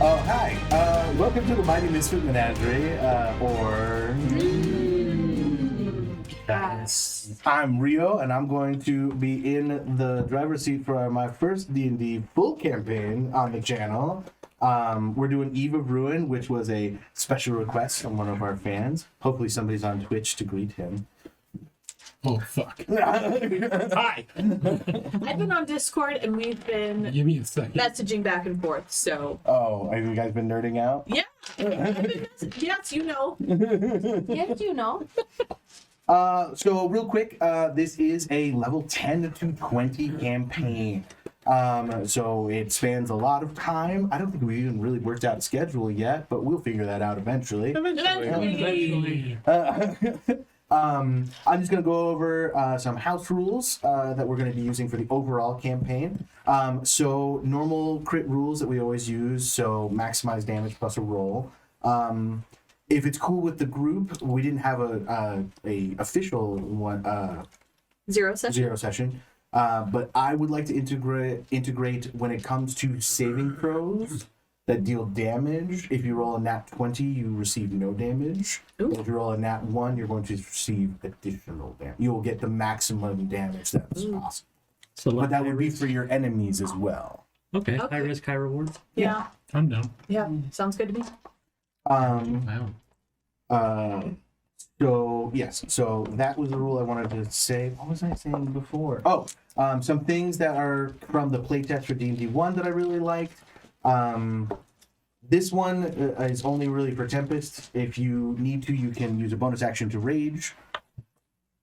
Oh, hi. Welcome to the Mighty Misfit Menagerie, or... Yes. I'm Rio, and I'm going to be in the driver's seat for my first D&D full campaign on the channel. We're doing Eve of Ruin, which was a special request from one of our fans. Hopefully somebody's on Twitch to greet him. Oh, fuck. Hi! I've been on Discord and we've been Give me a second. messaging back and forth, so. Oh, have you guys been nerding out? Yeah. Yes, you know. Yes, you know. So real quick, this is a level 10 to 20 campaign. So it spans a lot of time. I don't think we even really worked out a schedule yet, but we'll figure that out eventually. Eventually. I'm just going to go over some house rules that we're going to be using for the overall campaign. So normal crit rules that we always use, so maximize damage plus a roll. If it's cool with the group, we didn't have a official one, Zero session. zero session, but I would like to integrate when it comes to saving throws that deal damage. If you roll a nat 20, you receive no damage. Ooh. If you roll a nat 1, you're going to receive additional damage. You will get the maximum damage that's possible. So But that would be for your enemies as well. okay. Okay. High risk, high reward. Yeah. I'm down. Yeah. Sounds good to me. Wow. So yes, so that was the rule I wanted to say. What was I saying before? Oh, some things that are from the playtest for D&D 1 that I really liked. This one is only really for Tempest. If you need to, you can use a bonus action to rage.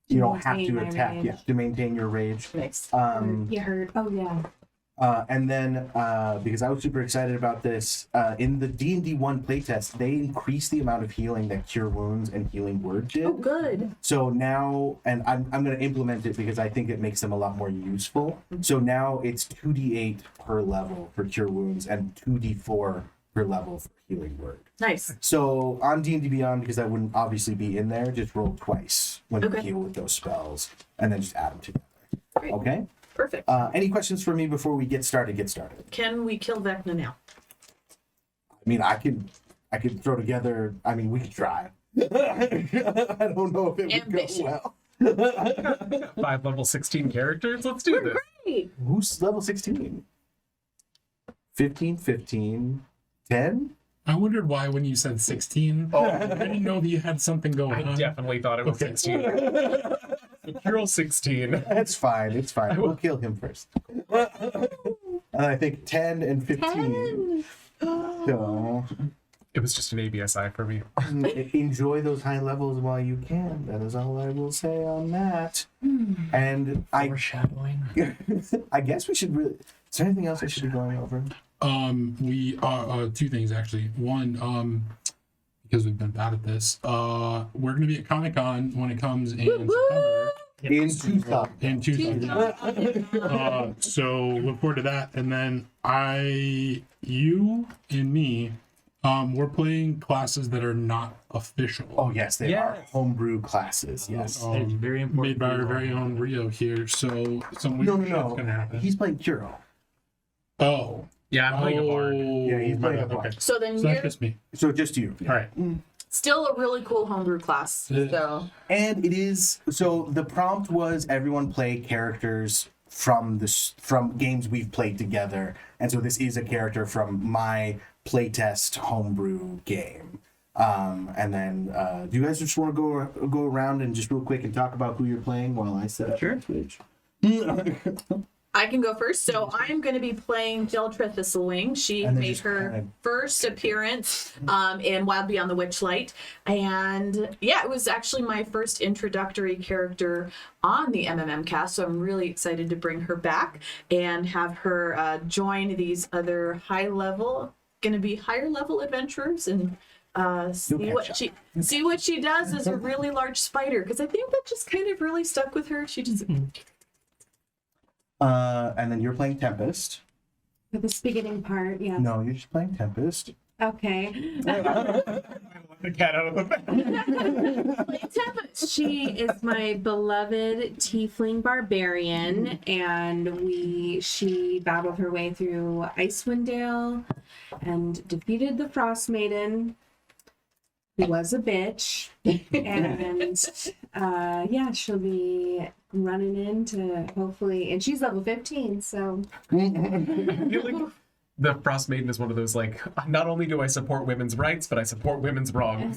You don't have to attack, yeah, to maintain your rage. Nice. You heard? Oh yeah. And then, because I was super excited about this, in the D&D 1 playtest, they increased the amount of healing that Cure Wounds and Healing Word did. Oh, good. So now, and I'm going to implement it because I think it makes them a lot more useful. So now it's 2d8 per level for Cure Wounds and 2d4 per level for Healing Word. Nice. So on D&D Beyond, because that wouldn't obviously be in there, just roll twice when you Okay. heal with those spells, and then just add them together. Great. Okay? Perfect. Any questions for me before we get started? Can we kill Vecna now? I mean, I could throw together. I mean, we could try. I don't know if it Ambition. would go well. 5 level 16 characters? Let's do this. Great. Who's level 16? 15, 10? I wondered why when you said 16. Oh, I didn't know that you had something going I on. definitely thought it was Okay. 16. You're all 16. It's fine. It's fine. We'll kill him first. And I think 10 and 15. 10. So It was just an ABSI for me. enjoy those high levels while you can. That is all I will say on that. And Foreshadowing. I guess we should really. Is there anything else I should be going over? We are two things actually. One, because we've been bad at this, we're gonna be at Comic-Con when it comes in September. In Tucson. In Tucson. So look forward to that. And then you and me, we're playing classes that are not official. Oh yes, they are Yes. homebrew classes. Yes. It's very important. Made by our very own Rio here. So some No, weird shit's no, gonna no. happen. He's playing Kuro. Oh. Yeah, I'm playing a bard. Yeah, he's my playing a bad. bard. Okay. So then So you're that's just me. So just you. All right. still a really cool homebrew class. Yeah. So And it is so the prompt was everyone play characters from games we've played together, and so this is a character from my playtest homebrew game. And then do you guys just want to go around and just real quick and talk about who you're playing while I set up Sure. my Twitch? I can go first. So I'm going to be playing Deltra Thistlewing. She And then made just her kind of- first appearance in Wild Beyond the Witchlight. And yeah, it was actually my first introductory character on the MMM cast. So I'm really excited to bring her back and have her join these other higher level adventurers and see what she does as a really large spider. Because I think that just kind of really stuck with her. She just... And then you're playing Tempest. For this beginning part, yeah. No, you're just playing Tempest. Okay. the cat out of the bag. She is my beloved tiefling barbarian, and she battled her way through Icewind Dale and defeated the Frost Maiden, who was a bitch. And yeah, she'll be running into hopefully, and she's level 15, so I feel like the Frost Maiden is one of those, like, not only do I support women's rights, but I support women's wrongs.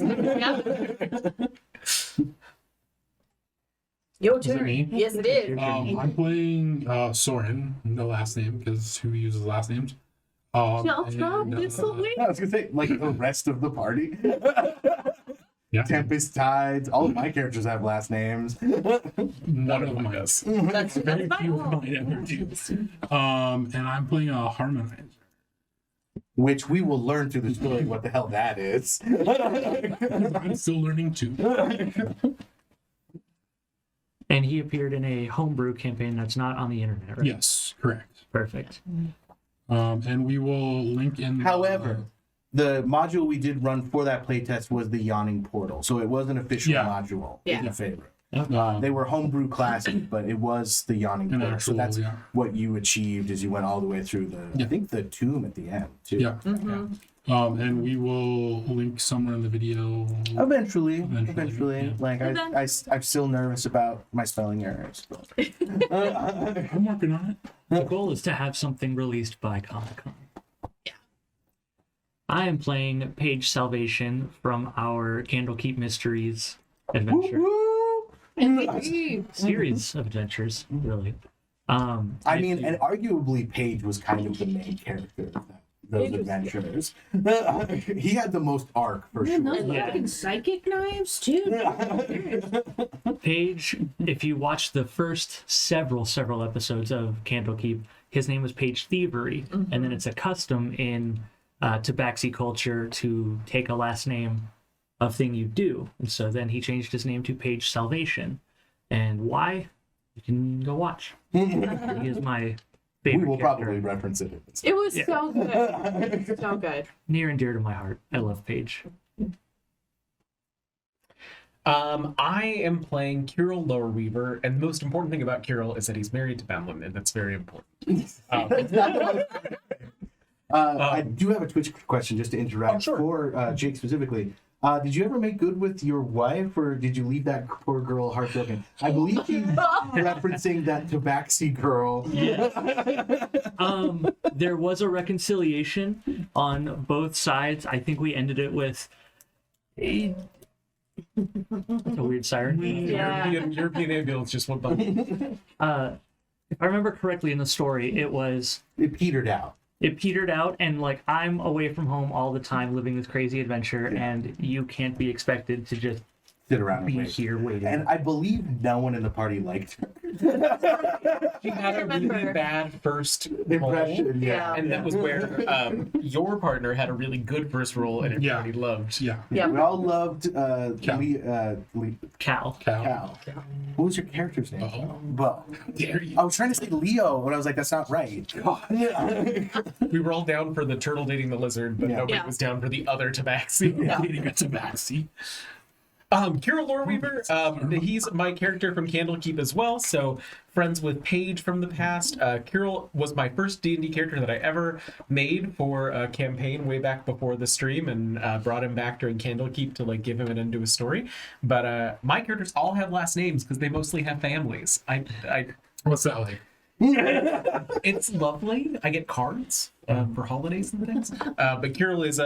Your Is it turn. me? Yes, it is. I'm playing Soren, no last name, because who uses last names? And, It's the way. I was gonna say, like the rest of the party. yeah, Tempest Tides. All of my characters have last names. none of mine. Yes. That's Very fine. few of mine ever do. And I'm playing a harmonizer. Which we will learn through the story what the hell that is. I'm still learning too. And he appeared in a homebrew campaign that's not on the internet, right? Yes, correct. Perfect. And we will link in. However, the module we did run for that playtest was the Yawning Portal, so it was an official Yeah. module in the favorite. Um, They were homebrew classes, but it was the Yawning An Portal. actual, So that's yeah. what you achieved as you went all the way through I think the tomb at the end too. yeah. And we will link somewhere in the video. Eventually. Yeah. Like I'm still nervous about my spelling errors. But. I'm working on it. The goal is to have something released by Comic-Con. Yeah. I am playing Page Salvation from our Candlekeep Mysteries adventure. Series of adventures, really. I mean, and arguably Paige was kind of the main character of those Paige was- adventures. He had the most arc for man, sure. those Yeah. fucking psychic knives too. Page, if you watch the first several episodes of Candlekeep, his name was Page Thievery, and then it's a custom in Tabaxi culture to take a last name of thing you do, and so then he changed his name to Page Salvation. And why? You can go watch. He is my We favorite will character. probably reference it. It was so good. So good. Near and dear to my heart. I love Page. I am playing Kirill Lowerweaver, and the most important thing about Kirill is that he's married to Madeline, and that's very important. I do have a Twitch question just to interrupt sure. for Jake specifically. Did you ever make good with your wife, or did you leave that poor girl heartbroken? I believe he's referencing that Tabaxi girl. There was a reconciliation on both sides. I think we ended it with a weird siren. Yeah. European ambulance just went by. If I remember correctly in the story, It petered out. it petered out, and like I'm away from home all the time living this crazy adventure, and you can't be expected to just Sit around and be wait. here waiting. And I believe no one in the party liked her. She had a really remember. bad first Impression, roll, yeah. and that was where your partner had a really good first roll, and Yeah. everybody loved. Yeah. Yeah. We all loved Cal. Cal. Cal. What was your character's name? Oh. Bo. Dare you? I was trying to say Leo, and I was like, that's not right. We were all down for the turtle dating the lizard, but Yeah. nobody Yeah. was down for the other tabaxi. Dating a tabaxi. Kirill Loreweaver, he's my character from Candlekeep as well, so friends with Paige from the past. Kirill was my first D&D character that I ever made for a campaign way back before the stream, and brought him back during Candlekeep to like give him an end to his story. But my characters all have last names because they mostly have families. What's that like? It's lovely. I get cards for holidays and things. But Kirill is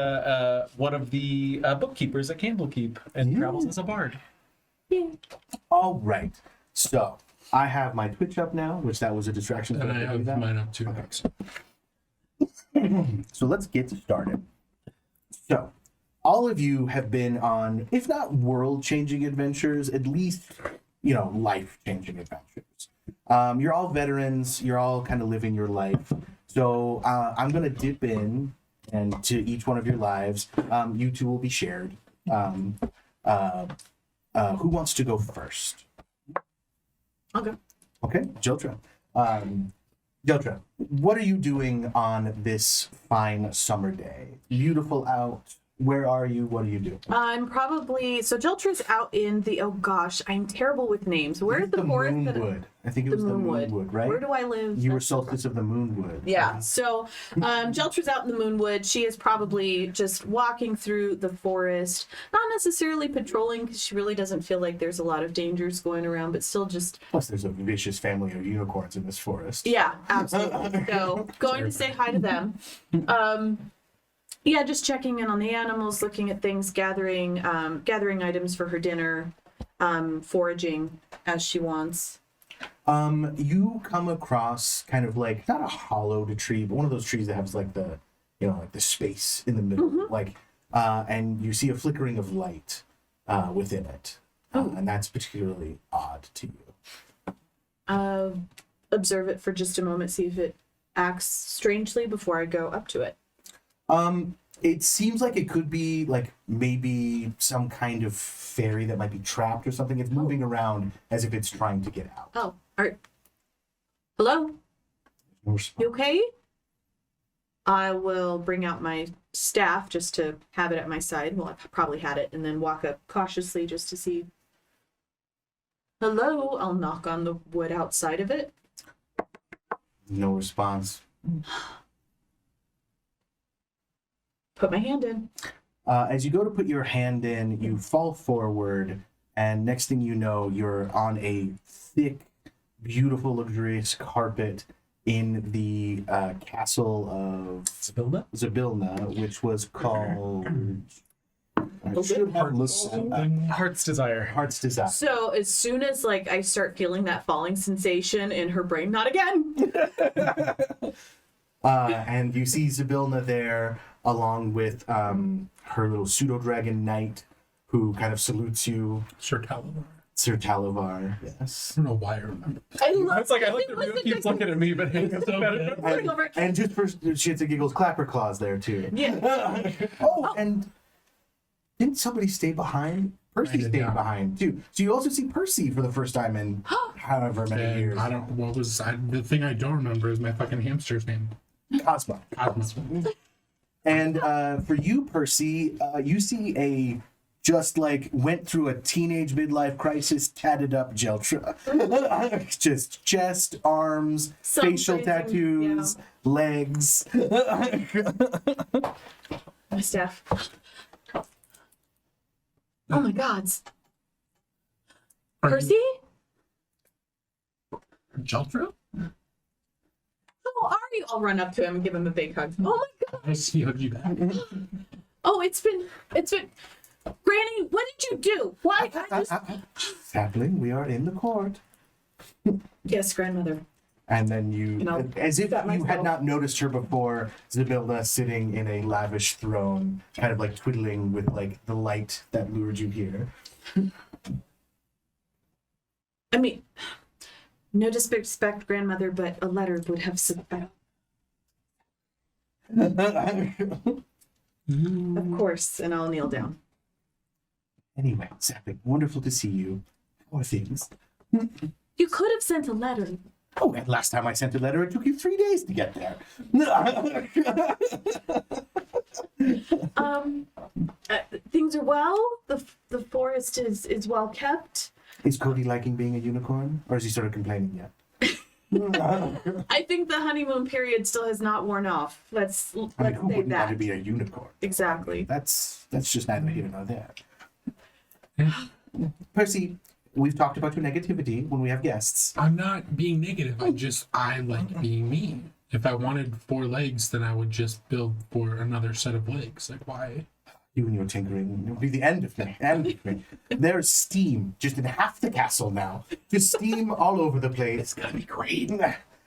one of the bookkeepers at Candlekeep and travels as a bard. All right. So I have my Twitch up now, which that was a distraction. And for I me to do have that. mine up too. So let's get started. So, all of you have been on, if not world-changing adventures, at least, life-changing adventures. You're all veterans. You're all kind of living your life. So I'm going to dip in, and to each one of your lives, you two will be shared. Who wants to go first? Okay. Okay, Jotra. Jotra, what are you doing on this fine summer day? Beautiful out, Where are you? What do you do? I'm probably so Jeltra's out in the oh gosh, I'm terrible with names. Where's the forest? Moonwood. I think it The was the Moonwood. Moonwood, right? Where do I live? You were solstice of the Moonwood. Yeah. So Jeltra's out in the Moonwood. She is probably just walking through the forest, not necessarily patrolling because she really doesn't feel like there's a lot of dangers going around, but still just Plus, there's a vicious family of unicorns in this forest. yeah, absolutely. So going to say hi to them. Yeah, just checking in on the animals, looking at things, gathering items for her dinner, foraging as she wants. You come across kind of like not a hollowed tree, but one of those trees that has like the, like the space in the middle, like, and you see a flickering of light within it, and that's particularly odd to you. Observe it for just a moment, see if it acts strangely before I go up to it. It seems like it could be like maybe some kind of fairy that might be trapped or something. It's moving around as if it's trying to get out. Oh, hello? No response. You okay? I will bring out my staff just to have it at my side. Well, I've probably had it, and then walk up cautiously just to see. Hello? I'll knock on the wood outside of it. No response. Put my hand in. As you go to put your hand in, you fall forward, and next thing you know, you're on a thick, beautiful, luxurious carpet in the castle of Zabilna, which was called. I should have listed Heart's Desire. Heart's Desire. So as soon as I start feeling that falling sensation in her brain, not again. And you see Zabilna there, along with her little pseudo dragon knight, who kind of salutes you. Sir Talavar. Sir Talavar, yes. I don't know why I remember. I love. It's like I like the Rio keeps looking at me, but hey, it's so better. And just for shits and giggles, Clapper Claw's there too. Yeah. And didn't somebody stay behind? Percy did, stayed yeah. behind too. So you also see Percy for the first time in however many And years. I don't. The thing I don't remember is my fucking hamster's name. Cosmo. Cosmos. And for you, Percy, you see a just went through a teenage midlife crisis, tatted up Jeltra. Just chest, arms, Some facial phrasing, tattoos, legs. My staff. Oh my God. Percy? Jeltra? How are you? I'll run up to him and give him a big hug. Oh my God. I see hug you back. Oh, it's been. Granny, what did you do? Why? Sapling, we are in the court. Yes, grandmother. And then you, And I'll as if pat you had myself. not noticed her before, Zabilda sitting in a lavish throne, kind of twiddling with the light that lured you here. I mean, no disrespect, grandmother, but a letter would have sufficed. Of course, and I'll kneel down. Anyway, Sapling, wonderful to see you. How are things? You could have sent a letter. Oh, and last time I sent a letter, it took you 3 days to get there. Things are well. The forest is well kept. Is Cody liking being a unicorn, or is he sort of complaining yet? I think the honeymoon period still has not worn off. Let's I mean, say who wouldn't want to that. be a unicorn? Exactly. That's just neither here nor there. Percy, we've talked about your negativity when we have guests. I'm not being negative. I like being me. If I wanted 4 legs, then I would just build for another set of legs. Why? You and your tinkering will be the end of me. There's steam just in half the castle now. Just steam all over the place. It's gonna be great.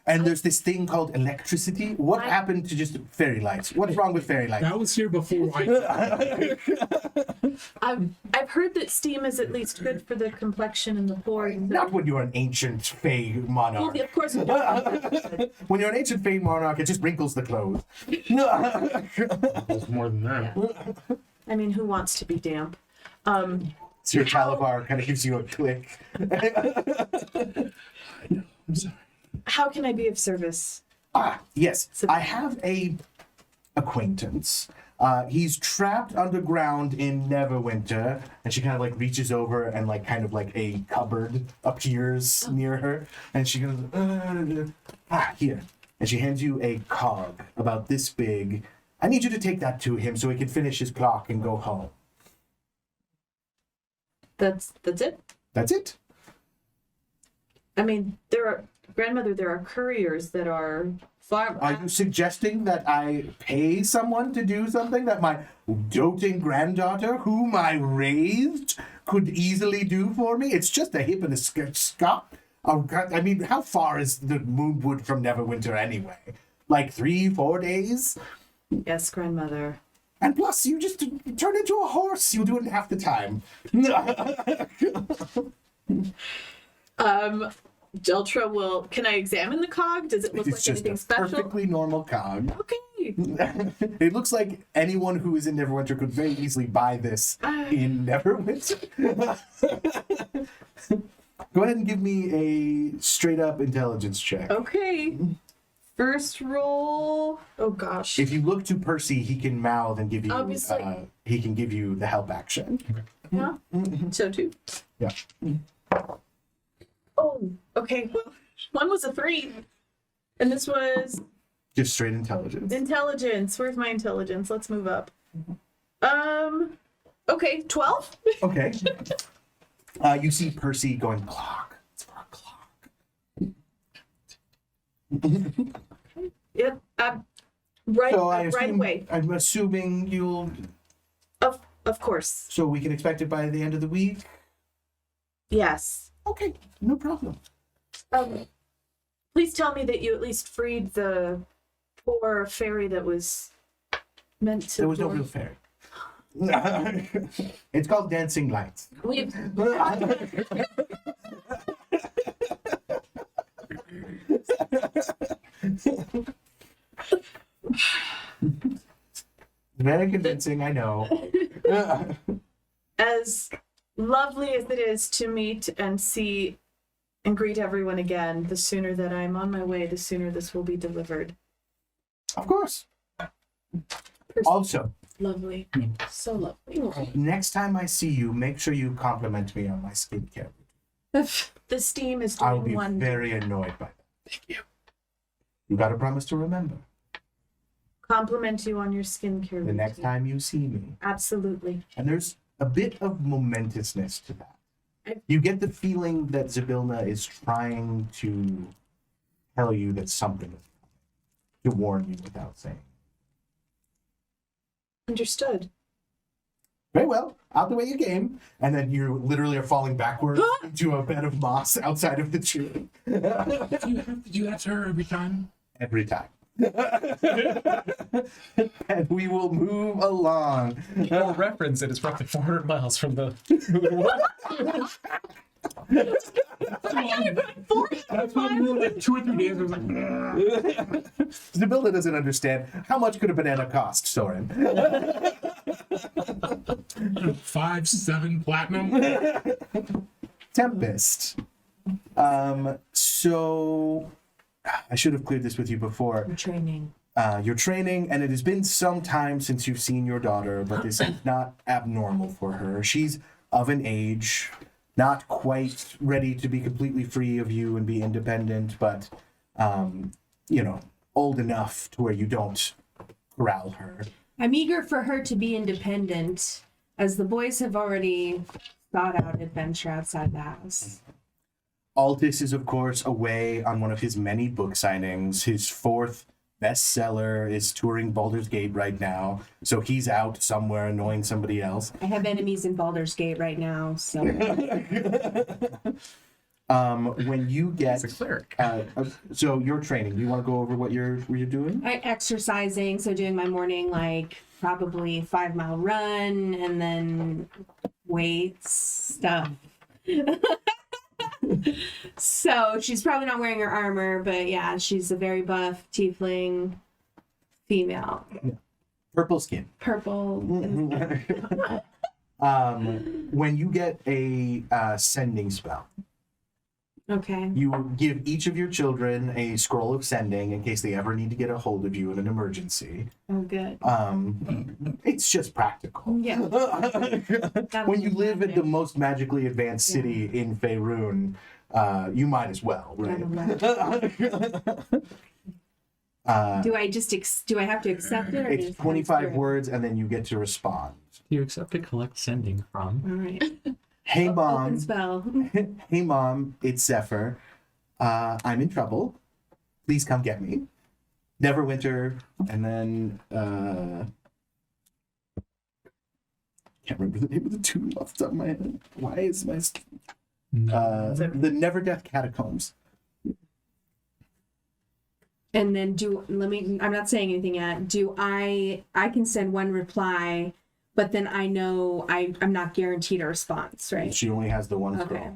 And there's this thing called electricity. What happened to just fairy lights? What's wrong with fairy lights? That was here before I. I've heard that steam is at least good for the complexion and the pores. Not when you're an ancient fey monarch. Well, of course we don't. When you're an ancient fey monarch, it just wrinkles the clothes. It's more than that. I mean, who wants to be damp? Sir Talavar kind of gives you a click. I'm sorry. How can I be of service? Yes, I have a acquaintance. He's trapped underground in Neverwinter, and she kind of like reaches over and like kind of like a cupboard appears near her, and she goes, here. And she hands you a cog about this big. I need you to take that to him so he can finish his clock and go home. That's it. That's it. I mean, grandmother, there are couriers that are far. Are you suggesting that I pay someone to do something that my doting granddaughter, whom I raised, could easily do for me? It's just a hip and a scot. Oh, God, I mean, how far is the Moonwood from Neverwinter anyway? Like 3-4 days? Yes, grandmother. And plus, you just turn into a horse. You'll do it in half the time. Deltra will. Can I examine the cog? Does it look It's like just anything a special? perfectly normal cog. Okay. It looks like anyone who is in Neverwinter could very easily buy this in Neverwinter. Go ahead and give me a straight up intelligence check. Okay. First roll. Oh gosh. If you look to Percy, he can mouth and give you. Obviously. He can give you the help action. Yeah. So 2. Yeah. Oh. Okay. Well, one was a 3, and this was Just straight intelligence. intelligence. Where's my intelligence? Let's move up. Okay. 12. Okay. You see Percy going, clock. It's for a clock. Yep. Right. So I right assume, away. I'm assuming you'll. Of course. So we can expect it by the end of the week? Yes. Okay, no problem. Please tell me that you at least freed the poor fairy that was meant to. There was no board. real fairy. It's called Dancing Lights. We've Very convincing, I know. as lovely as it is to meet and see and greet everyone again, the sooner that I'm on my way, the sooner this will be delivered. Of course. Also, Lovely. So lovely. next time I see you, make sure you compliment me on my skincare. The steam is I'll doing be one. very annoyed by that. Thank you. You gotta promise to remember. Compliment you on your skincare. The next routine. time you see me. Absolutely. And there's a bit of momentousness to that. You get the feeling that Zybilna is trying to tell you that something is coming, to warn you without saying. Understood. Very well, out the way you came, and then you literally are falling backwards into a bed of moss outside of the tree. Do you do that to her every time? Every time. And we will move along. For reference, it is roughly 400 miles from the That's why we were like 2 or 3 days. I was like, Zybilna doesn't understand how much could a banana cost, Soren. 5, 7 platinum. Tempest. So I should have cleared this with you before. Training. You're training, and it has been some time since you've seen your daughter, but this is not abnormal for her. She's of an age, not quite ready to be completely free of you and be independent, but, old enough to where you don't corral her. I'm eager for her to be independent, as the boys have already thought out adventure outside the house. Altus is, of course, away on one of his many book signings. His 4th bestseller is touring Baldur's Gate right now, so he's out somewhere annoying somebody else. I have enemies in Baldur's Gate right now, so When you get He's a cleric. So you're training. Do you want to go over what you're doing? I'm exercising, so doing my morning probably 5-mile run and then weights stuff. So she's probably not wearing her armor, but yeah, she's a very buff tiefling female. Purple skin. Purple. When you get a sending spell, Okay. You give each of your children a scroll of sending in case they ever need to get a hold of you in an emergency. Oh, good. It's just practical. Yeah. When you live in the most magically advanced city in Faerun, you might as well, right? Do I just do I have to accept it? Or It's just 25 words, and then you get to respond. Do you accept a collect sending from? All right. Hey, Mom. Open spell. Hey, Mom, it's Zephyr. I'm in trouble. Please come get me. Neverwinter, and then can't remember the name of the tune off the top of my head. Why is my the Neverdeath Catacombs? And then I'm not saying anything yet. I can send one reply, but then I know I'm not guaranteed a response, right? She only has the one scroll. Okay.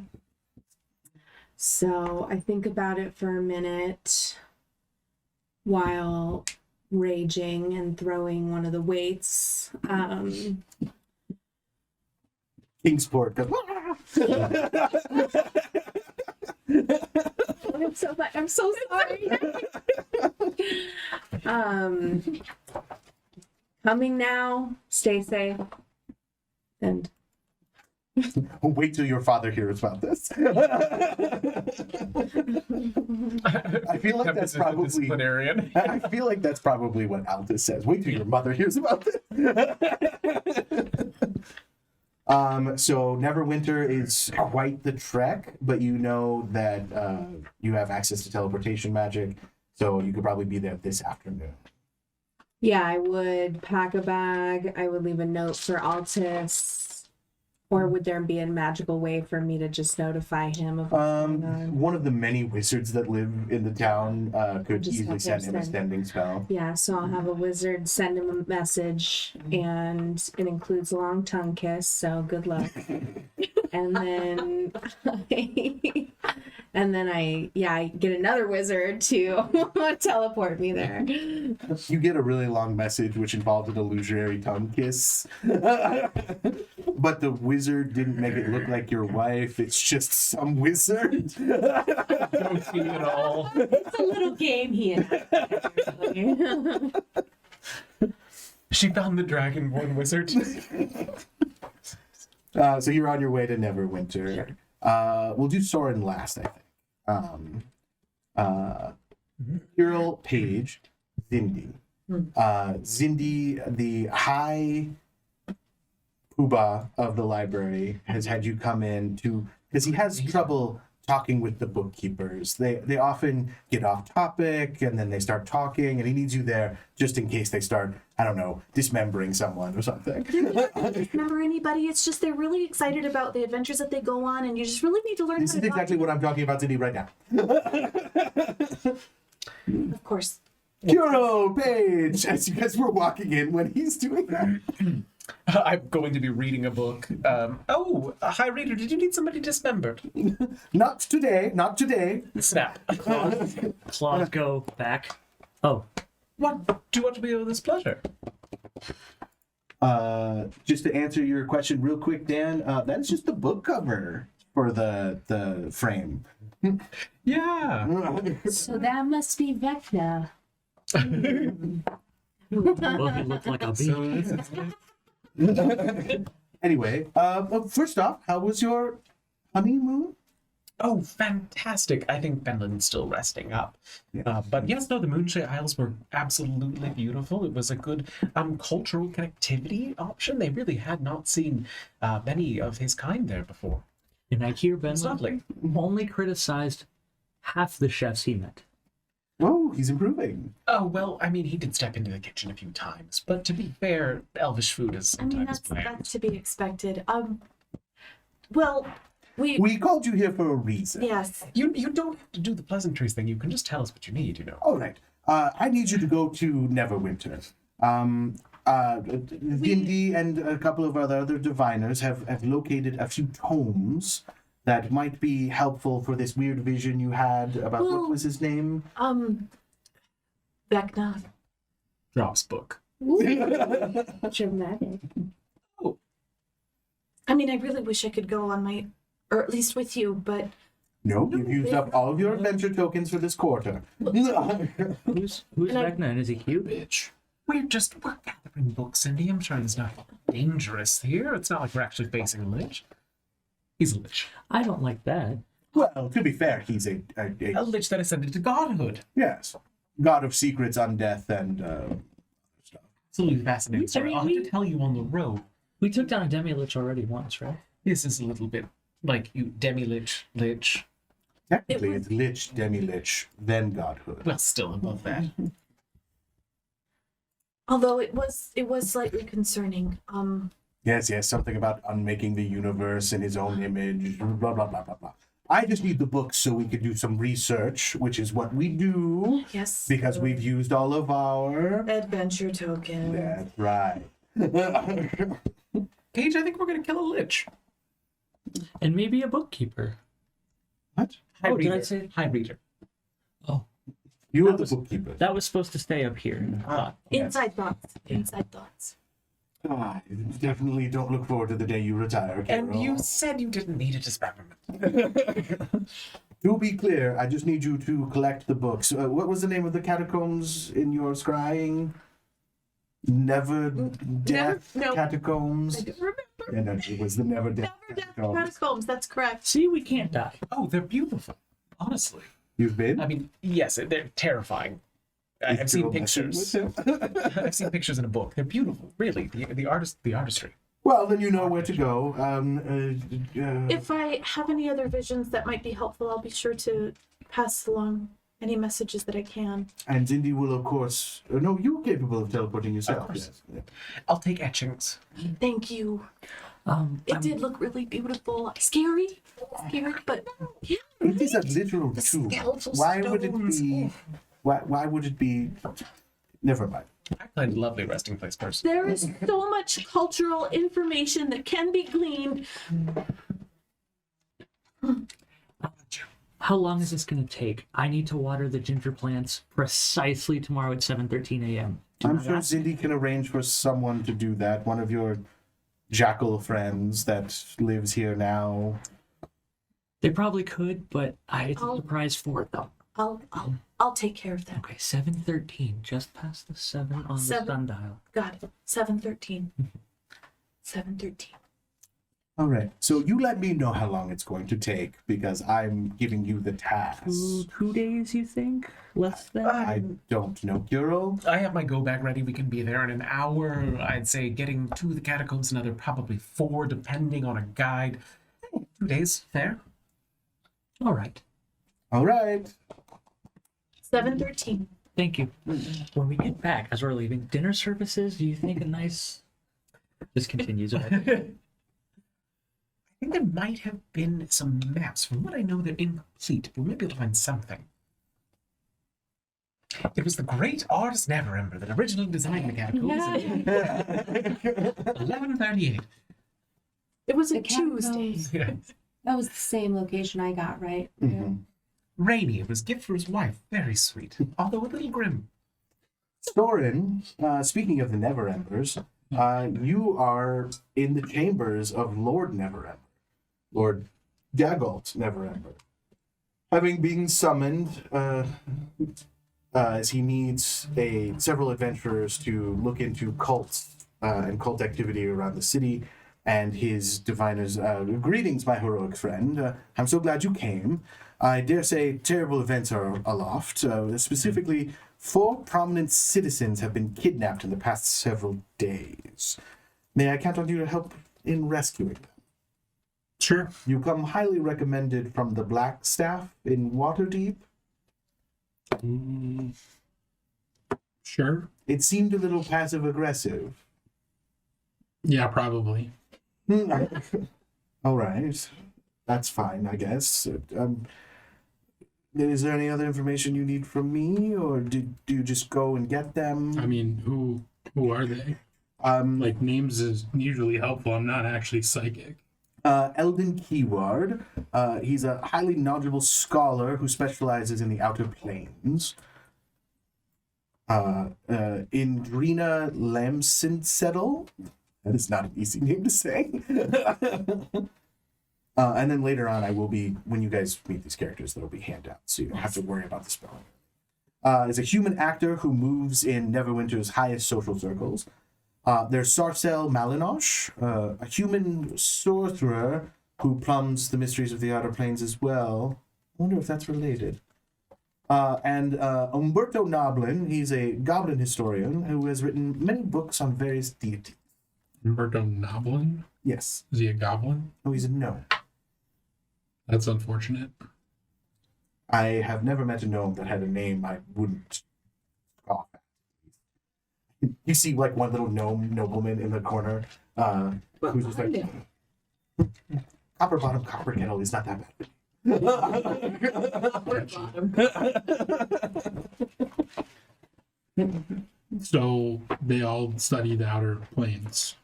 So I think about it for a minute while raging and throwing one of the weights. Kingsport goes. I'm so sorry. Coming now. Stay safe. And Wait till your father hears about this. I feel like that's probably disciplinarian. I feel like that's probably what Altus says. Wait till your mother hears about this. So Neverwinter is quite the trek, but you know that you have access to teleportation magic, so you could probably be there this afternoon. yeah, I would pack a bag. I would leave a note for Altus. Or would there be a magical way for me to just notify him of what's going on? One of the many wizards that live in the town could Just easily have send him him a send. sending spell. Yeah, so I'll have a wizard send him a message, and it includes a long tongue kiss, so good luck. And then I get another wizard to teleport me there. You get a really long message which involved an illusionary tongue kiss. But the wizard didn't make it look like your wife. It's just some wizard. Don't see at all. It's a little game he and I play. She found the Dragonborn wizard. So you're on your way to Neverwinter. We'll do Soren last, I think. Hero Page, Zindi. Zindi, the high poobah of the library, has had you come in to, because he has trouble talking with the bookkeepers. They often get off topic and then they start talking, and he needs you there just in case they start, I don't know, dismembering someone or something. Remember anybody? It's just they're really excited about the adventures that they go on, and you just really need to learn This how is to exactly what I'm talking about today right now. Of course. Hero Page, as you guys were walking in when he's doing that. I'm going to be reading a book. Hi, reader. Did you need somebody dismembered? Not today, not today. Snap. Claws go back. Oh, What do you want to be of this pleasure? Just to answer your question real quick, Dan, that's just the book cover for the frame. Yeah. So that must be Vecna. well, he looked like a bee. Anyway, first off, how was your honeymoon? Oh, fantastic. I think Benland's still resting up. Yeah. But yes, no, the Moonshade Isles were absolutely beautiful. It was a good cultural connectivity option. They really had not seen many of his kind there before. And I hear Ben It's lovely. only criticized half the chefs he met. Oh, he's improving. Oh, well, I mean, he did step into the kitchen a few times. But to be fair, elvish food is I mean, sometimes that's bland. to be expected. Well, We called you here for a reason. yes. You don't have to do the pleasantries thing. You can just tell us what you need, you know. All right. I need you to go to Neverwinter. Vindy and a couple of other diviners have located a few tomes that might be helpful for this weird vision you had about what Well, was his name? Vecna. Rob's book. Dramatic. I mean, I really wish I could go on or at least with you, but No, you've used up all of your adventure tokens for this quarter. Who's And I- Vecna and is he cute? Bitch. We're gathering books, Cindy. I'm sure there's nothing dangerous here. It's not like we're actually facing a lich. He's a lich. I don't like that. Well, to be fair, he's A lich that ascended to godhood. yes, god of secrets, undeath, and stuff. Absolutely fascinating story. mean, I'll have to tell you on the road. We took down a demi-lich already once, right? This is a little bit like you demi-lich, lich. Technically, it's lich, demi-lich, then godhood. Well, still above that. Although it was slightly concerning. Yes, something about unmaking the universe in his own image, blah, blah, blah, blah, blah. I just need the books so we can do some research, which is what we do, Yes. because we've used all of our... adventure token. That's right. Paige, I think we're gonna kill a lich. And maybe a bookkeeper. What? High Oh, did I reader. say- High reader? Oh, You are the bookkeeper. that was supposed to stay up here. Inside thoughts. Inside thoughts. Ah, you definitely don't look forward to the day you retire, Carol. And you said you didn't need a dismemberment. To be clear, I just need you to collect the books. What was the name of the catacombs in your scrying? Neverdeath no. Catacombs? I don't remember. Yeah, no, it was the Neverdeath Neverdeath Catacombs. catacombs. That's correct. See, we can't die. Oh, they're beautiful. Honestly. You've been? I mean, yes, they're terrifying. Is I've seen Carol messing pictures. with him? I've seen pictures in a book. They're beautiful, really. The artistry. Well, then you know where to go. If I have any other visions that might be helpful, I'll be sure to pass along any messages that I can. And Cindy will, of course... no, you're capable of teleporting yourself. course. Yes. I'll take etchings. Thank you. Um, It did look really beautiful. Scary, but yeah. It is a literal tomb. skeletal Why would it stones. be... Why would it be... Never mind. I find a lovely resting place person. There is so much cultural information that can be gleaned. how long is this going to take? I need to water the ginger plants precisely tomorrow at 7:13 a.m. I'm sure Cindy can arrange for someone to do that. One of your jackal friends that lives here now. They probably could, but it's a I'll- surprise for them. I'll take care of that. Okay, 7:13, just past the 7 on the Seven. sundial. Got it. 7:13. 7:13. All right. So you let me know how long it's going to take because I'm giving you the task. 2 days, you think? Less than? I don't know, Kiro. I have my go bag ready. We can be there in an hour. I'd say getting to the catacombs another probably 4, depending on a guide. 2 days, fair. All right. All right. 7:13. Thank you. When we get back, as we're leaving, dinner services, do you think a nice... This continues. I think there might have been some maps. From what I know, they're incomplete. We might be able to find something. It was the great artist Neverember that originally designed the catacombs in 1138. It was a The Tuesday. catacombs. Yeah. That was the same location I got, right? Rainy, it was gift for his wife. Very sweet, although a little grim. Thorin, speaking of the Neverembers, you are in the chambers of Lord Neverember, Lord Dagalt Neverember. Having been summoned, as he needs several adventurers to look into cults and cult activity around the city, and his diviners, greetings, my heroic friend. I'm so glad you came. I dare say terrible events are aloft. Specifically, 4 prominent citizens have been kidnapped in the past several days. May I count on you to help in rescuing them? Sure. You come highly recommended from the Black Staff in Waterdeep. Sure. It seemed a little passive-aggressive. Yeah, probably. All right. That's fine, I guess. Is there any other information you need from me, or do you just go and get them? I mean, who are they? Like, names is usually helpful. I'm not actually psychic. Eldon Keyward. He's a highly knowledgeable scholar who specializes in the Outer Planes. Indrina Lamsinsettle. That is not an easy name to say. And then later on, when you guys meet these characters, there'll be handouts, so you don't have to worry about the spelling. Is a human actor who moves in Neverwinter's highest social circles. There's Sarcel Malinosh, a human sorcerer who plumbs the mysteries of the outer planes as well. I wonder if that's related. And Umberto Noblin, he's a goblin historian who has written many books on various deities. Umberto Noblin? Yes. Is he a goblin? Oh, he's a gnome. That's unfortunate. I have never met a gnome that had a name I wouldn't scoff at. You see, like, one little gnome nobleman in the corner who's just like, copper bottom, copper kettle is not that bad. So they all study the outer planes.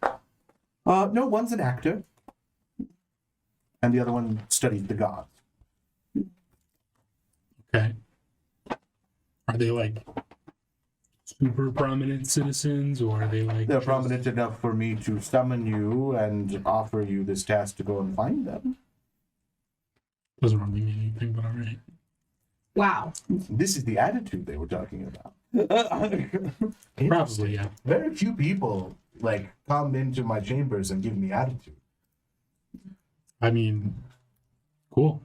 No, one's an actor, and the other one studies the gods. Okay. Are they like super prominent citizens, or are they like They're prominent enough for me to summon you and offer you this task to go and find them. Doesn't really mean anything, but all right. Wow. This is the attitude they were talking about. Probably, yeah. Very few people like come into my chambers and give me attitude. I mean, cool.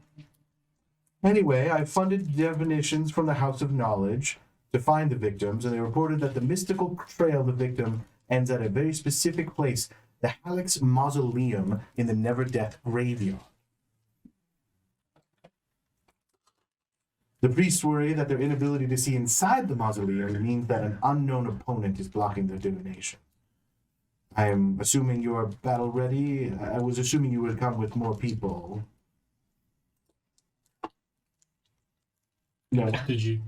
Anyway, I funded divinations from the House of Knowledge to find the victims, and they reported that the mystical trail of the victim ends at a very specific place, the Hallex Mausoleum in the Neverdeath graveyard. The priests worry that their inability to see inside the mausoleum means that an unknown opponent is blocking their divination. I am assuming you are battle ready. I was assuming you would come with more people. No. Did you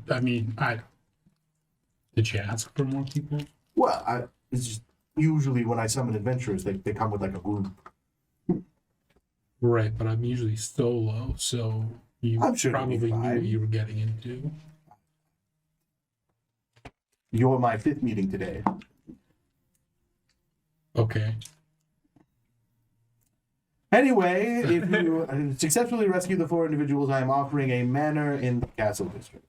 ask for more people? Well, it's just usually when I summon adventurers, they come with like a group. Right, but I'm usually solo, so you I'm sure it'll be probably knew fine. what you were getting into. You're my 5th meeting today. Okay. Anyway, if you successfully rescue the 4 individuals, I am offering a manor in the castle district.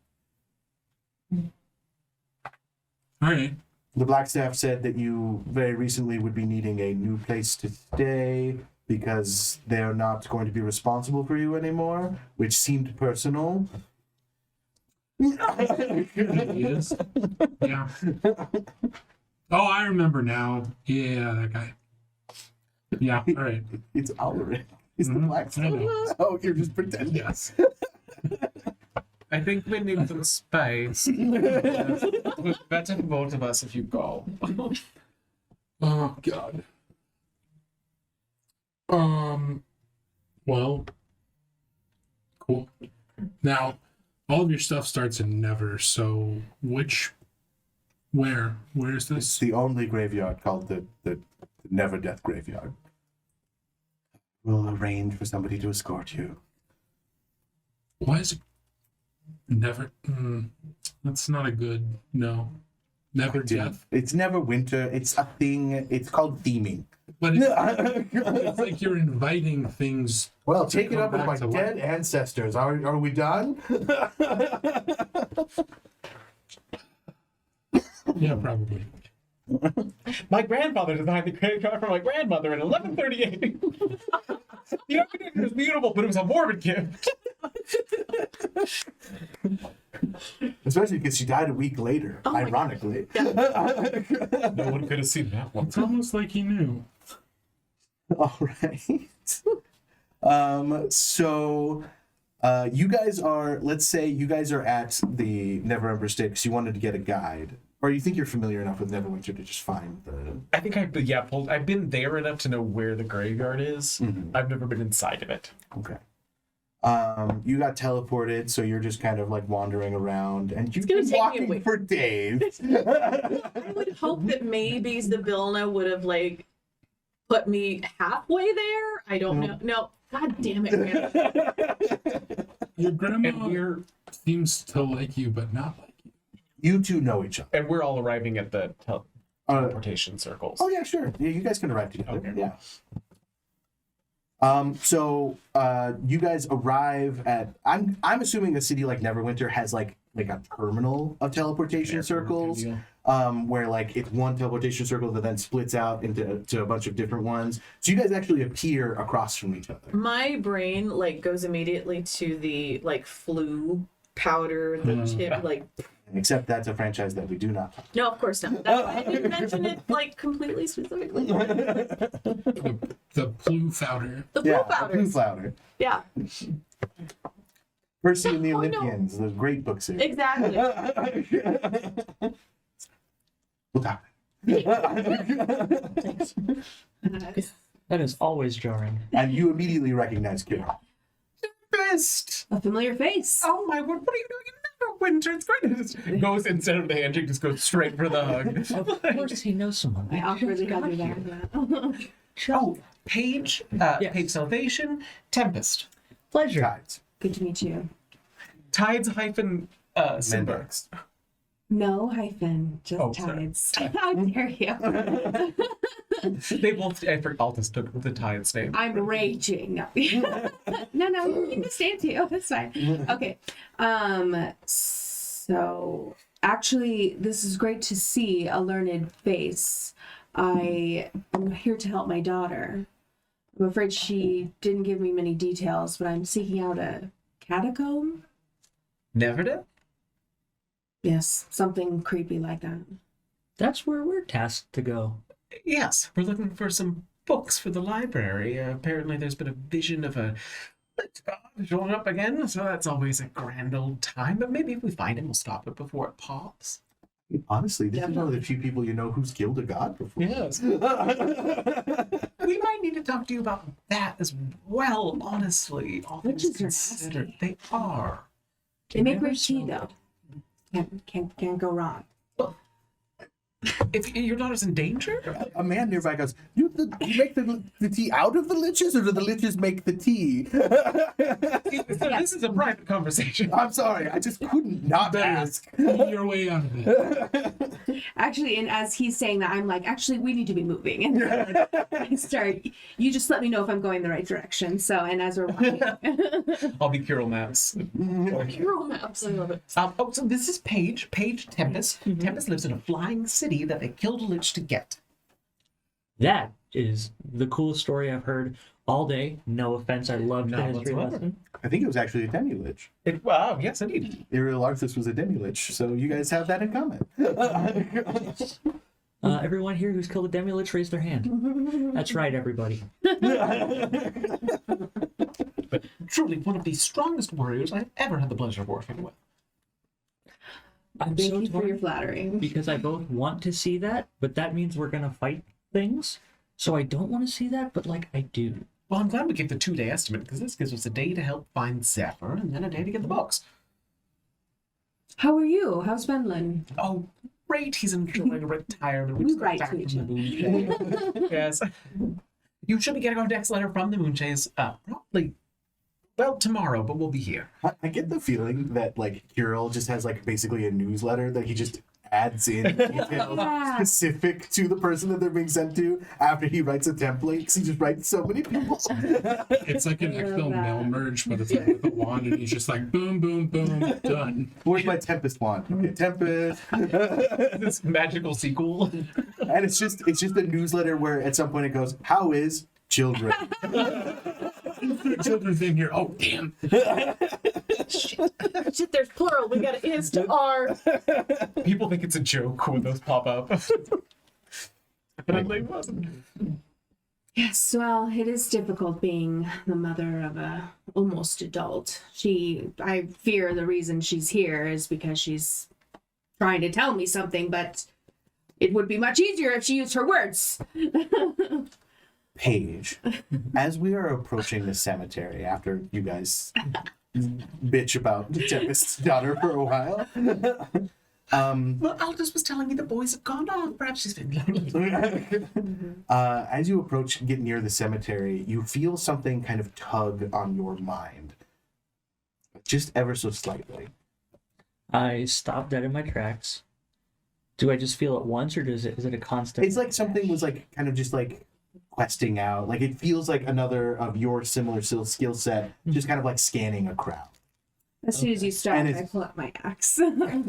All right. The Blackstaff said that you very recently would be needing a new place to stay because they're not going to be responsible for you anymore, which seemed personal. It is. Yeah. Oh, I remember now. Yeah, that guy. Yeah, all right. It's Alaric. It's the I Blackstaff. know. Oh, you're just pretending. Yes. I think we need some space. It's better for both of us if you go. Oh, God. Well, cool. Now, all of your stuff starts in Never, so where's It's this? the only graveyard called the Neverdeath graveyard. We'll arrange for somebody to escort you. Why is it Never? That's not a good, no. Neverdeath. It's Neverwinter. It's a thing. It's called theming. But it's like you're inviting things. Well, take it come up with back my to dead life. ancestors. Are we done? Yeah, probably. My grandfather designed the credit card for my grandmother in 1138. The architecture is beautiful, but it was a morbid gift. Especially because she died a week later, Oh my ironically. No one could have seen that one. It's almost like he knew. All right. So you guys are, let's say you guys are at the Neverember State because you wanted to get a guide. Or you think you're familiar enough with Neverwinter to just find the... I think I've been there enough to know where the graveyard is. I've never been inside of it. Okay. You got teleported, so you're just kind of like wandering around, and you've gonna been take me a walking week. for days. I would hope that maybe Zabilna would have like put me halfway there. I don't know. No, God damn it, man. Your And grandma seems to like you, but not like you. You two know each other. we're all arriving at the teleportation circles. Oh yeah, sure. Yeah, you guys can arrive together. Okay. Yeah. So you guys arrive at. I'm assuming a city like Neverwinter has like a terminal of teleportation circles, where like it's one teleportation circle that then splits out into a bunch of different ones. So you guys actually appear across from each other. My brain like goes immediately to the like flu powder, the chip, like. Except that's a franchise that we do not. No, of course not. That's why I didn't mention it like completely specifically. The blue powder. The blue Yeah, powders. blue flower. Yeah, Percy and the Oh, no. Olympians, the great book series. exactly. We'll talk. That is always jarring. And you immediately recognize Kira. Best. A familiar face. Oh my word! What are you doing in Neverwinter? It's great. It just goes instead of the handshake, just goes straight for the hug. Of course, he knows someone. I awkwardly hug her back. Oh, Page, Yes. Page Salvation, Tempest, Pleasure. Tides. Good to meet you. Tides hyphen Simba. Mendex. No hyphen, just Oh, sorry. tides. How dare you? They both. I forgot. Altus took the Tides name. I'm raging. No, no, you can just stand too. That's fine. Okay. So actually, this is great to see a learned face. I am here to help my daughter. I'm afraid she didn't give me many details, but I'm seeking out a catacomb. Neverdeath. Yes, something creepy like that. That's where we're tasked to go. Yes, we're looking for some books for the library. Apparently, there's been a vision of a god showing up again, so that's always a grand old time. But maybe if we find him, we'll stop it before it pops. Honestly, this is one of the few people you know who's killed a god before. Yes. We might need to talk to you about that as well, honestly. All things Witches are considered, nasty. they are. They make Never great tea, smelled though. Can't go wrong. If your daughter's in danger, A man nearby goes, you make the tea out of the liches, or do the liches make the tea? so this is a private conversation. I'm sorry, I just couldn't not ask. Eat your way out of it. Actually, and as he's saying that, I'm like, actually, we need to be moving. And I start, you just let me know if I'm going the right direction. So, and as we're walking, I'll be Kirill Maps. Hero maps. I love it. Oh, so this is Page Tempest. Tempest lives in a flying city that they killed a lich to get. That is the coolest story I've heard all day. No offense, I love the Not history whatsoever. lesson. I think it was actually a demi-lich. Wow, yes, indeed. Ariel Arthas was a demi-lich, so you guys have that in common. Everyone here who's killed a demi-lich, raise their hand. That's right, everybody. But truly one of the strongest warriors I've ever had the pleasure of working with. I'm thank so you for torn your flattery. because I both want to see that, but that means we're gonna fight things. So I don't want to see that, but like I do. Well, I'm glad we gave the 2-day estimate, because this gives us a day to help find Zephyr and then a day to get the books. How are you? How's Benlin? Oh, great, he's enjoying retirement. We just got write back to each from the Moonchase. Yes. You should be getting our next letter from the Moonchase, probably, well, tomorrow, but we'll be here. I get the feeling that like Kirill just has like basically a newsletter that he just adds in details Yeah. specific to the person that they're being sent to after he writes a template, 'cause he just writes so many people. It's like an I love Excel that. mail merge, but it's like with a wand, and he's just like boom, boom, boom, done. Where's my Tempest wand? Okay, Tempest. This magical sequel. And it's just a newsletter where at some point it goes, "How is children?" Children's in here. Oh damn! Shit, there's plural. We got is to R. People think it's a joke when those pop up. But it wasn't. Yes, well, it is difficult being the mother of a almost adult. I fear the reason she's here is because she's trying to tell me something, but it would be much easier if she used her words. Paige, as we are approaching the cemetery after you guys bitch about Tempest's daughter for a while, Well, Aldous was telling me the boys have gone off. Perhaps she's been lonely. as you approach, get near the cemetery, you feel something kind of tug on your mind, just ever so slightly. I stop dead in my tracks. Do I just feel it once, or is it a constant? It's like something was like kind of just like questing out. Like it feels like another of your similar skill set, just kind of like scanning a crowd. As soon as you stop, And I it's- pull up my axe. Oh,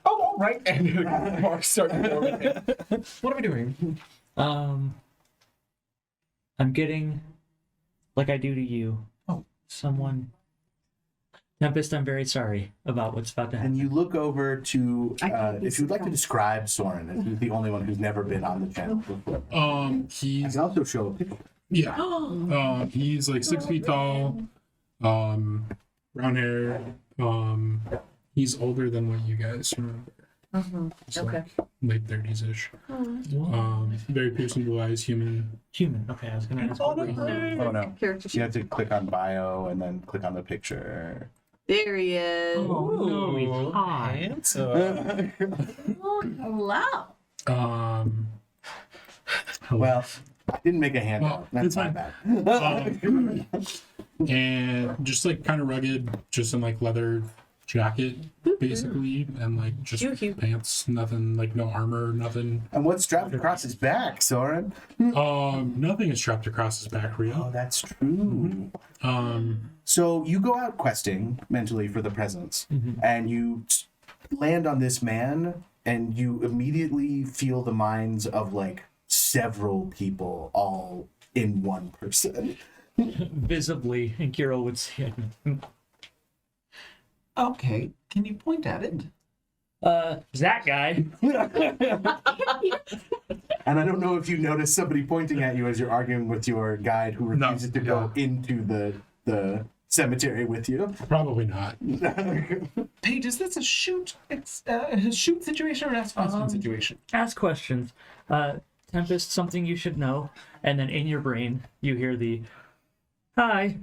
all right. And Mark starts forming it. What are we doing? I'm getting, like I do to you. Oh. Someone. Tempest, I'm very sorry about what's about to happen. And you look over to, I can't be if you'd like to surprised. describe Soren, as he's the only one who's never been on the channel before. I He's can also show a picture. yeah. He's like 6 feet tall. Brown hair. He's older than what you guys remember. He's Okay. like late 30s ish. Very piercing blue eyes, human. Human. Okay, I was gonna ask. what race. Oh no. Character You sheet. have to click on bio and then click on the picture. There he is. Oh no, he's hot. Handsome. Oh, hello. Well, I didn't make a handout. Well, That's it's my fine. bad. And just like kind of rugged, just in like leather jacket, basically, and like just Cute. pants, nothing like no armor, nothing. And what's strapped across his back, Soren? Nothing is strapped across his back, Oh, real. that's true. Um, So you go out questing mentally for the presents, and you land on this man, and you immediately feel the minds of like several people all in one person. Visibly, and Kirill would say, Okay, can you point at it? that guy. And I don't know if you notice somebody pointing at you as you're arguing with your guide who No, refuses to go into the cemetery with you. probably not. Paige, is this a shoot? It's a shoot situation or an ask question situation? Ask questions. Tempest, something you should know. And then in your brain, you hear the, hi.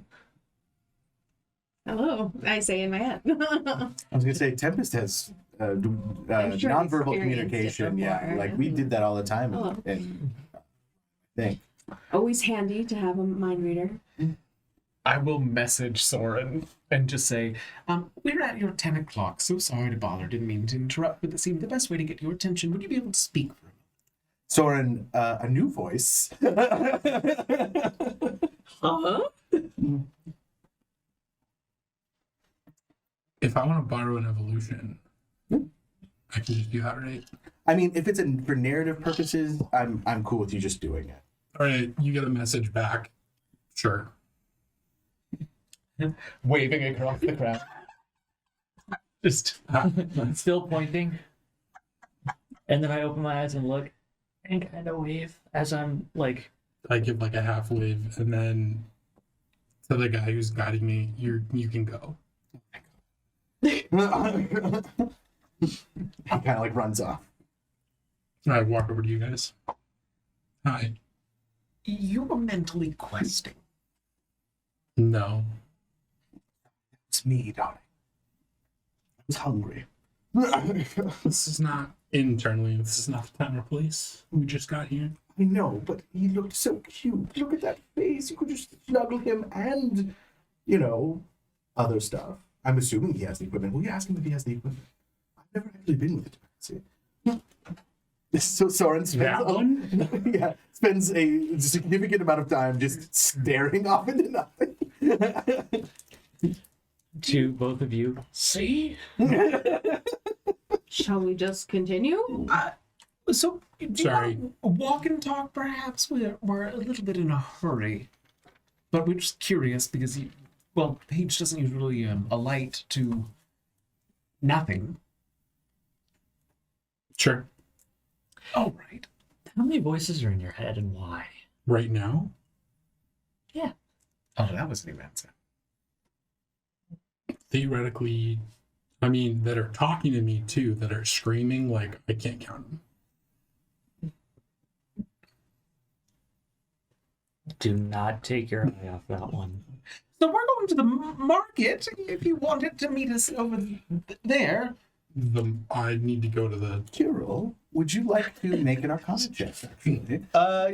Hello, I say in my head. I was gonna say Tempest has I'm sure nonverbal I've experienced it communication. Yeah, before. like we did that all the time. Oh. And thing. Always handy to have a mind reader. I will message Soren and just say, we're at your 10 o'clock. So sorry to bother. Didn't mean to interrupt, but it seemed the best way to get your attention. Would you be able to speak for a moment? Soren, a new voice. Huh? If I want to borrow an evolution, I can just do that, right? I mean, if it's for narrative purposes, I'm cool with you just doing it. All right, you get a message back. Sure. Waving across the crowd. Just Still pointing. And then I open my eyes and look and kind of wave as I'm like, I give like a half wave, and then to the guy who's guiding me, you can go. He kind of like runs off. I walk over to you guys. Hi. you were mentally questing. No. It's me, darling. I was hungry. This is not internally. This is not the time or place. We just got here. I know, but he looked so cute. Look at that face. You could just snuggle him and, other stuff. I'm assuming he has the equipment. Will you ask him if he has the equipment? I've never actually been with it. So Soren spends That one? yeah, spends a significant amount of time just staring off into nothing. to both of you, see? Shall we just continue? So, do you Sorry. want to walk and talk, perhaps? We're a little bit in a hurry. But we're just curious because, Paige doesn't usually alight to nothing. Sure. Oh, right. How many voices are in your head and why? Right now? Yeah. Oh, that was a new answer. Theoretically, that are talking to me too, that are screaming, like, I can't count them. Do not take your eye off that one. So we're going to the market. If you wanted to meet us over there. I need to go to the. Kirill, would you like to make an Arcana check, actually?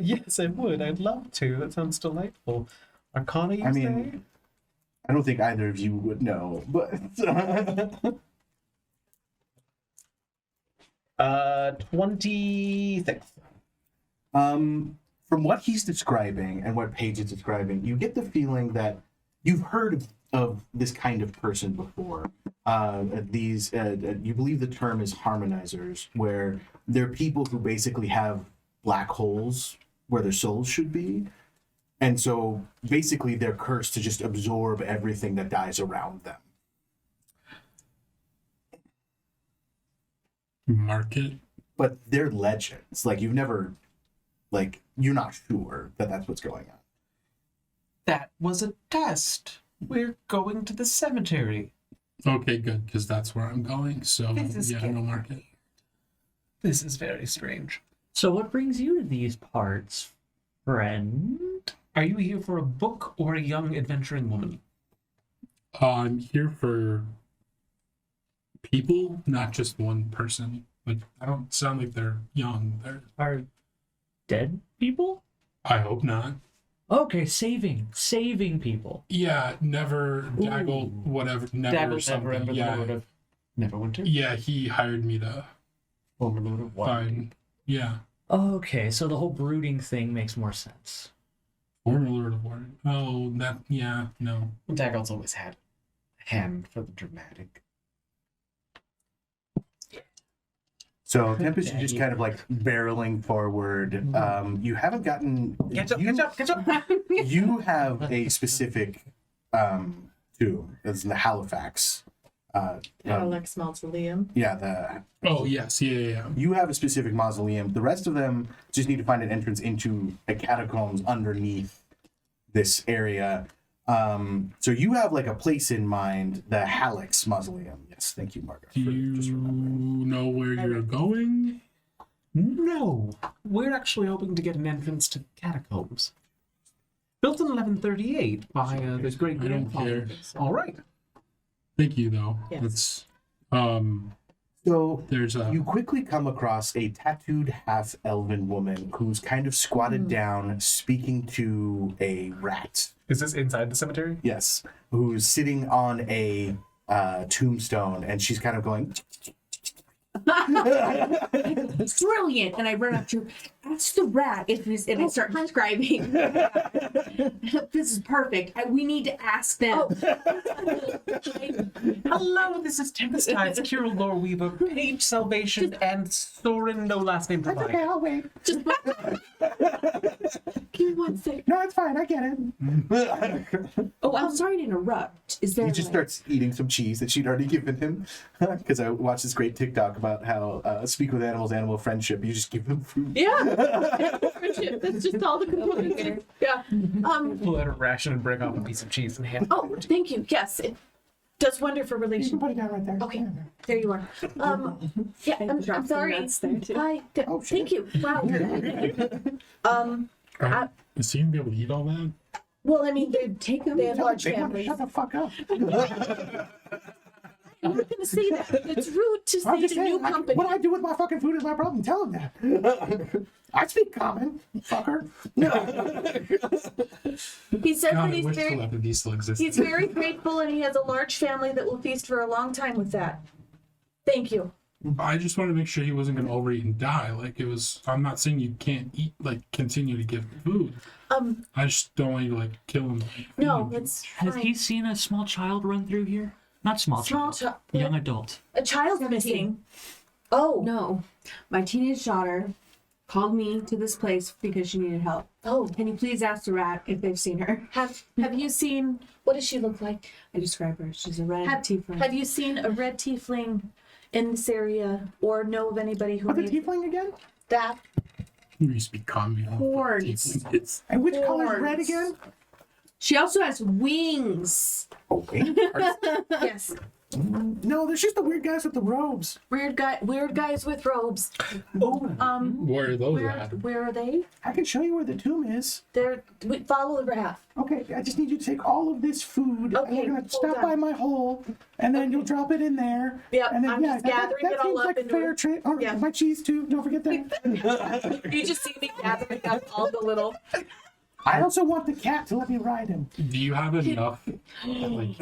Yes, I would. I'd love to. That sounds delightful. Arcana, you I say? mean, I don't think either of you would know, but 26. from what he's describing and what Paige is describing, you get the feeling that you've heard of this kind of person before. You believe the term is harmonizers, where they're people who basically have black holes where their souls should be. And so basically they're cursed to just absorb everything that dies around them. Market. But they're legends. Like, you've never, like, you're not sure that that's what's going on. That was a test. We're going to the cemetery. Okay, good, because that's where I'm going. So This is yeah, good. no market. This is very strange. So what brings you to these parts, friend? Are you here for a book or a young adventuring woman? I'm here for people, not just one person. Like, I don't sound like they're young. Are dead people? I hope not. Okay, saving people. Yeah, never Daggle, whatever, never Daggle, something. Neverember, Yeah, the Lord of Neverwinter. yeah, he hired me to Former Lord of what? find. Yeah, Okay, so the whole brooding thing makes more sense. former Lord of War. Oh, that. Yeah, no. Daggle's always had a hand for the dramatic. So Tempest is just kind of like barreling forward. You haven't gotten... Catch up, you, catch up! You have a specific tomb. It's in the Halifax. Alex Mausoleum. Yeah, Oh yes, yeah. you have a specific mausoleum. The rest of them just need to find an entrance into a catacombs underneath this area. So you have like a place in mind, the Hallex Mausoleum. Yes, thank you, Margaret. Do for you just remembering. know where you're going? No, we're actually hoping to get an entrance to the catacombs. Built in 1138 by his great I don't grandfather. care. All right. Thank you, though. Yes. It's So there's a you quickly come across a tattooed half-elven woman who's kind of squatted down, speaking to a rat. Is this inside the cemetery? Yes, who's sitting on a tombstone, and she's kind of going. Brilliant. And I run up to ask the rat if this, and I start describing. This is perfect. We need to ask them. Hello, this is Tempest Tides, Kirill Loreweaver, Page Salvation, and Soren, no last name provided. I'll wait. Just give me 1 sec. No, it's fine. I get it. Oh, I'm sorry to interrupt. Is there He just starts eating some cheese that she'd already given him. Because I watched this great TikTok about how speak with animals, animal friendship. You just give them food. Yeah. Friendship. That's just all the components. Yeah. Pull out a ration and break off a piece of cheese and hand Oh, thank you. Yes, it does wonder for You can relation. put it down right there. Okay, there you are. Yeah, I'm Drop some sorry. nuts there, too. Hi. Oh, shit. Thank you. Wow. is he gonna be able to eat all that? Well, I mean, they take them? they have large They want to families. shut the fuck up. I'm not going to say that. It's rude to I'm say just to new saying, company. what I do with my fucking food is my problem. Tell him that. I speak common, fucker. He says God, that I he's wish very, telepathy still existed. he's very grateful and he has a large family that will feast for a long time with that. Thank you. I just want to make sure he wasn't gonna overeat and die. Like, it was. I'm not saying you can't eat. Like, continue to give food. I just don't want you to like kill him. No, it's Has fine. he seen a small child run through here? Not small Small child. child. Young adult. A child's 17. missing. Oh. No. My teenage daughter called me to this place because she needed help. Oh. Can you please ask the rat if they've seen her? Have you seen, what does she look like? I describe her. She's a red Have, tiefling. have you seen a red tiefling in this area or know of anybody who What's a needs tiefling again? that? You speak calm. Horns. It's And which color's red Horns. again? She also has wings. Okay. Yes. No, there's just the weird guys with the robes. Weird guys with robes. Oh, where are those at? Where are they? I can show you where the tomb is. We follow the rat. Okay, I just need you to take all of this food. Okay, and we're gonna hold stop on. by my hole, and then you'll drop it in there. Yep, and then, I'm just gathering that it all seems up like into fair it. trade. Oh, Yeah. my cheese too. Don't forget that. You just see me gathering up all the little. I also want the cat to let me ride him. Do you have enough like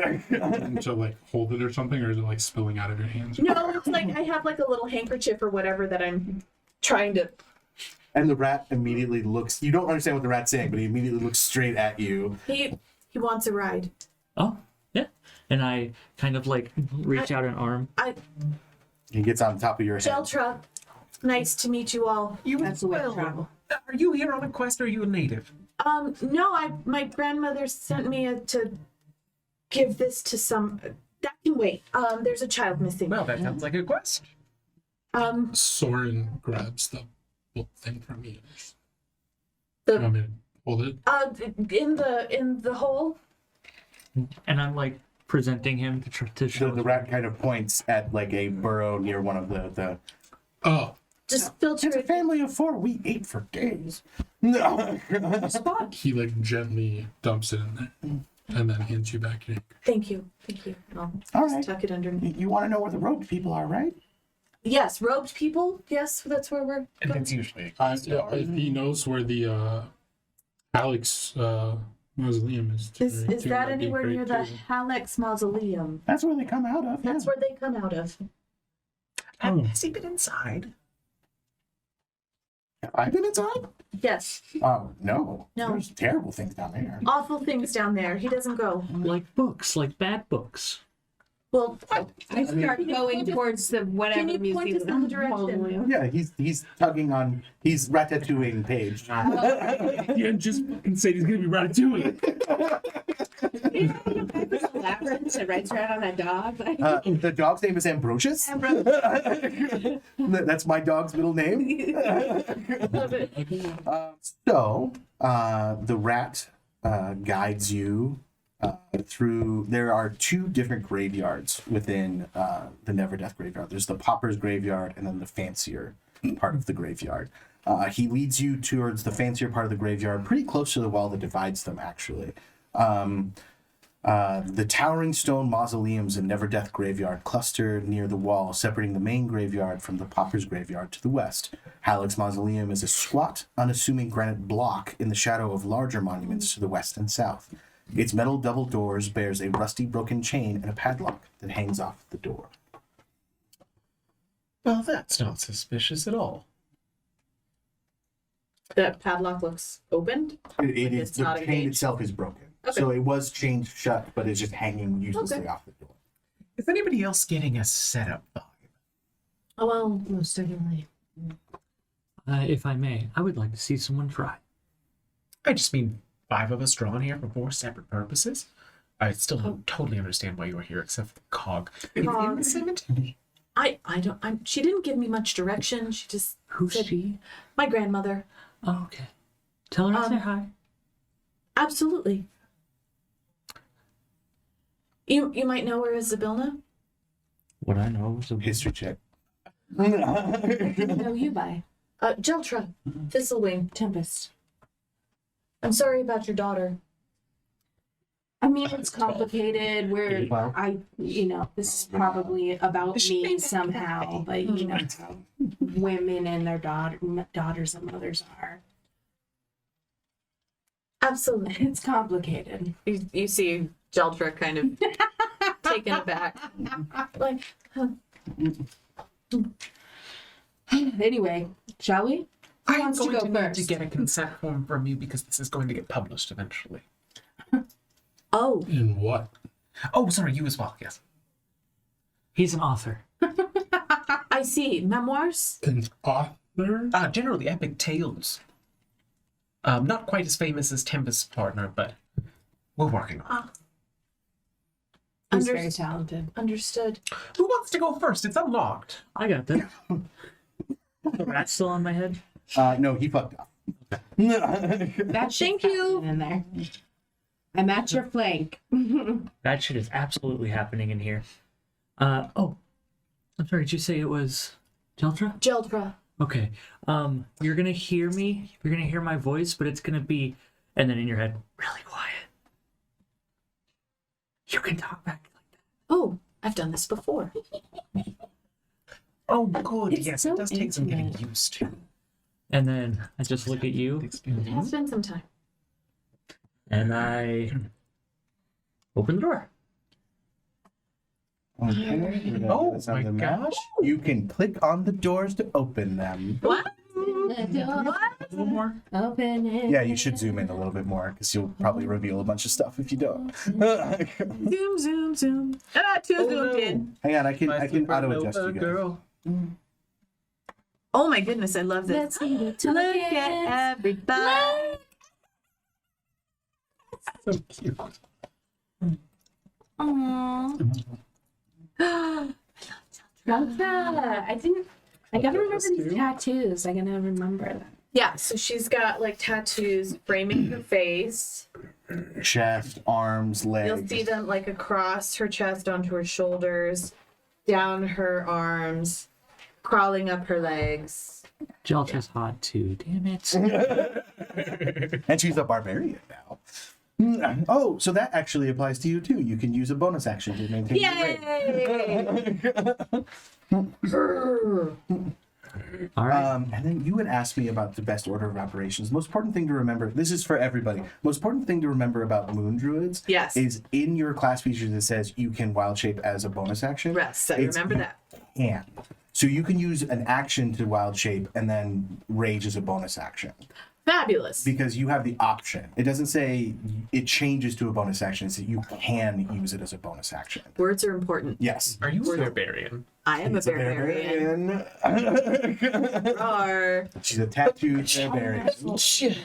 to like hold it or something, or is it like spilling out of your hands? No, it's like I have like a little handkerchief or whatever that I'm trying to And the rat immediately looks. You don't understand what the rat's saying, but he immediately looks straight at you. He wants a ride. Oh, yeah. And I kind of like reach out an arm. He gets on top of your head. Jeltra, nice to meet you all. That's the way to travel. Are you here on a quest or are you a native? No, my grandmother sent me to give this to some. That can wait. There's a child missing. Well, that sounds like a quest. Soren grabs the little thing from you. The- You want me to hold it? In the hole. And I'm like presenting him to show. The rat kind of points at like a burrow near one of the. Oh, Just filter It's a it. family of 4. We ate for days. No. he like gently dumps it in there, and then hands you back your. Thank you. I'll All just right. tuck it underneath. You want to know where the robed people are, right? Yes, robed people. Yes, that's where we're And going. it's usually He knows where the Alex mausoleum is. Is too. that That'd be anywhere great, near the too. Halex mausoleum? That's where they come out of. That's yeah. where they come out of. Has he been inside? Have I been inside? Yes, No. No. There's terrible things down there. awful things down there. He doesn't go. Like books, like bad books. Well, I start going towards the whatever Can you point us in the direction? Yeah, he's tugging on. He's ratatouilleing Paige. Yeah, just fucking say he's gonna be ratatouille. You know, the labyrinth that rides around on that dog. The dog's name is Ambrosius. That's my dog's middle name. Love it. So the rat guides you through. There are 2 different graveyards within the Neverdeath graveyard. There's the Pauper's graveyard and then the fancier part of the graveyard. He leads you towards the fancier part of the graveyard, pretty close to the wall that divides them, actually. The towering stone mausoleums in Neverdeath graveyard cluster near the wall, separating the main graveyard from the Pauper's graveyard to the west. Halleck's mausoleum is a squat, unassuming granite block in the shadow of larger monuments to the west and south. Its metal double doors bears a rusty broken chain and a padlock that hangs off the door. Well, that's not suspicious at all. The padlock looks opened. It is It's the not chain engaged. itself is broken, Okay. so it was chained shut, but it's just hanging uselessly Okay. off the door. Is anybody else getting a setup vibe? Oh well, Most certainly. If I may, I would like to see someone try. I just mean 5 of us drawn here for 4 separate purposes. I still don't totally understand why you are here, except for the cog. In Cog. the cemetery. I don't. She didn't give me much direction. She just Who's said, she? my grandmother. Oh, okay. Tell her I say hi. Absolutely. You might know her as Zabilna. What I know is a History check. Know you by Jeltra, Thistlewing. Tempest. I'm sorry about your daughter. I mean, it's complicated. Where Well. this is probably about Is she me named somehow, but you know how women and their daughters and mothers are. Absolutely. It's complicated. You see Jeltra kind of taken aback. Like, Anyway, shall we? Who I'm wants to going go to need first? to get a consent form from you because this is going to get published eventually. oh, In what? Oh, sorry, you as well, yes. He's an author. I see. Memoirs? An author? Generally epic tales. Not quite as famous as Tempest's partner, but we're working on it. He's Under- very talented. Understood. Who wants to go first? It's unlocked. I got that. The rat's still on my head. No, he fucked up. That Thank you. in there. I'm at your flank. That shit is absolutely happening in here. Oh, I'm sorry. Did you say it was Jeltra? Jeltra. Okay. You're gonna hear me. You're gonna hear my voice, but it's gonna be, and then in your head, really quiet. You can talk back like that. Oh, I've done this before. Oh, good. It's yes, so it does take some getting intimate. used to. And then I just look at you, I'll spend some time. and I open the door. Okay. Oh That's on my the map. gosh. You can click on the doors to open them. What? the door. One more. Open it. Yeah, you should zoom in a little bit more because you'll probably reveal a bunch of stuff if you don't. Zoom, zoom, zoom. Too zoomed in. Hang on, I can auto adjust you guys. Girl. Oh my goodness, I love this. Let's see the Look tokens. at everybody. So cute. Aww. Love that. I gotta remember these tattoos. I gotta remember them. Yeah, so she's got like tattoos framing her face. Chest, arms, legs. You'll see them like across her chest, onto her shoulders, down her arms, crawling up her legs. Jelcha's hot too. Damn it. And she's a barbarian now. Oh, so that actually applies to you too. You can use a bonus action to maintain your range. Yay! All right. And then you had asked me about the best order of operations. Most important thing to remember, this is for everybody. Most important thing to remember about moon druids Yes. is in your class features it says you can wild shape as a bonus action. Rest, so It's- remember that. Yeah. So you can use an action to wild shape and then rage as a bonus action. Fabulous. Because you have the option. It doesn't say it changes to a bonus action. It's that you can use it as a bonus action. Words are important. Yes. Are you a barbarian? I am a barbarian. Roar. She's a tattooed barbarian.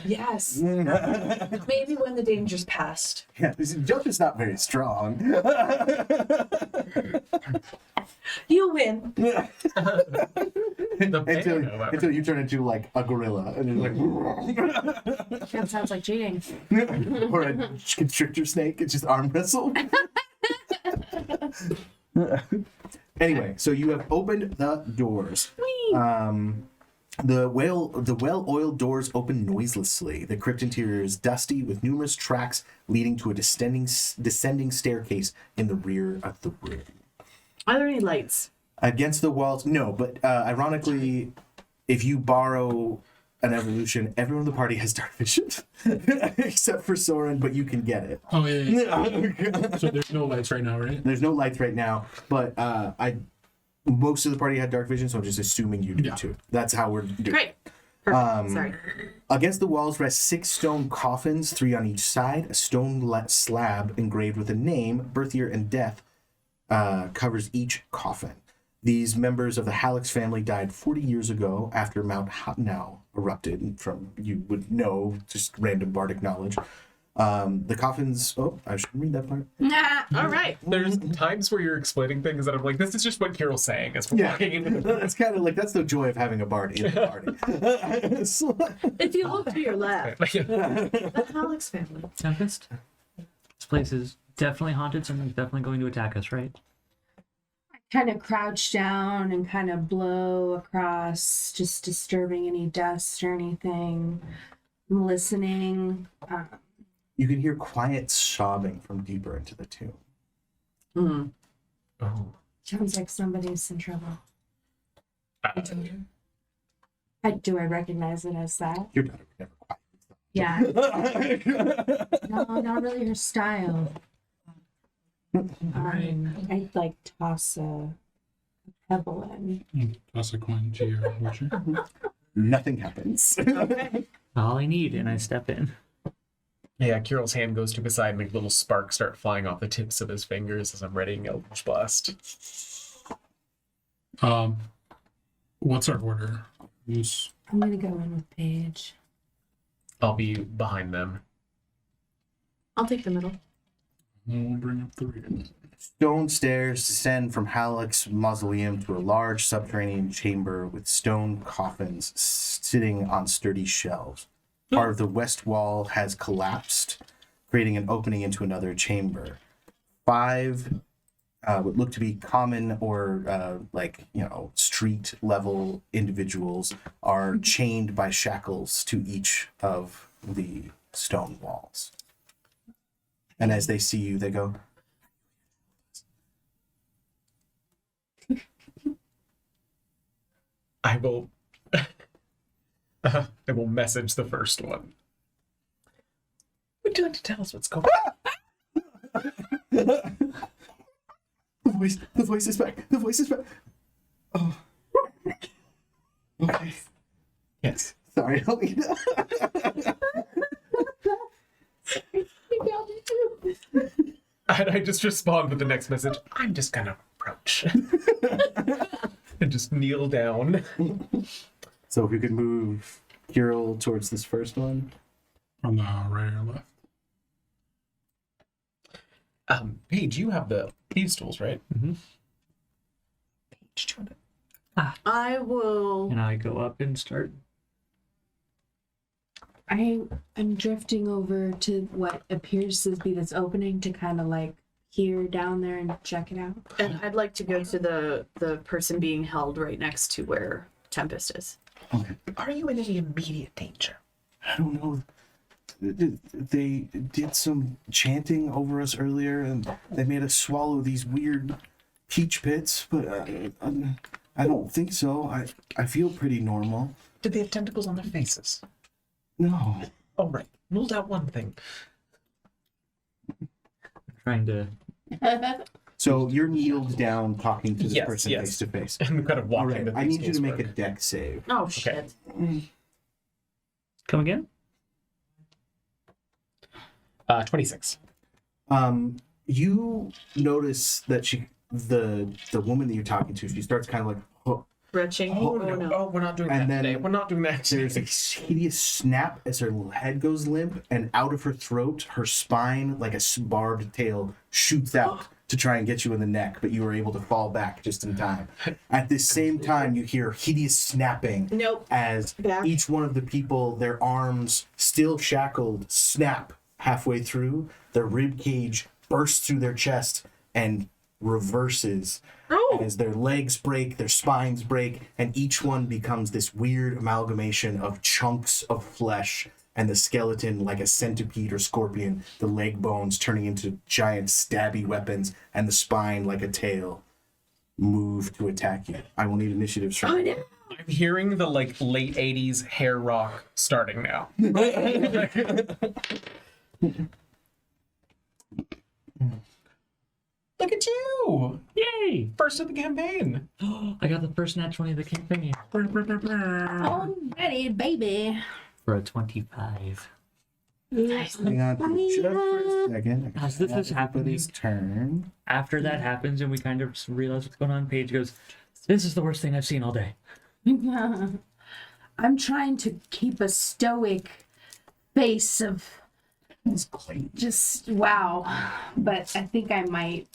Yes. Maybe when the danger's past. Yeah, Joker's not very strong. You win. until you turn into like a gorilla and you're like That sounds like cheating. or a constrictor snake. It's just arm wrestle. Anyway, so you have opened the doors. The well-oiled doors open noiselessly. The crypt interior is dusty with numerous tracks leading to a descending staircase in the rear of the room. Are there any lights? Against the walls, no, but ironically, if you borrow an evolution, everyone in the party has dark vision. Except for Soren, but you can get it. Oh, yeah. So there's no lights right now, right? There's no lights right now, but most of the party had dark vision, so I'm just assuming you do Yeah. too. That's how we're doing. Great. Perfect. Sorry. Against the walls rest 6 stone coffins, 3 on each side. A stone slab engraved with a name, birth year, and death covers each coffin. These members of the Hallex family died 40 years ago after Mount Hotnow erupted. From you would know, just random bardic knowledge. The coffins. Oh, I should read that part. All right. There's times where you're explaining things that I'm like, this is just what Carol's saying as we're walking into the That's kind of like that's the joy of having a bard in the party. If you look to your left, Like, the Hallex family. Tempest? This place is definitely haunted. Something's definitely going to attack us, right? Kind of crouch down and kind of blow across, just disturbing any dust or anything. I'm listening. You can hear quiet sobbing from deeper into the tomb. Mm. oh. Sounds like somebody's in trouble. Uh, Do I recognize it as that? Your daughter would never quiet. Yeah. No, not really her style. I'd like toss a pebble in. Toss a coin to your watcher. Nothing happens. All I need, and I step in. yeah, Carol's hand goes to his side and like little sparks start flying off the tips of his fingers as I'm readying Eldritch Blast. What's our order? Who's I'm gonna go in with Paige. I'll be behind them. I'll take the middle. we'll bring up the rear. Stone stairs descend from Halleck's mausoleum to a large subterranean chamber with stone coffins sitting on sturdy shelves. Part of the west wall has collapsed, creating an opening into another chamber. 5 what look to be common or street level individuals are chained by shackles to each of the stone walls. And as they see you, they go, I will I will message the first one. Would you like to tell us what's going on? The voice is back. The voice is back. Oh. Okay. Yes. Sorry, Alina. And I just respond with the next message. I'm just gonna approach. And just kneel down. So if we could move Kirill towards this first one. From the right or left. Paige, you have the thieves tools, right? Mm-hmm. Paige, do you want to... I will. And I go up and start. I'm drifting over to what appears to be this opening to kind of like peer down there and check it out. And I'd like to go to the person being held right next to where Tempest is. Okay. Are you in any immediate danger? I don't know. They did some chanting over us earlier, and they made us swallow these weird peach pits, but I don't think so. I feel pretty normal. Did they have tentacles on their faces? No. Oh, right. Ruled out one thing. Trying to. So you're kneeled down talking to this Yes, person yes. face to face. And kind of All walking. right, I need you to make a deck save. Oh shit! Come again? 26. You notice that the woman that you're talking to, she starts kind of like, oh, Retching. Oh, Oh, no. Oh, we're not doing And that then today. We're not doing that there's today. a hideous snap as her head goes limp, and out of her throat, her spine, like a barbed tail, shoots out to try and get you in the neck, but you were able to fall back just in time. At the same time, you hear hideous snapping Nope. as Back. each one of the people, their arms still shackled, snap halfway through. Their rib cage bursts through their chest and reverses Oh. as their legs break, their spines break, and each one becomes this weird amalgamation of chunks of flesh, and the skeleton like a centipede or scorpion, the leg bones turning into giant stabby weapons, and the spine like a tail move to attack you. I will need initiatives from you. I'm hearing the like late 80s hair rock starting now. Look at you! Yay! First of the campaign. I got the first nat 20 of the campaign Alrighty, baby. for a 25. Hang on to it just for a second. As this is happening- Everybody's turn. After that happens and we kind of realize what's going on, Paige goes, "This is the worst thing I've seen all day." I'm trying to keep a stoic face of just wow, but I think I might.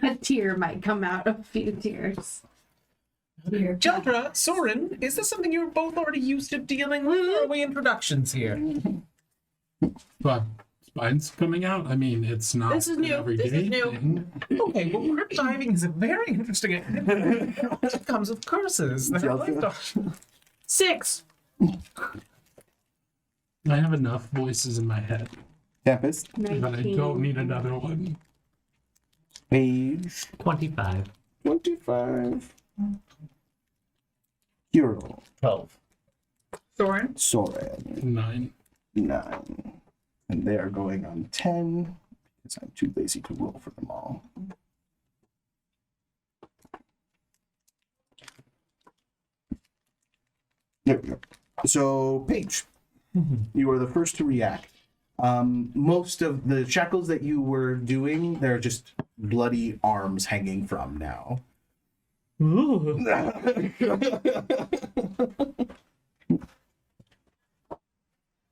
A tear might come out. A few tears. Jandra, Soren, is this something you're both already used to dealing with, or are we introductions here? But spine's coming out. I mean, it's not This is an new. everyday This is new. thing. Okay, well, crypt diving is a very interesting activity. It comes with curses. That are left on- 6. I have enough voices in my head, Tempest, but I don't need another one. Page 25. 25. Hero, 12. Soren. Soren, 9. 9. And they are going on 10 because I'm too lazy to roll for them all. There we go. So, Paige, you are the first to react. Most of the shackles that you were doing, they're just bloody arms hanging from now. Ooh.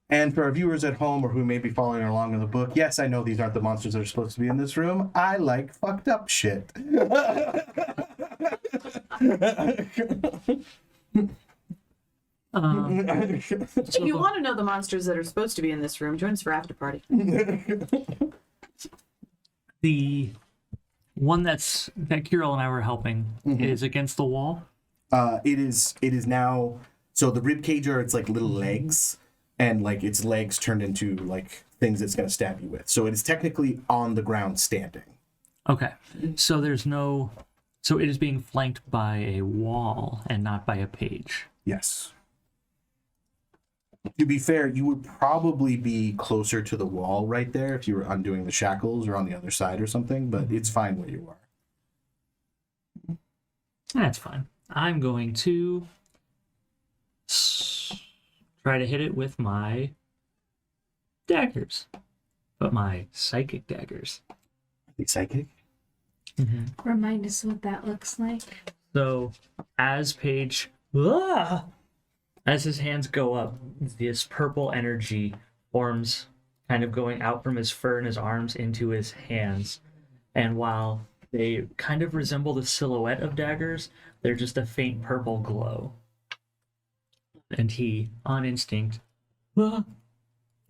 And for our viewers at home or who may be following along in the book, yes, I know these aren't the monsters that are supposed to be in this room. I like fucked up shit. If you want to know the monsters that are supposed to be in this room, join us for after party. The one that Kirill and I were helping is against the wall. It is now, so the rib cage are its like little legs, and like its legs turned into like things it's gonna stab you with. So it is technically on the ground standing. Okay. So there's no. So it is being flanked by a wall and not by a page. Yes. To be fair, you would probably be closer to the wall right there if you were undoing the shackles or on the other side or something, but it's fine where you are. That's fine. I'm going to try to hit it with my daggers, but my psychic daggers. The psychic. Remind us what that looks like. So as Paige, as his hands go up, this purple energy forms, kind of going out from his fur and his arms into his hands. And while they kind of resemble the silhouette of daggers, they're just a faint purple glow. And he, on instinct, and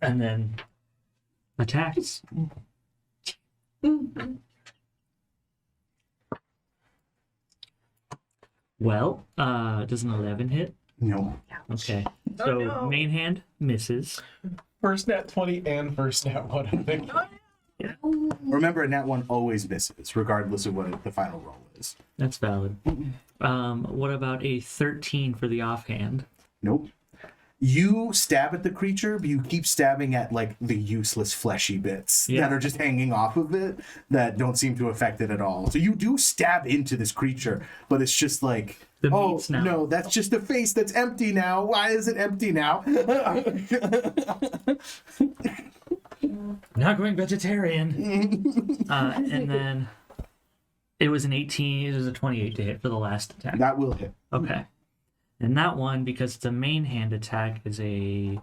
then attacks. Well, does an 11 hit? No. Okay. So main hand misses. First nat 20 and first nat 1, I think. Remember, a nat 1 always misses, regardless of what the final roll is. That's valid. What about a 13 for the offhand? Nope. You stab at the creature, but you keep stabbing at like the useless fleshy bits that are just hanging off of it that don't seem to affect it at all. So you do stab into this creature, but it's just like, The oh meat's now. no, that's just a face that's empty now. Why is it empty now? Not going vegetarian. And then it was an 18. It was a 28 to hit for the last attack. That will hit. Okay. And that one, because it's a main hand attack, is a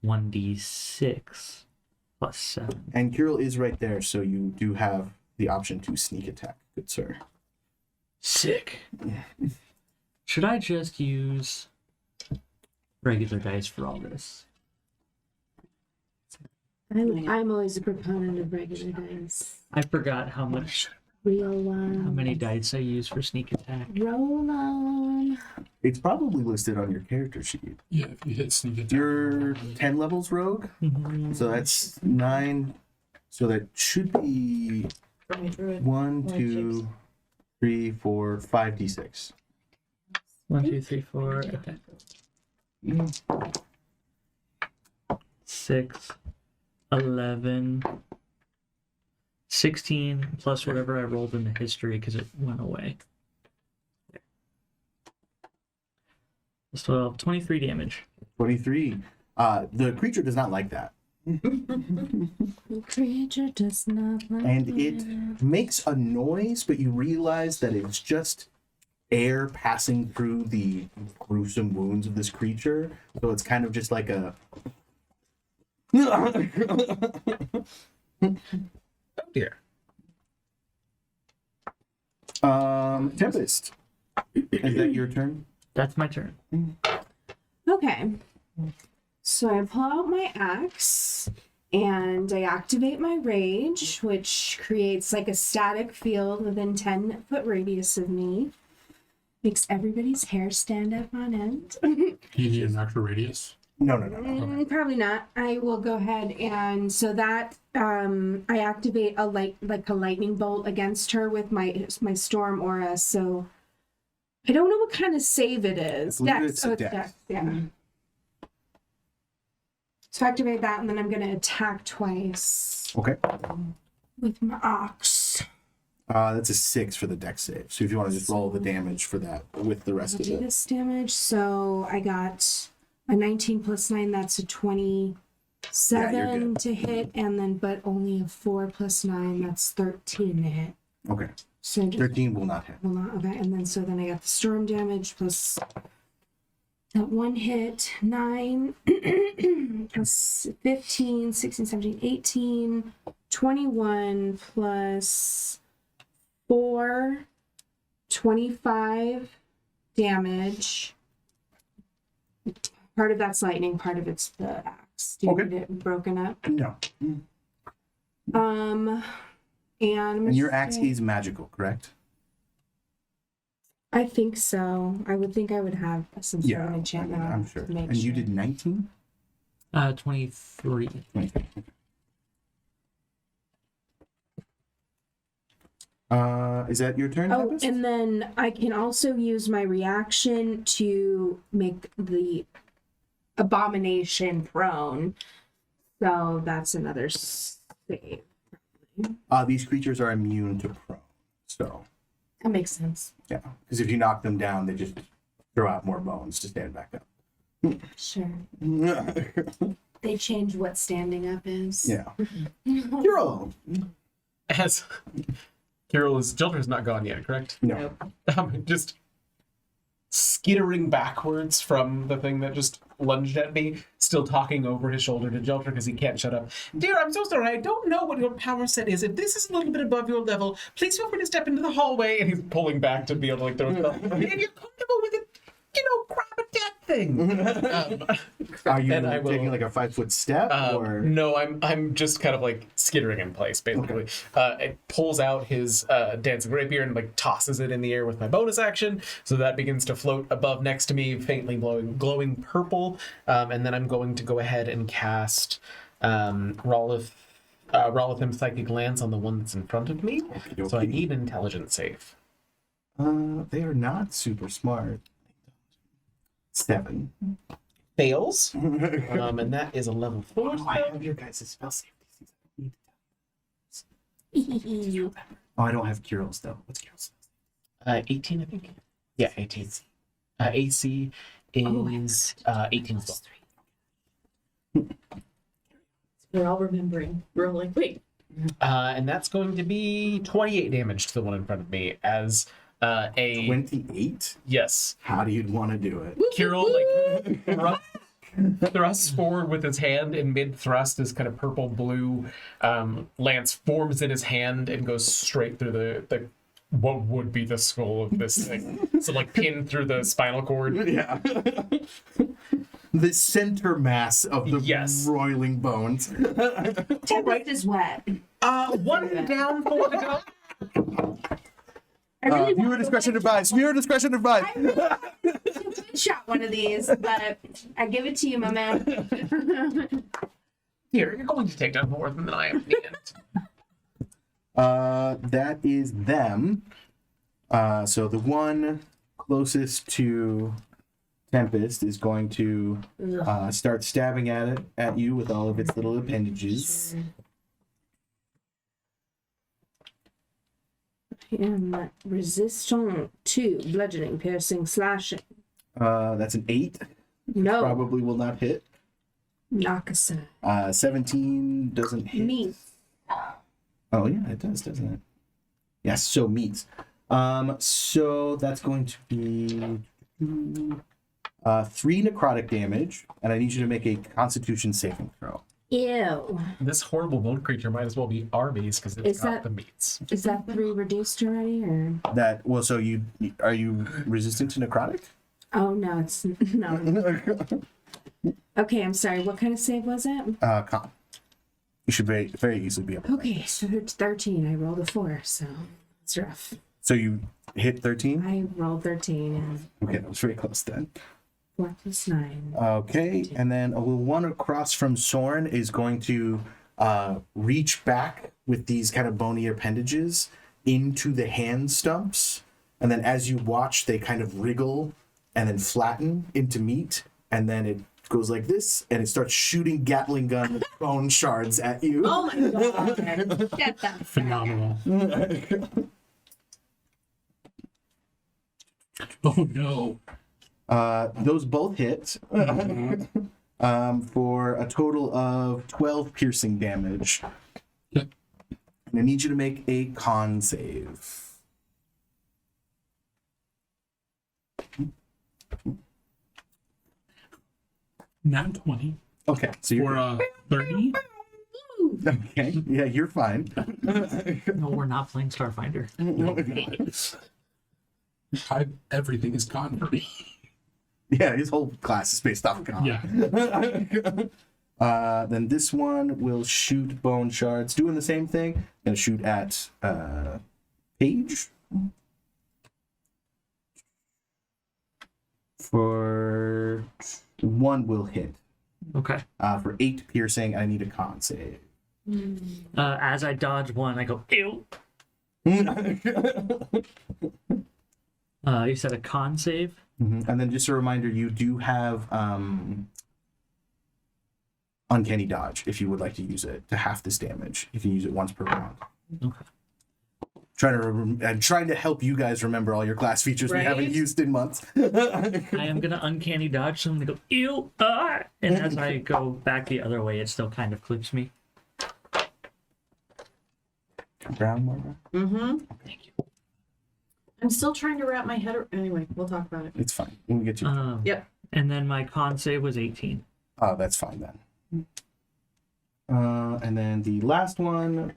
1d6 plus 7. And Kirill is right there, so you do have the option to sneak attack, good sir. Sick. Should I just use regular dice for all this? I'm always a proponent of regular dice. I forgot how Real one. how many dice I use for sneak attack. Roll on. It's probably listed on your character sheet. Yeah, if you hit sneak attack. You're 10 levels rogue, so that's 9. So that should be For my druid. 1, 2, 3, 4, 5 d6. 1, 2, 3, 4. Okay. 6, 11, 16 plus whatever I rolled in the history because it went away. So 23 damage. 23. The creature does not like that. The creature does not like And it makes a noise, but you realize that it's just air passing through the gruesome wounds of this creature. So it's kind of just like a... Oh dear. Tempest. Is that your turn? That's my turn. Okay. So I pull out my axe and I activate my rage, which creates like a static field within 10-foot radius of me. Makes everybody's hair stand up on end. You need an extra radius. No. Probably not. I will go ahead and so that I activate a lightning bolt against her with my storm aura. So I don't know what kind of save it is. I believe Dex. it's Oh, a it's dex. Dex. Yeah. So activate that, and then I'm gonna attack twice Okay. with my ox. That's a 6 for the dex save. So if you want to just roll the damage for that with the rest I'll of do it. this damage. So I got a 19 plus 9. That's a 27 good. to hit, and then but only a 4 plus 9. That's 13 to hit. Okay. So just 13 will not hit. hold on. Okay, and then so then I got the storm damage plus that one hit 9 plus 15, 16, 17, 18, 21 plus 4, 25 damage. Part of that's lightning, part of it's the axe. Do you Okay. need it broken up? No. And I'm gonna And your axe say- is magical, correct? I think so. I would think I would have some sort of enchantment on I'm it sure. to make And you sure. did 19? 23. 23. Is that your turn? Oh, Tempest? and then I can also use my reaction to make the abomination prone. So that's another save. These creatures are immune to prone. So, That makes sense. yeah. Because if you knock them down, they just throw out more bones to stand back up. Sure. They changed what standing up is. Yeah. You're alone. As Jilter is not gone yet, correct? No. Just skittering backwards from the thing that just lunged at me, still talking over his shoulder to Jilter because he can't shut up. Dear, I'm so sorry. I don't know what your power set is. If this is a little bit above your level, please feel free to step into the hallway. And he's pulling back to be able to like throw it. If you're comfortable with it, grab a dead thing. Are you And I will- taking like a 5-foot step or? No, I'm just kind of like skittering in place, basically. It pulls out his dancing rapier and like tosses it in the air with my bonus action, so that begins to float above next to me, faintly glowing purple. And then I'm going to go ahead and cast Rolithim's Psychic Lance on the one that's in front of me. Okey-dokey. So I need an intelligence save. They are not super smart. 7. Fails, and that is a level 4 Oh, I spell. have your guys' spell safety. Oh, I don't have Kirill's though. What's Kirill's? 18, I think. Yeah, 18. AC is 18 as well. We're all remembering. We're all like, wait. And that's going to be 28 damage to the one in front of me as a 28? yes. How do you want to do it? Kirill thrusts forward with his hand, and mid thrust, this kind of purple blue lance forms in his hand and goes straight through the what would be the skull of this thing. So like pinned through the spinal cord. Yeah. The center mass of the Yes. roiling bones. Tempest is wet. One down, 4 to go. I really Viewer want to discretion advised. Viewer discretion advised. shot one of these, but I give it to you, my man. Here, you're going to take down more than I am in the end. That is them. So the one closest to Tempest is going to start stabbing at you with all of its little appendages. I am resistant to bludgeoning, piercing, slashing. That's an 8. No, Probably will not hit. knock aside. 17 doesn't hit. Me. Oh yeah, it does, doesn't it? Yes, so meets. So that's going to be 3 necrotic damage, and I need you to make a Constitution saving throw. Ew. This horrible bone creature might as well be Arby's because it's Is got that- the meats. Is that 3 reduced already, or? That well, so you are you resistant to necrotic? Oh no, it's no. Okay, I'm sorry. What kind of save was it? Con. You should very easily be able. Okay, so it's 13. I rolled a 4, so it's rough. So you hit 13. I rolled 13 and Okay, that was very close then. 4 plus 9. Okay, and then a little one across from Sorn is going to reach back with these kind of bony appendages into the hand stumps, and then as you watch, they kind of wriggle and then flatten into meat, and then it goes like this, and it starts shooting Gatling gun bone shards at you. Oh my god. Get that. Phenomenal. Oh no. Those both hit for a total of 12 piercing damage. Yep. And I need you to make a con save. Nat 20 Okay, so you're for 30. okay. Yeah, you're fine. No, we're not playing Starfinder. Everything is gone for me. Yeah, his whole class is based off of con. Yeah. Then this one will shoot bone shards, doing the same thing. Gonna shoot at Paige for 1 will hit. Okay. For 8 piercing, I need a con save. As I dodge one, I go, ew. You said a con save? And then just a reminder, you do have uncanny dodge if you would like to use it to half this damage. You can use it once per round. Okay. I'm trying to help you guys remember all your class features we haven't Right? used in months. I am gonna uncanny dodge, so I'm gonna go ew, and as I go back the other way, it still kind of clips me. Brown Mara? Mm-hmm. Thank you. I'm still trying to wrap my head. Anyway, we'll talk about it. It's fine. We'll get you. Yep. And then my con save was 18. Oh, that's fine then. And then the last one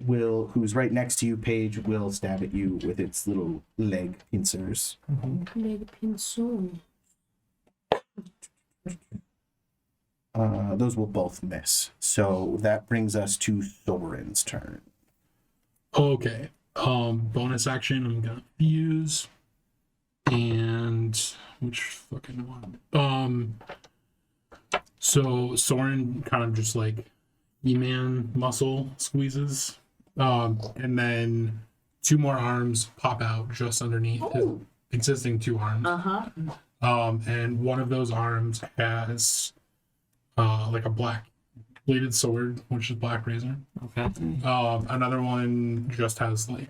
who's right next to you, Paige, will stab at you with its little leg pincers. Leg pencil. Those will both miss. So that brings us to Soren's turn. Okay. Bonus action, I'm gonna fuse. And which fucking one? So Soren kind of just like E-Man muscle squeezes. And then 2 more arms pop out just underneath his existing 2 arms. Uh-huh. And one of those arms has like a black bladed sword, which is Black Razor. Okay. Another one just has like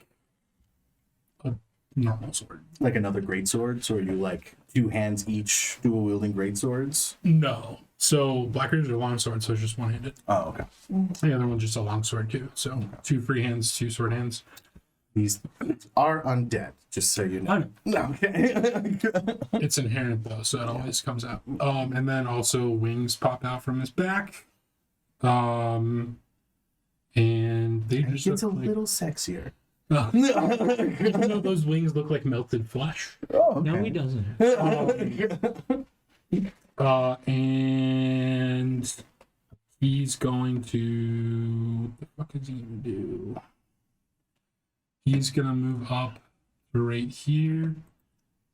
a normal sword. Like another greatsword? So are you like 2 hands each, dual wielding greatswords? No. So Black Razor is a long sword, so it's just one-handed. Oh, okay. The other one's just a long sword too. So 2 free hands, 2 sword hands. These are undead, just so you know. No, okay. It's inherent though, so it always comes out. And then also wings pop out from his back. And they It just gets a look like, little sexier. even though those wings look like melted flesh. Oh, okay. No, he doesn't. And he's going to. What the fuck is he gonna do? He's gonna move up to right here,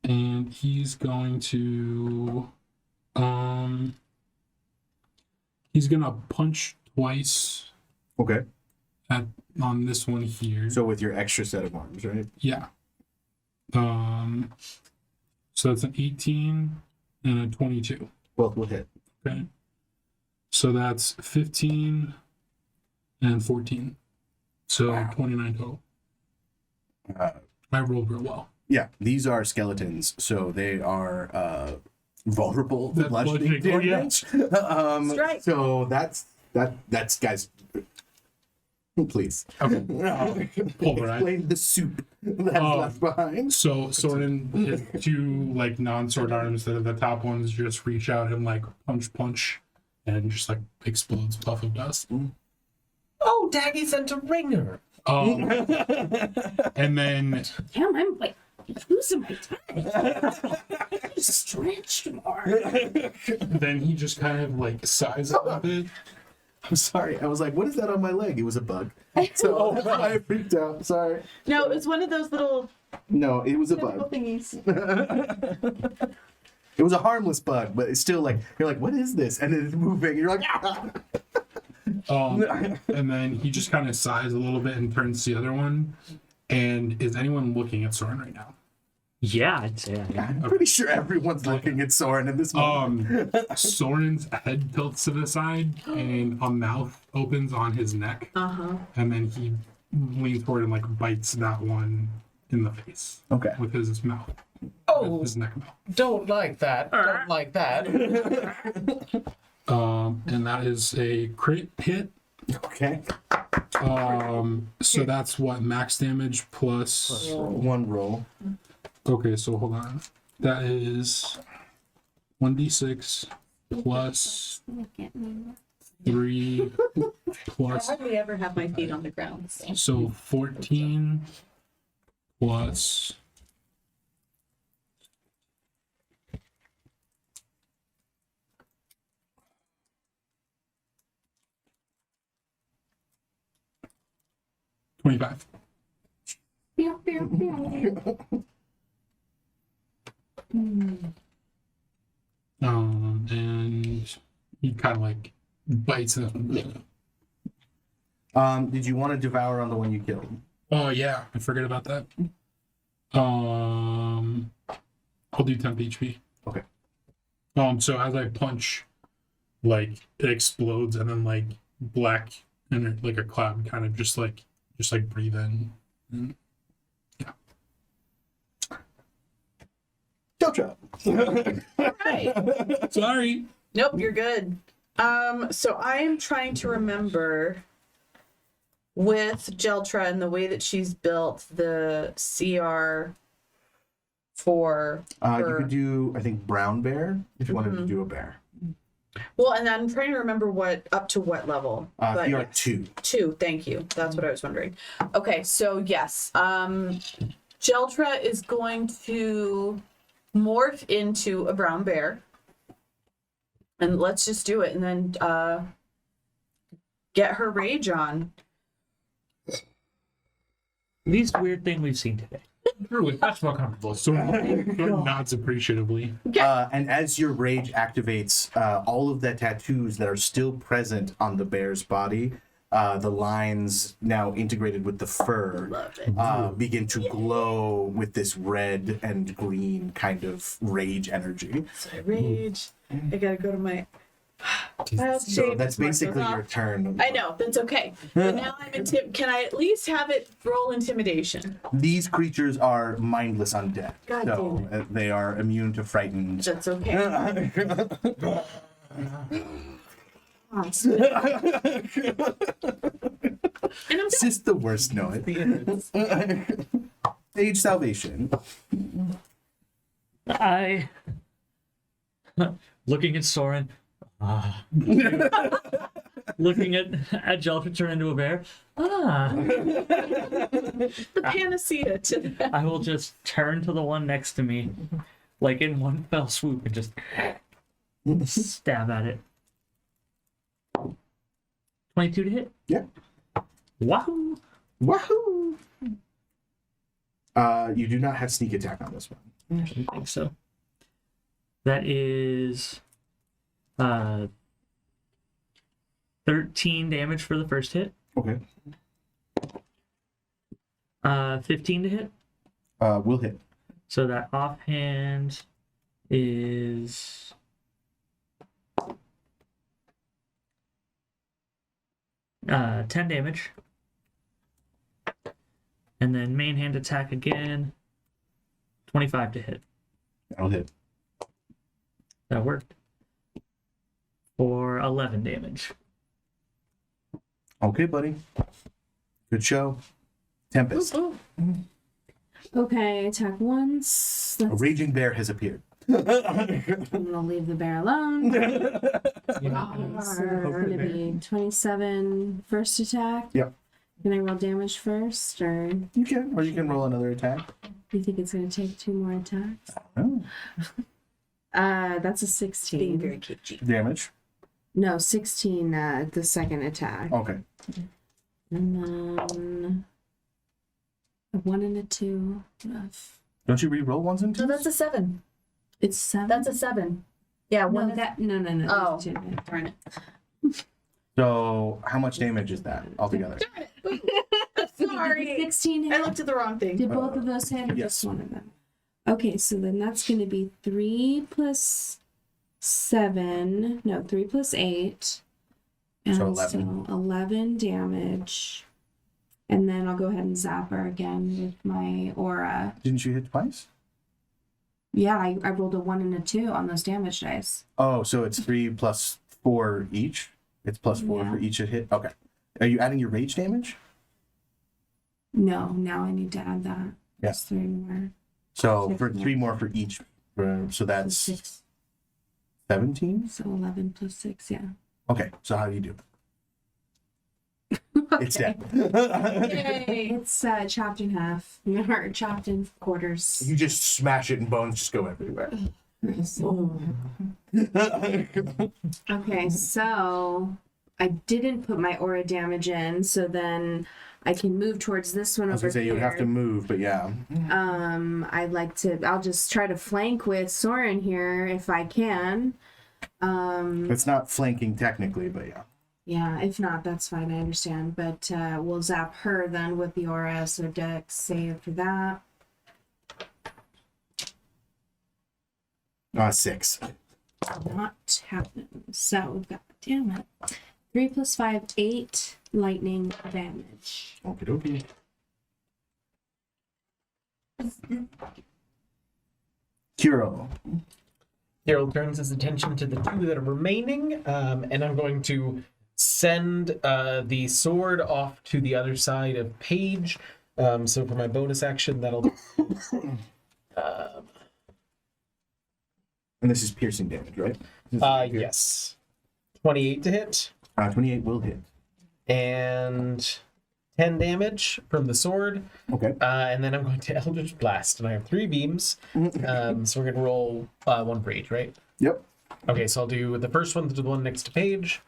and he's going to. He's gonna punch twice Okay. on this one here. So with your extra set of arms, right? Yeah. So that's an 18 and a 22. Both will hit. Okay. So that's 15 and 14. So 29 total. I rolled real well. Yeah, these are skeletons, so they are vulnerable to That's bludgeoning bludgeoning, yeah. damage. Strike. So that's guys. Please. Okay. Pulverize. Explain the soup that's left behind. So Soren, his 2 like non-sword arms that are the top ones just reach out and like punch, and just like explodes puff of dust. Oh, Daggy sent a ringer. And then Damn, I'm like losing my time. Stretched more. he just kind of like sighs a bit. I'm sorry. I was like, what is that on my leg? It was a bug. So I freaked out. Sorry. No, it was one of those little No, it was a little bug. thingies. It was a harmless bug, but it's still like, you're like, what is this? And it's moving. And you're like, ah! And then he just kind of sighs a little bit and turns to the other one. And is anyone looking at Soren right now? Yeah, I'd say I am. I'm pretty sure everyone's looking at Soren in this moment. Soren's head tilts to the side and a mouth opens on his neck. Uh-huh. And then he leans forward and like bites that one in the face Okay. with his mouth. Oh, His neck mouth. don't like that. Don't like that. And that is a crit hit. Okay. So that's what, max damage plus. One roll. Okay, so hold on. That is 1d6 plus 3 plus. I hardly ever have my feet on the ground. So 14 plus. $25. And he kind of like bites it. Did you want to devour on the one you killed? Oh yeah, I forget about that. I'll do 10 HP. Okay. So as I punch, like it explodes and then like black and like a cloud kind of just like breathe in and Jeltra. Right. Sorry. Nope, you're good. So I am trying to remember with Jeltra and the way that she's built the CR for You her. could do, I think, brown bear if you wanted to do a bear. Well, and I'm trying to remember up to what level. But CR yes. 2. 2, thank you. That's what I was wondering. Okay, so yes. Jeltra is going to morph into a brown bear. And let's just do it and then get her rage on. Least weird thing we've seen today. Really, that's more comfortable. So nods appreciatively. And as your rage activates, all of the tattoos that are still present on the bear's body, the lines now integrated with the fur, Love it. begin to glow with this red and green kind of rage energy. So I rage. I gotta go to my wild So shape. that's basically your turn. I know, that's okay. But now I'm can I at least have it roll intimidation? These creatures are mindless undead, God so damn they are immune to frightened. That's okay. And I'm It's just the worst noise. Sage salvation. I looking at Soren. Looking at Jeltra turn into a bear. the panacea to that. I will just turn to the one next to me, like in one fell swoop, and just stab at it. 22 to hit. Yeah. Wahoo! Wahoo! You do not have sneak attack on this one. I don't think so. That is 13 damage for the first hit. Okay. 15 to hit. Will hit. So that offhand is 10 damage. And then main hand attack again. 25 to hit. That'll hit. That worked. For 11 damage. Okay, buddy. Good show. Tempest. Okay, attack once. A raging bear has appeared. I'm gonna leave the bear alone. So it's gonna be 27 first attack. Yep. Can I roll damage first, or You can, or you can roll another attack. do you think it's gonna take 2 more attacks? Oh. That's a Being 16. very cagey. Damage. No, 16. The second attack, Okay. and then a 1 and a 2. Don't you re-roll ones and No, twos? that's a 7. It's 7. That's a 7. Yeah, one no, is that no. Oh. It's 2. darn it. So how much damage is that altogether? Darn it. Sorry. 16 I hit? looked at the wrong thing. Did both of those hit or yes. just one of them? Okay, so then that's going to be 3 plus 7. No, 3 plus 8. And So 11. So 11 damage. And then I'll go ahead and zap her again with my aura. Didn't you hit twice? Yeah, I rolled a 1 and a 2 on those damage dice. Oh, so it's 3 plus 4 each? It's plus 4 Yeah. for each hit? Okay. Are you adding your rage damage? No, now I need to add that. Yeah. Just 3 more. So Six for more. 3 more for each. So So that's 6. 17? So 11 plus 6, yeah. Okay, so how do you do? It's dead. Yay. It's chopped in half. Or chopped in quarters. You just smash it and bones just go everywhere. Okay, so I didn't put my aura damage in, so then I can move towards this one I was over gonna say you here. would have to move, but yeah. I'll just try to flank with Soren here if I can. It's not flanking technically, but yeah. Yeah, if not, that's fine, I understand. But we'll zap her then with the aura, so Dex save for that. 6. Not happening. So we've got, damn it. 3 plus 5, 8 lightning damage. Okie dokie. Kuro. Daryl turns his attention to the two that are remaining, and I'm going to send the sword off to the other side of Paige. So for my bonus action, that'll. And this is piercing damage, right? Yes. 28 to hit, 28 will hit. and 10 damage from the sword. Okay. And then I'm going to Eldritch Blast, and I have 3 beams. So we're going to roll 1 for each, right? Yep. Okay, so I'll do the first one to the one next to Paige.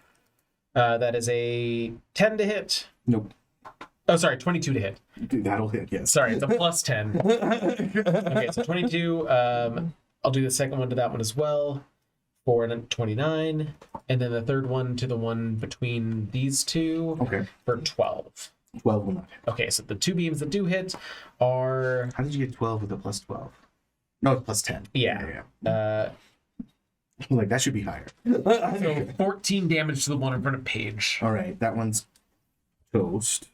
That is a 10 to hit. Nope. Oh, sorry, 22 to hit. Dude, that'll hit, yes. Sorry, it's a plus 10. Okay, so 22. I'll do the second one to that one as well for a 29. And then the third one to the one between these two Okay. for 12. 12 will not hit. Okay, so the 2 beams that do hit are... How did you get 12 with a plus 12? No, it's plus 10. Yeah. Like, that should be higher. So 14 damage to the one in front of Paige. All right, that one's toast.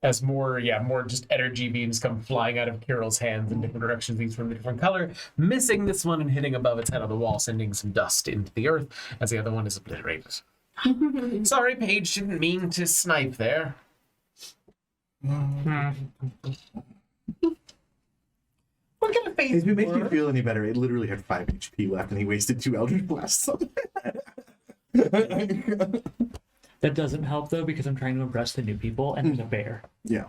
As more just energy beams come flying out of Kirill's hands in different directions, each from a different color, missing this one and hitting above its head on the wall, sending some dust into the earth, as the other one is obliterated. Sorry, Paige, didn't mean to snipe there. What kind of face? If it makes you feel any better, it literally had 5 HP left, and he wasted 2 Eldritch Blasts on it. That doesn't help though because I'm trying to impress the new people and there's a bear. Yeah.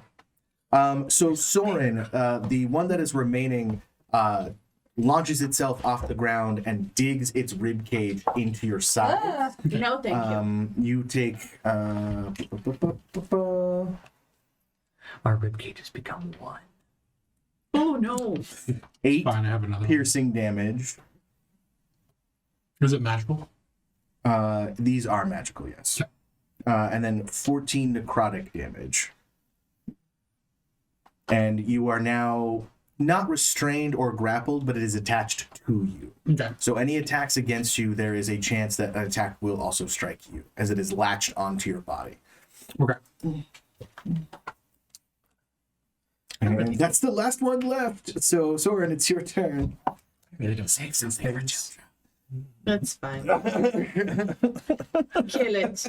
So Soren, the one that is remaining, launches itself off the ground and digs its rib cage into your side. No, thank you. You take Our rib cages become one. Oh no. 8 Fine, I have another one. piercing damage. Is it magical? These are magical, yes. And then 14 necrotic damage. And you are now not restrained or grappled, but it is attached to you. Okay. So any attacks against you, there is a chance that an attack will also strike you, as it is latched onto your body. Okay. And that's the last one left. So Soren, it's your turn. Really don't say it since they were children. That's fine. Kill it.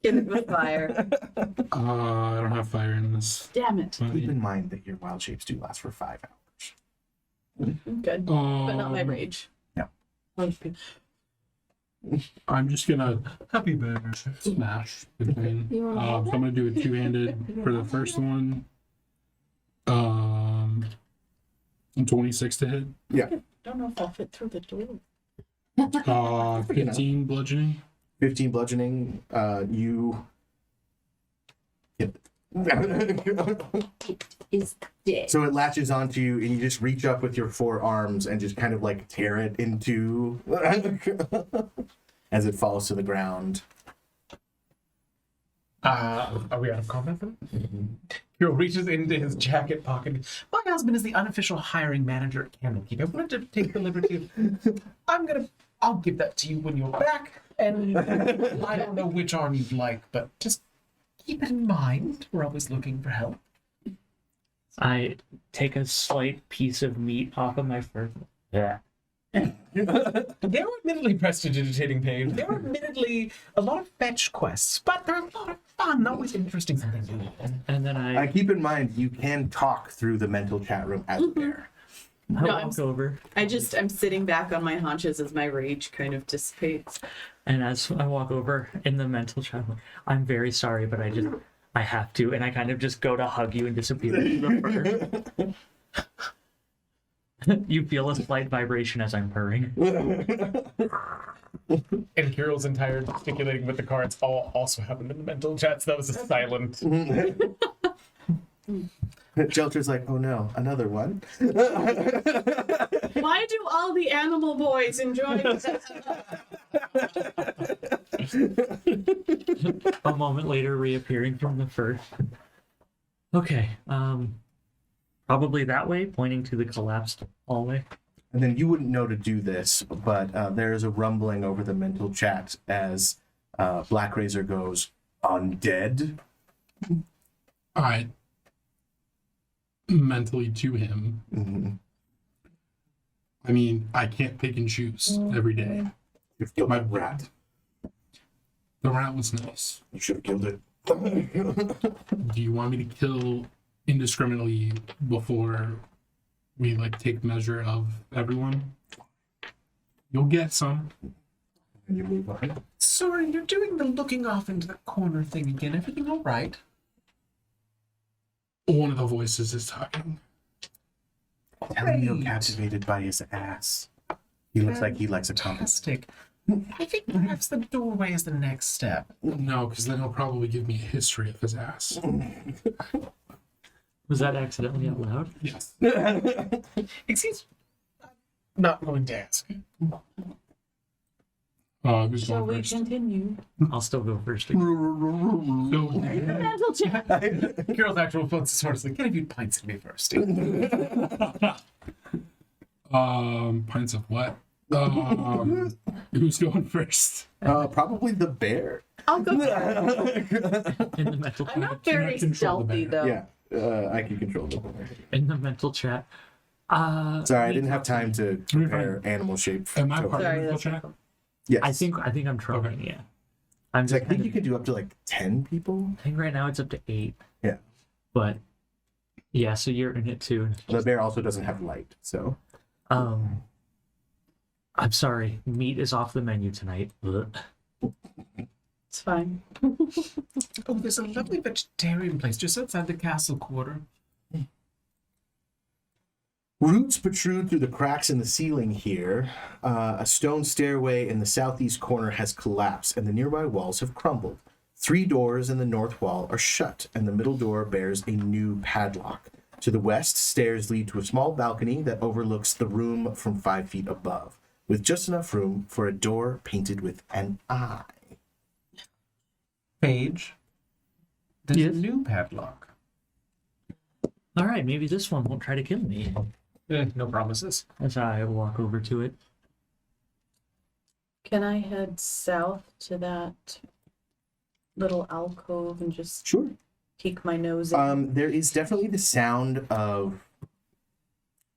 Kill it with fire. I don't have fire in this. Damn it. Keep in mind that your wild shapes do last for 5 hours. Good. But not my rage. No. Okay. I'm just gonna happy bear smash between. You So want I'm gonna do a 2-handed for the first one. 26 to hit. Yeah. Don't know if I'll fit through the door. 15 bludgeoning. 15 bludgeoning. You hit it. is dead. So it latches onto you, and you just reach up with your 4 arms and just kind of like tear it into as it falls to the ground. Are we out of combat then? Hero reaches into his jacket pocket. My husband is the unofficial hiring manager at Candlekeep. I wanted to take the liberty of... I'll give that to you when you're back. And I don't know which arm you'd like, but just keep it in mind. We're always looking for help. I take a slight piece of meat off of my fur. Yeah. They were admittedly prestidigitating page. They were admittedly a lot of fetch quests, but they're a lot of fun, always interesting something new. And then I Keep in mind, you can talk through the mental chat room as a bear. walk over. I'm sitting back on my haunches as my rage kind of dissipates. And as I walk over in the mental chat, I'm very sorry, but I have to. And I kind of just go to hug you and disappear into the fur. You feel a slight vibration as I'm purring. And Kirill's entire gesticulating with the cards all also happened in the mental chat, so that was a silent. Jeltra's like, oh no, another one. Why do all the animal boys enjoy this? A moment later, reappearing from the fur. Okay, probably that way, pointing to the collapsed hallway. And then you wouldn't know to do this, but there is a rumbling over the mental chat as Black Razor goes, undead? I mentally to him. Mm-hmm. I mean, I can't pick and choose every day. You've killed My that rat. The rat was nice. You should have killed it. Do you want me to kill indiscriminately before we like take measure of everyone? You'll get some. And you move on. Soren, you're doing the looking off into the corner thing again. Everything all right? One of the voices is talking. Tell him you're Great. captivated by his ass. He looks like he likes a compliment. Fantastic. I think perhaps the doorway is the next step. No, because then he'll probably give me a history of his ass. Was that accidentally out loud? Yes. Excuse. Not going to ask. Who's Shall going we first? continue? I'll still go first. So, Mental check. Carol's actual response is sort of like, get a few pints at me first. pints of what? Who's going first? Probably the bear. I'll go. In the mental I'm not Can I very control the stealthy bear? though. Yeah, I can control the bear. in the mental chat. Sorry, I didn't have time to prepare animal shape. Am I so- part Sorry, of the that's chat? Yes. I think I'm trolling. Okay. Yeah, I'm So I just think kind you of, can do up to like 10 people. I think right now it's up to 8. Yeah. But yeah, so you're in it too. The bear also doesn't have light, so I'm sorry, meat is off the menu tonight. Ugh. It's fine. Oh, there's a lovely vegetarian place just outside the castle quarter. roots protrude through the cracks in the ceiling here. A stone stairway in the southeast corner has collapsed, and the nearby walls have crumbled. 3 doors in the north wall are shut, and the middle door bears a new padlock. To the west, stairs lead to a small balcony that overlooks the room from 5 feet above, with just enough room for a door painted with an eye. Paige, there's Yes? a new padlock. All right, maybe this one won't try to kill me. No promises. As I walk over to it. Can I head south to that little alcove and just Sure. peek my nose in? There is definitely the sound of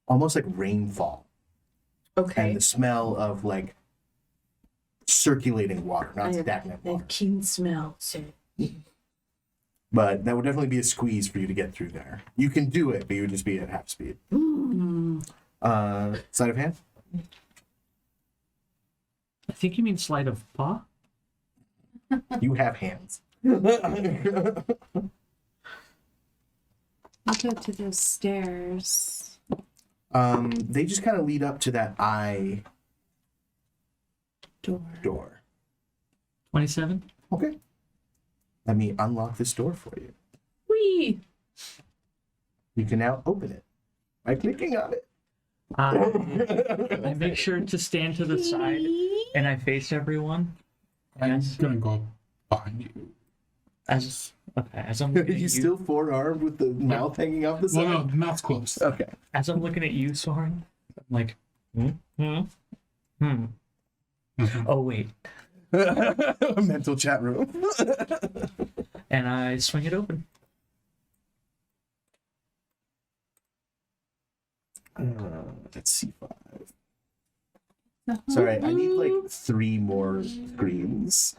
almost like rainfall, Okay. and the smell of like circulating water, not I have stagnant a water. keen smell, so But that would definitely be a squeeze for you to get through there. You can do it, but you would just be at half speed. Sleight of hand? I think you mean sleight of paw. You have hands. I'll go to those stairs. They just kind of lead up to that eye door. 27. Okay. Let me unlock this door for you. whee! You can now open it by clicking on it. I make sure to stand to the side and I face everyone. I'm Yes. gonna go behind you. As I'm Are looking at you you, still forearmed with the mouth hanging off the Well, side? no, the mouth's closed. Okay. as I'm looking at you, Soren, I'm like, Mhm. Oh wait, Mental chat room. and I swing it open. Let's see. 5. Sorry, I need like 3 more screens.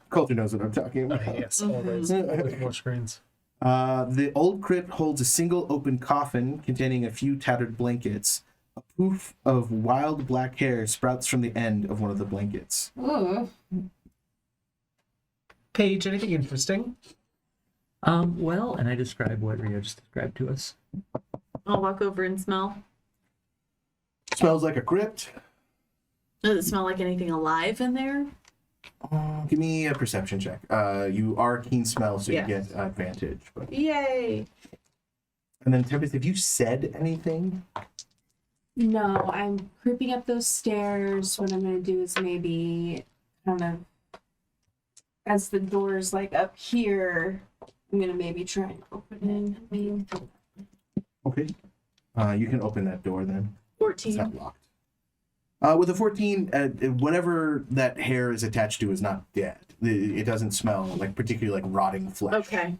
Culture knows what I'm talking about. Yes, always. Always more screens. The old crypt holds a single open coffin containing a few tattered blankets. A poof of wild black hair sprouts from the end of one of the blankets. Ooh. Paige, anything interesting? Well, and I describe what Rio just described to us. I'll walk over and smell. Smells like a crypt. Does it smell like anything alive in there? Give me a perception check. You are keen smell, so Yes. you get advantage. But... Yay! And then, Tempest, have you said anything? No, I'm creeping up those stairs. What I'm going to do is maybe kind of, as the door's like up here, I'm going to maybe try and open it. Okay. You can open that door then. It's 14. not locked. With a 14, whatever that hair is attached to is not dead. It doesn't smell like particularly like rotting flesh. Okay.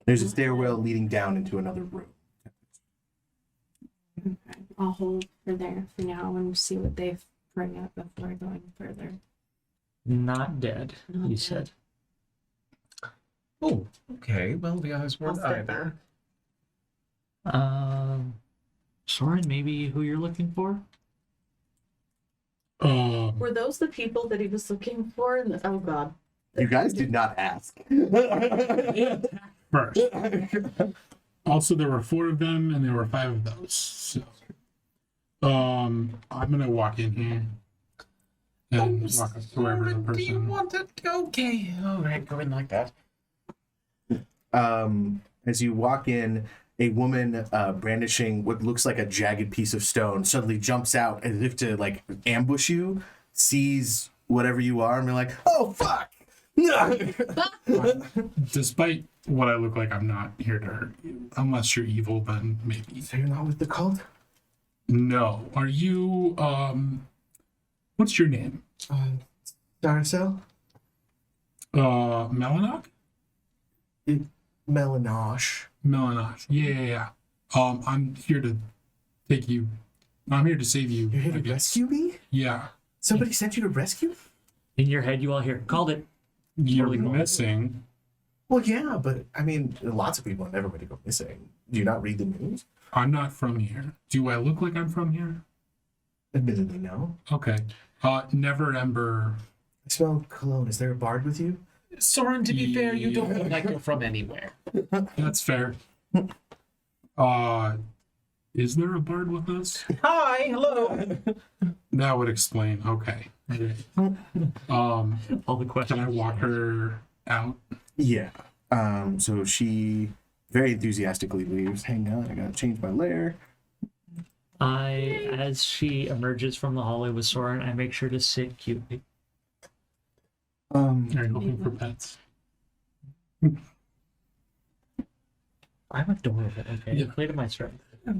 There's a stairwell leading down into another room. Okay. I'll hold for there for now and see what they bring up before going further. Not dead, Not you dead. said. Oh, okay. Well, the others weren't I'll step either. Soren, maybe who you're looking for? Were those the people that he was looking for? Oh God. You guys did not ask. First. Also, there were 4 of them, and there were 5 of those. So, I'm gonna walk in here and walk up to whoever the Soren, do you person. want it? Okay. All right, go in like that. As you walk in, a woman brandishing what looks like a jagged piece of stone suddenly jumps out as if to like ambush you, sees whatever you are, and be like, "Oh fuck!" Despite what I look like, I'm not here to hurt you. Unless you're evil, then maybe. So you're not with the cult? No. Are you? What's your name? Darcel? Melanoc? Melanosh. Melanoc. Yeah. I'm here to take you. I'm here to save you. You're here I to guess. rescue me? Yeah. Somebody sent you to rescue me? In your head, you all hear, called it. You're Totally cool. missing. Well, yeah, but I mean, lots of people never go missing. Do you not read the news? I'm not from here. Do I look like I'm from here? Admittedly, no. Okay. Never Ember. I smell cologne. Is there a bard with you? Soren, to be fair, you don't look like you're from anywhere. That's fair. Is there a bard with us? Hi, hello. That would explain. Okay. All the Can questions. I walk her out? Yeah. So she very enthusiastically leaves. Hang on, I gotta change my layer. As she emerges from the hallway with Soren, I make sure to sit cutely. Are you looking for pets? I'm adorable, okay? Yeah. Play to my strength. I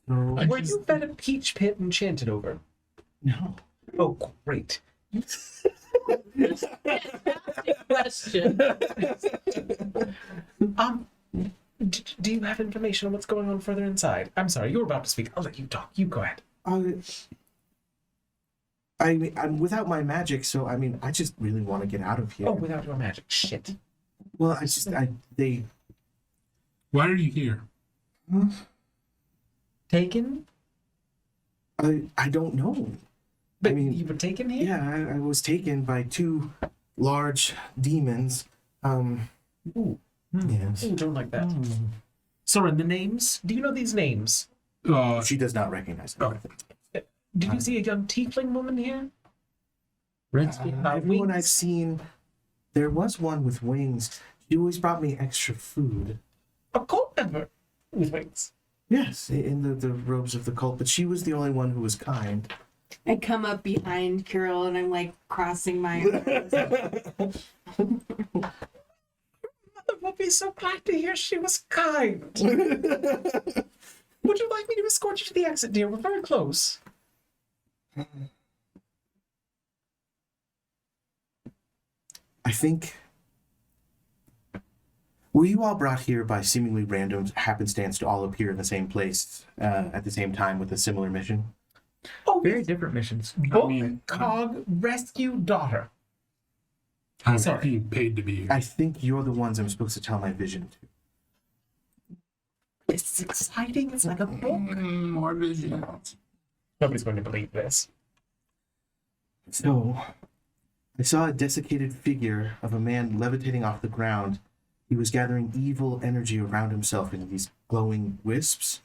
Were just- you fed a peach pit and chanted over? No. Oh, great. Fantastic question. Do you have information on what's going on further inside? I'm sorry, you were about to speak. I'll let you talk. You go ahead. I'm without my magic, so I mean, I just really want to get out of here. Oh, without your magic. Shit. Well, they. Why are you here? Taken? I don't know. But I mean, you were taken here? Yeah, I was taken by 2 large demons. Ooh, Yes. ooh, don't like that. Soren, the names? Do you know these names? She does not recognize Oh. anything. Did you see a young tiefling woman here? Red skin. Everyone wings. I've seen, there was one with wings. She always brought me extra food. A cult member with wings. Yes, in the robes of the cult, but she was the only one who was kind. I come up behind Carol and I'm like crossing my arms. Mother will be so glad to hear she was kind. Would you like me to escort you to the exit, dear? We're very close. I think. Were you all brought here by seemingly random happenstance to all appear in the same place at the same time with a similar mission? Oh, Very yes. different missions. Book, mean- Cog, rescue, daughter. I'm Sorry. being paid to be here. I think you're the ones I'm supposed to tell my vision to. It's exciting. It's like a book. More visions. Nobody's going to believe this. So, I saw a desiccated figure of a man levitating off the ground. He was gathering evil energy around himself in these glowing wisps.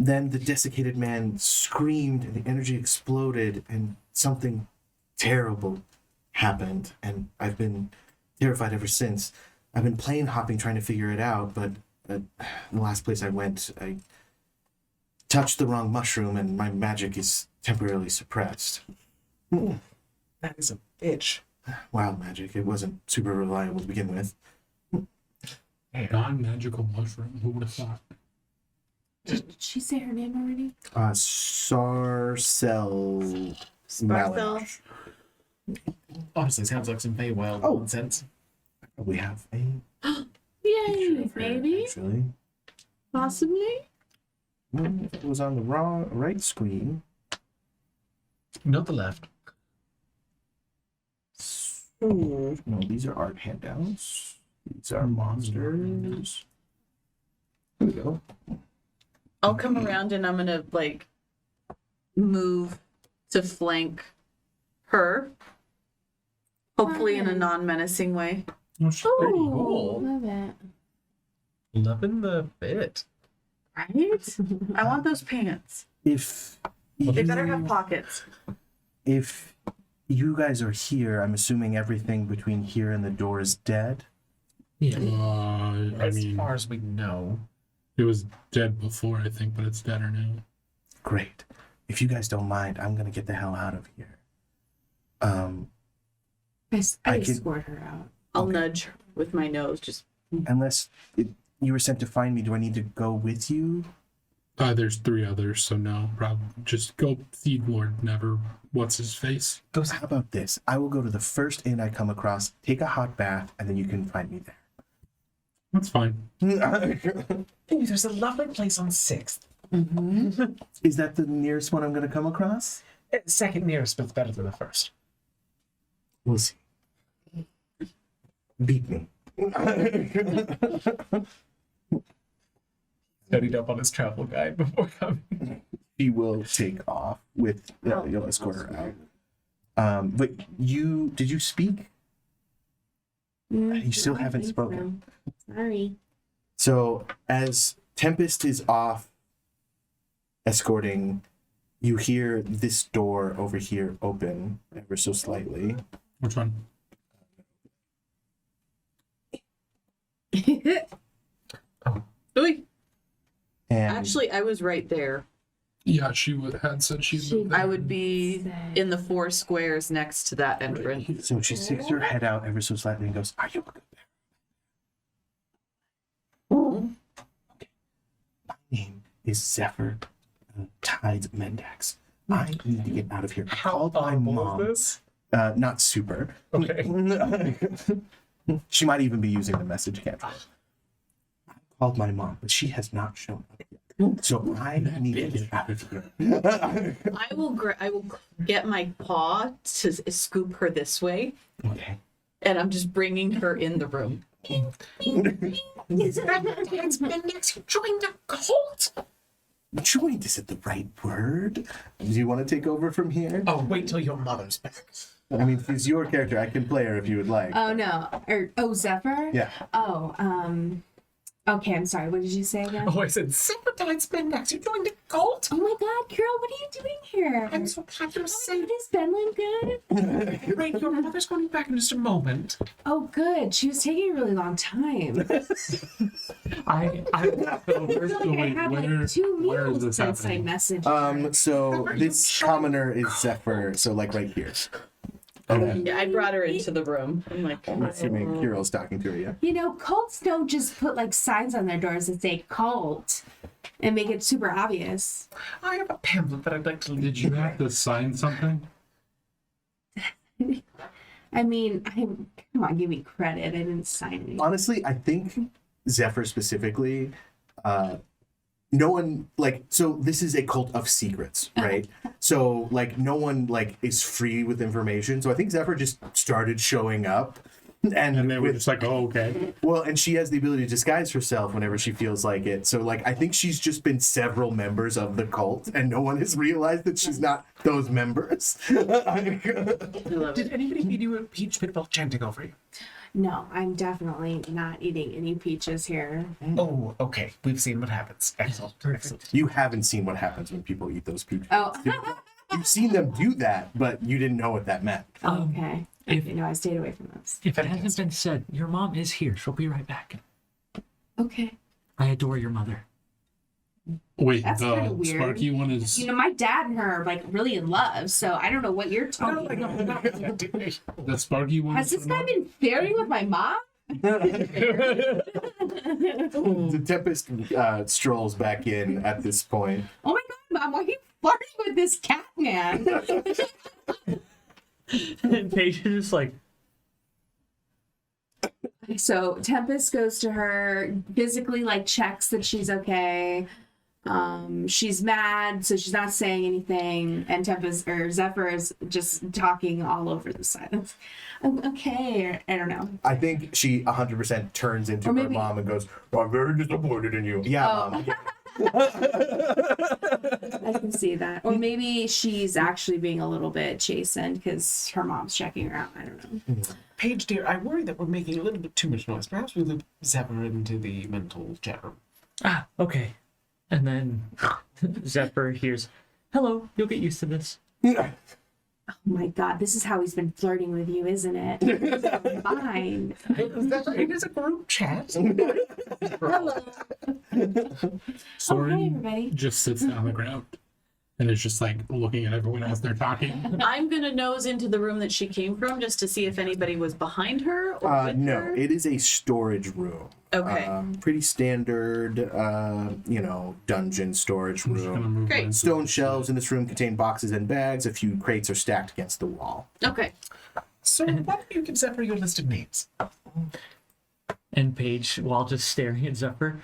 Then the desiccated man screamed, and the energy exploded, and something terrible happened. And I've been terrified ever since. I've been plane hopping trying to figure it out, but the last place I went, I touched the wrong mushroom, and my magic is temporarily suppressed. That is a bitch. Wild magic. It wasn't super reliable to begin with. Non-magical mushroom. Who would have thought? Did she say her name already? Sarcel. Sparcel. Honestly, sounds like some Feywild Oh. nonsense. We have a Yay, for it, maybe, actually. possibly. It was on the right screen. Not the left. No, these are art handouts. These are monsters. There we go. I'll come around and I'm gonna like move to flank her. Hopefully in a non-menacing way. Oh, shit. Pretty Ooh, cool. love it. Loving the fit. Right? I want those pants. If They better have pockets. if you guys are here, I'm assuming everything between here and the door is dead. Yeah. I As mean, far as we know. it was dead before, I think, but it's deader now. Great. If you guys don't mind, I'm gonna get the hell out of here. I I can- escort her out. I'll nudge her with my nose. Just unless you were sent to find me, do I need to go with you? There's 3 others, so no, probably just go feed Lord Never. What's his face? How about this? I will go to the first inn I come across, take a hot bath, and then you can find me That's fine. there. Ooh, there's a lovely place on 6th. Is that the nearest one I'm gonna come across? Second nearest, but it's better than the first. We'll see. Beat me. Studied up on his travel guide before coming. She will take off with you'll escort her out. But did you speak? You still I haven't think spoken. so. Sorry. So as Tempest is off escorting, you hear this door over here open ever so slightly. Which one? Ooh, And actually, I was right there. Yeah, she had said she'd I would be in the 4 squares next to that entrance. so she sticks her head out ever so slightly and goes, "Are you a good bear?" My name is Zephyr Tides Mendax. I need to get out of here. I called my mom. this? Not super. Okay. She might even be using the message campaign. I called my mom, but she has not shown up yet. So I need to get out of here. I will get my paw to scoop her this way, Okay. and I'm just bringing her in the room. Joined a cult. Joined, is it the right word? Do you want to take over from here? Oh, wait till your mother's back. I mean, she's your character. I can play her if you would like. Oh no. Zephyr? Yeah. Oh, okay, I'm sorry. What did you say again? Oh, I said, Sympathize Bendex, you joined a cult? Oh my god, Carol, what are you doing here? I'm so glad you're safe. Is Benlin good? Right, your mother's going to be back in just a moment. Oh, good. She was taking a really long time. I So I have like 2 where is meals this since I happening? messaged her. So this commoner is Zephyr, so like right here. Okay. Yeah, I brought her into the room. I'm like, I'm assuming Kirill's talking to her, yeah. You know, cults don't just put like signs on their doors that say cult and make it super obvious. I have a pamphlet that I'd like to leave. Did you have to sign something? I mean, come on, give me credit. I didn't sign anything. Honestly, I think Zephyr specifically, no one so this is a cult of secrets, right? So like no one is free with information. So I think Zephyr just started showing up, And they were just like, oh, okay. well, and she has the ability to disguise herself whenever she feels like it. So like I think she's just been several members of the cult, and no one has realized that she's not those members. I love Did it. anybody feed you a peach pit while chanting over you? No, I'm definitely not eating any peaches here. Oh, okay. We've seen what happens. Excellent. Excellent. You haven't seen what happens when people eat those peaches. Oh, You've seen them do that, but you didn't know what that meant. okay. I stayed away from those. if it hasn't been said, your mom is here. She'll be right back. Okay. I adore your mother. Wait, That's the kinda weird. Sparky one is. You know, my dad and her are like really in love, so I don't know what you're talking about. The Sparky one. Has is this the guy mom? been flirting with my mom? The Tempest strolls back in at this point. Oh my god, Mom, why are you flirting with this cat man? And Paige is just like, So Tempest goes to her, physically checks that she's okay. She's mad, so she's not saying anything, and Zephyr is just talking all over the silence. Oh, okay, or, I don't know. I think she 100% turns into Or her maybe- mom and goes, "I'm very disappointed in you." Yeah, Oh. Mom. I can see that. Or maybe she's actually being a little bit chastened because her mom's checking her out. I don't know. Paige, dear, I worry that we're making a little bit too much noise. Perhaps we loop Zephyr into the mental chat room. Ah, okay. And then Zephyr hears, "Hello, you'll get used to this." Oh my god, this is how he's been flirting with you, isn't it? Fine. Zephyr, it is a group chat. Hello. Soren everybody. just sits down on the ground and is just like looking at everyone as they're talking. I'm gonna nose into the room that she came from just to see if anybody was behind her or with No, her. it is a storage room. Okay. Pretty standard, dungeon storage I'm just gonna room. move Great. into Stone the- shelves in this room contain boxes and bags. A few crates are stacked against the wall. Okay. So why don't you give Zephyr your list of names? And Paige, while just staring at Zephyr,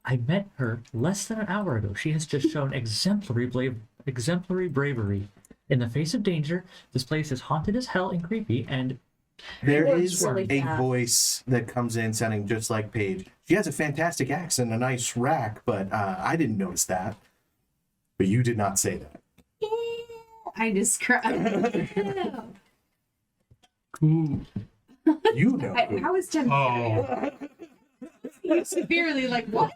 "I met her less than an hour ago. She has just shown exemplary bravery. In the face of danger, this place is haunted as hell and creepy, and There works is really a fast. voice that comes in sounding just like Paige. She has a fantastic accent and a nice rack, but I didn't notice that. But you did not say that. I just cried. Ooh. You know. who. How is Jen? Oh, Severely like, what?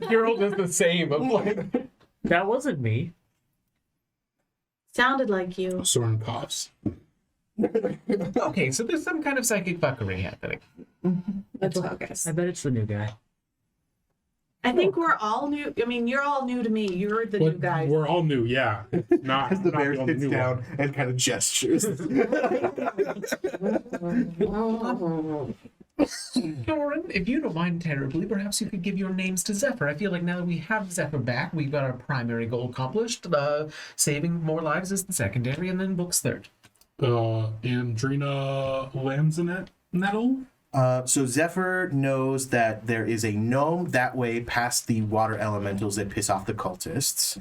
Carol does the same. Of like, that wasn't me." Sounded like you. Soren coughs. okay, so there's some kind of psychic fuckery happening. Let's focus. I bet it's the new guy. I think we're all new. I mean, you're all new to me. You're the new But guys. we're all new, yeah. Not As the not bear only sits new down one. and kind of gestures. Doran, if you don't mind terribly, perhaps you could give your names to Zephyr. I feel like now that we have Zephyr back, we've got our primary goal accomplished. Saving more lives is the secondary, and then books third. Andrina Lamsanet Nettle? So Zephyr knows that there is a gnome that way past the water elementals that piss off the cultists.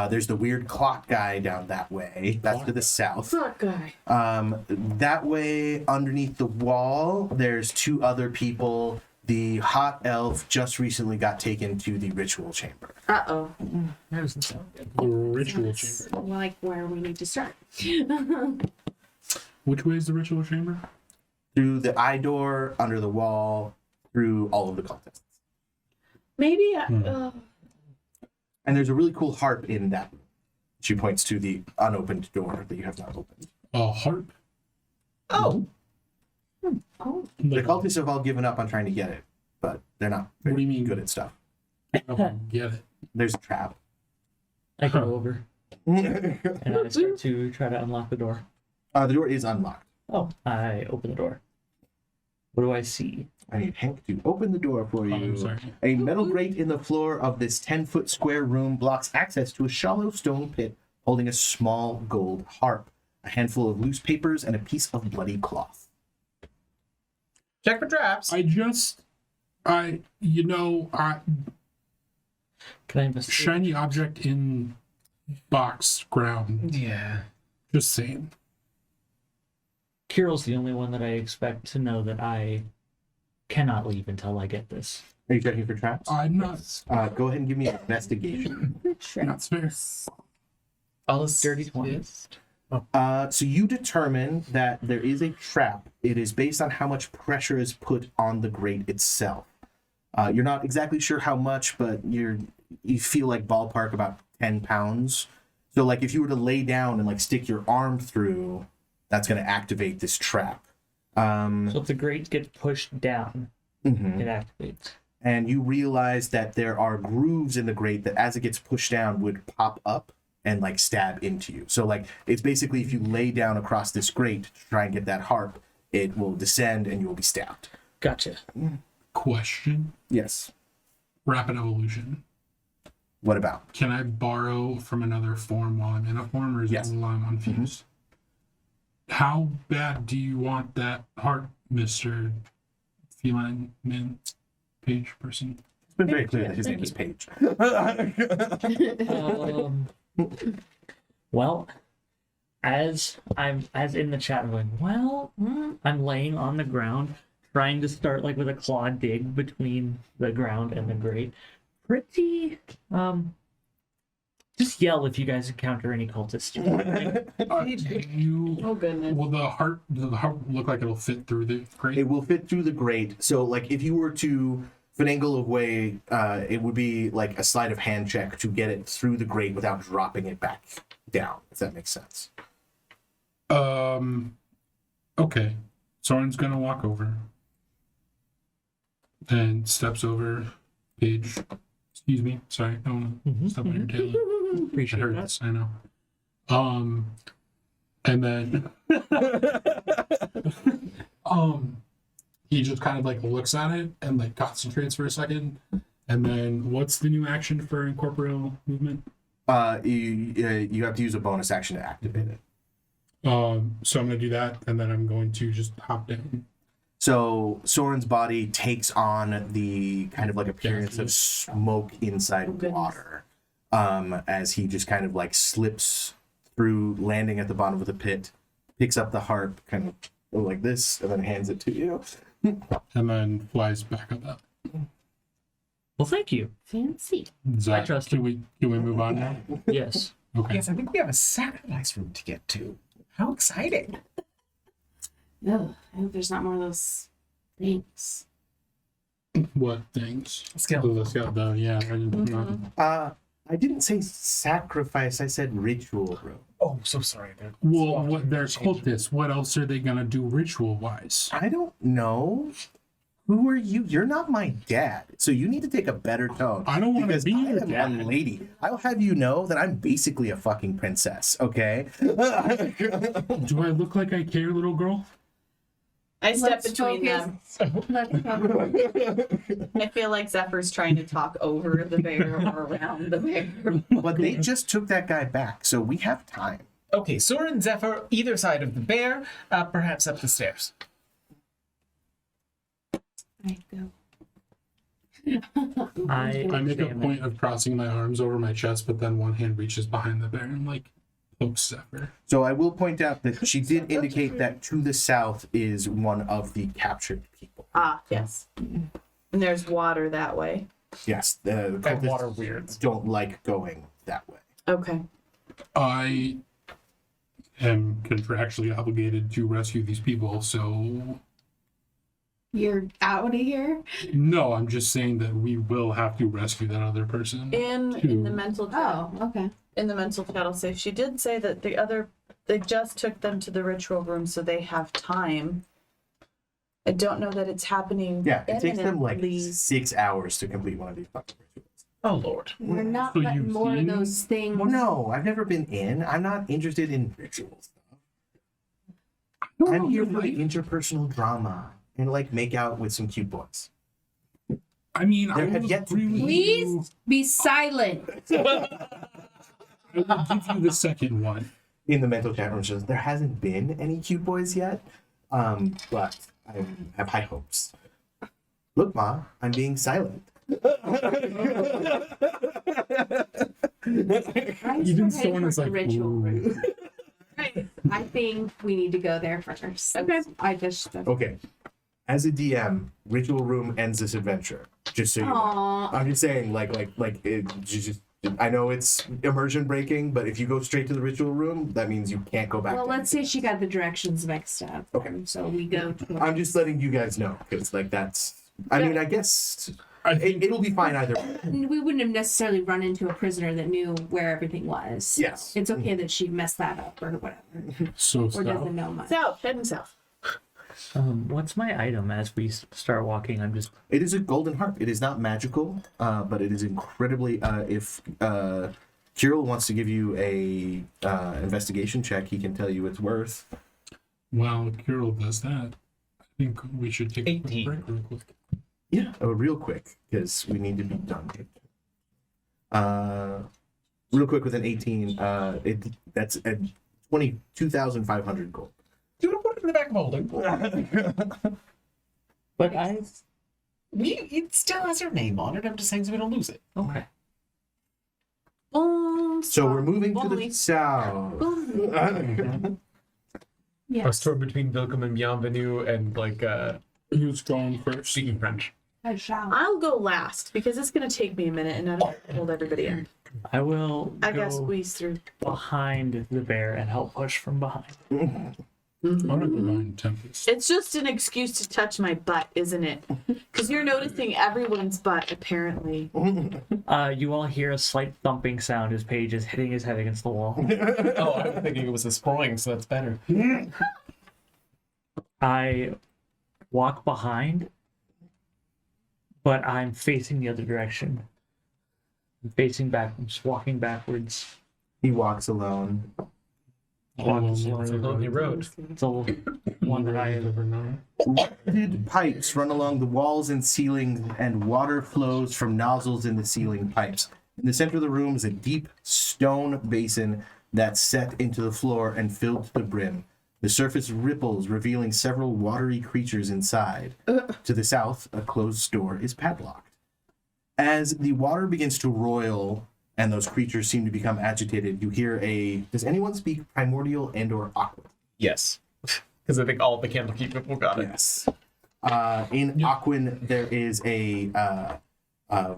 There's the weird clock guy down that way. That's to the south. Fuck guy. That way, underneath the wall, there's two other people. The hot elf just recently got taken to the ritual chamber. Uh-oh. That doesn't sound good. The ritual That's chamber. like where we need to start. Which way is the ritual chamber? Through the eye door, under the wall, through all of the cultists. Maybe. And there's a really cool harp in that room. She points to the unopened door that you have not opened. A harp? Oh, Oh. The cultists have all given up on trying to get it, but they're not What do very you mean? good at stuff. I don't get it. There's a trap. I go over and I start to try to unlock the door. The door is unlocked. Oh, I open the door. What do I see? I need Hank to open the door for Oh, you. I'm sorry. A metal grate in the floor of this 10-foot square room blocks access to a shallow stone pit holding a small gold harp, a handful of loose papers, and a piece of bloody cloth. check for traps. I Can I investigate? shiny object in box ground. Yeah. Just saying. Kirill's the only one that I expect to know that I cannot leave until I get this. Are you checking for traps? I'm not. Go ahead and give me an investigation. That's fair. All Dirty 20. So you determine that there is a trap. It is based on how much pressure is put on the grate itself. You're not exactly sure how much, but you feel like ballpark about 10 pounds. So like if you were to lay down and like stick your arm through, that's going to activate this trap. So if the grate gets pushed down, Mhm. it activates. And you realize that there are grooves in the grate that as it gets pushed down would pop up and like stab into you. So like it's basically if you lay down across this grate to try and get that harp, it will descend and you will be stabbed. Gotcha. Question. Yes. Rapid evolution. What about? Can I borrow from another form while I'm in a form, or is Yes. it while I'm unfused? How bad do you want that heart, Mr. Feline Man Page person? been very clear that his name is Paige. Well, as in the chat, I'm going, well, I'm laying on the ground, trying to start like with a claw dig between the ground and the grate. Pretty, just yell if you guys encounter any cultists. Oh goodness. Will the heart look like it'll fit through the grate? It will fit through the grate. So, like, if you were to finagle away, it would be like a sleight of hand check to get it through the grate without dropping it back down, if that makes sense. Okay. Soren's gonna walk over and steps over Paige. Excuse me. Sorry, I don't want to step on your tail. I Appreciate heard that. this. I know. And then he just kind of like looks at it and like concentrates for a second. And then what's the new action for incorporeal movement? You have to use a bonus action to activate it. So I'm gonna do that, and then I'm going to just hop down. So Soren's body takes on the kind of like appearance of smoke inside water, as he just kind of like slips through, landing at the bottom of the pit, picks up the harp, kind of like this, and then hands it to you. And then flies back up. Well, thank you. Fancy. Zach, I trust can we move on now? Yes. Okay. Yes, I think we have a sacrifice room to get to. How exciting! Ugh, I hope there's not more of those things. What things? Skill. The skill, yeah. I didn't know. I didn't say sacrifice. I said ritual room. Oh, so sorry. Well, what they're cultists. What else are they gonna do ritual wise? I don't know. Who are you? You're not my dad, so you need to take a better tone. I don't want to because be I your am dad. a lady. I'll have you know that I'm basically a fucking princess. Okay. Do I look like I care, little girl? I step Let's between focus. them. Let's go. I feel like Zephyr's trying to talk over the bear or around the bear. But they just took that guy back, so we have time. Okay, Soren, Zephyr, either side of the bear, perhaps up the stairs. I go. I I make a examine. point of crossing my arms over my chest, but then one hand reaches behind the bear and like pokes Zephyr. So I will point out that she did indicate that to the south is one of the captured people. Ah, yes. And there's water that way. Yes, the And cultists water weirds. don't like going that way. Okay. I am contractually obligated to rescue these people, so You're out of here? no, I'm just saying that we will have to rescue that other person. In the mental chat, Oh, okay. in the mental chat, I'll say she did say that they just took them to the ritual room, so they have time. I don't know that it's happening. Yeah, it takes them like imminently. 6 hours to complete one of these fucking rituals. Oh, Lord. We're not So letting you've more of seen- those things. Well, no, I've never been in. I'm not interested in rituals. No, I'm here you're for the right. interpersonal drama and like make out with some cute boys. I mean, There I have will yet to agree with Please you. be silent. I will give you the second one. In the mental chat room says there hasn't been any cute boys yet, but I have high hopes. Look, Ma, I'm being silent. Even Storm is like, ritual "Ooh." room. I think we need to go there first. Okay. I just. Okay. As a DM, ritual room ends this adventure. Just so you know. Aww. I'm just saying, like, I know it's immersion breaking, but if you go straight to the ritual room, that means you can't go back. Well, to let's say she got the directions mixed up. Okay. So we go to. I'm just letting you guys know because, like, that's. I mean, I guess I think it'll be fine either way. We wouldn't have necessarily run into a prisoner that knew where everything was. Yes. It's okay that she messed that up or whatever. so Or stuff. doesn't know much. South, heading south. What's my item as we start walking? I'm just It is a golden harp. It is not magical, but it is incredibly. If Kirill wants to give you a investigation check, he can tell you its worth. While Kirill does that, I think we should take a quick 18. break real quick. Yeah, real quick because we need to be done. Real quick with an 18. That's at 22,500 gold. Do you want to put it in the back of a holding? But I It still has her name on it. I'm just saying so we don't lose it. Okay. So we're moving to the south. I was torn between Welcome and Bienvenue and Who's going first? speaking French. I shall. I'll go last because it's gonna take me a minute and I don't hold everybody in. I will I go gotta squeeze through. behind the bear and help push from behind. I'm gonna go behind Tempest. It's just an excuse to touch my butt, isn't it? Because you're noticing everyone's butt, apparently. You all hear a slight thumping sound as Paige is hitting his head against the wall. Oh, I was thinking it was a sprawling, so that's better. I walk behind, but I'm facing the other direction. I'm facing back. I'm just walking backwards. He walks alone. Walking It's a slowly. lonely road. It's a one that I never know. Lighted pipes run along the walls and ceiling, and water flows from nozzles in the ceiling pipes. In the center of the room is a deep stone basin that's set into the floor and filled to the brim. The surface ripples, revealing several watery creatures inside. To the south, a closed door is padlocked. As the water begins to roil and those creatures seem to become agitated, you hear a... Does anyone speak Primordial and or Aqua? Yes. Because I think all the Candlekeep people got it. Yes. In Aquan, there is a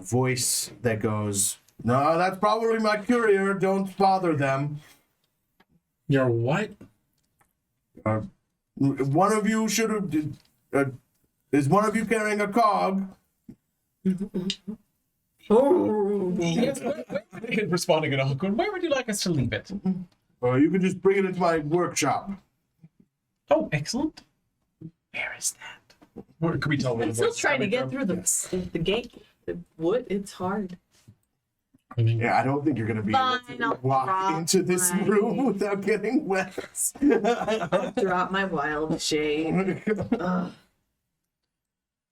voice that goes, "No, that's probably my courier. Don't bother them. You're what? One of you should have... is one of you carrying a cog?" Yes, where, responding in Algonquin, where would you like us to leave it? You can just bring it into my workshop. Oh, excellent. Where is that? Where could we tell where I'm the still voice is trying to coming get from? through the gate. The wood, it's hard. I think Yeah, I don't think you're going to be Fine, able I'll to walk drop into this my- room without getting wet. Drop my wild shade. Ugh.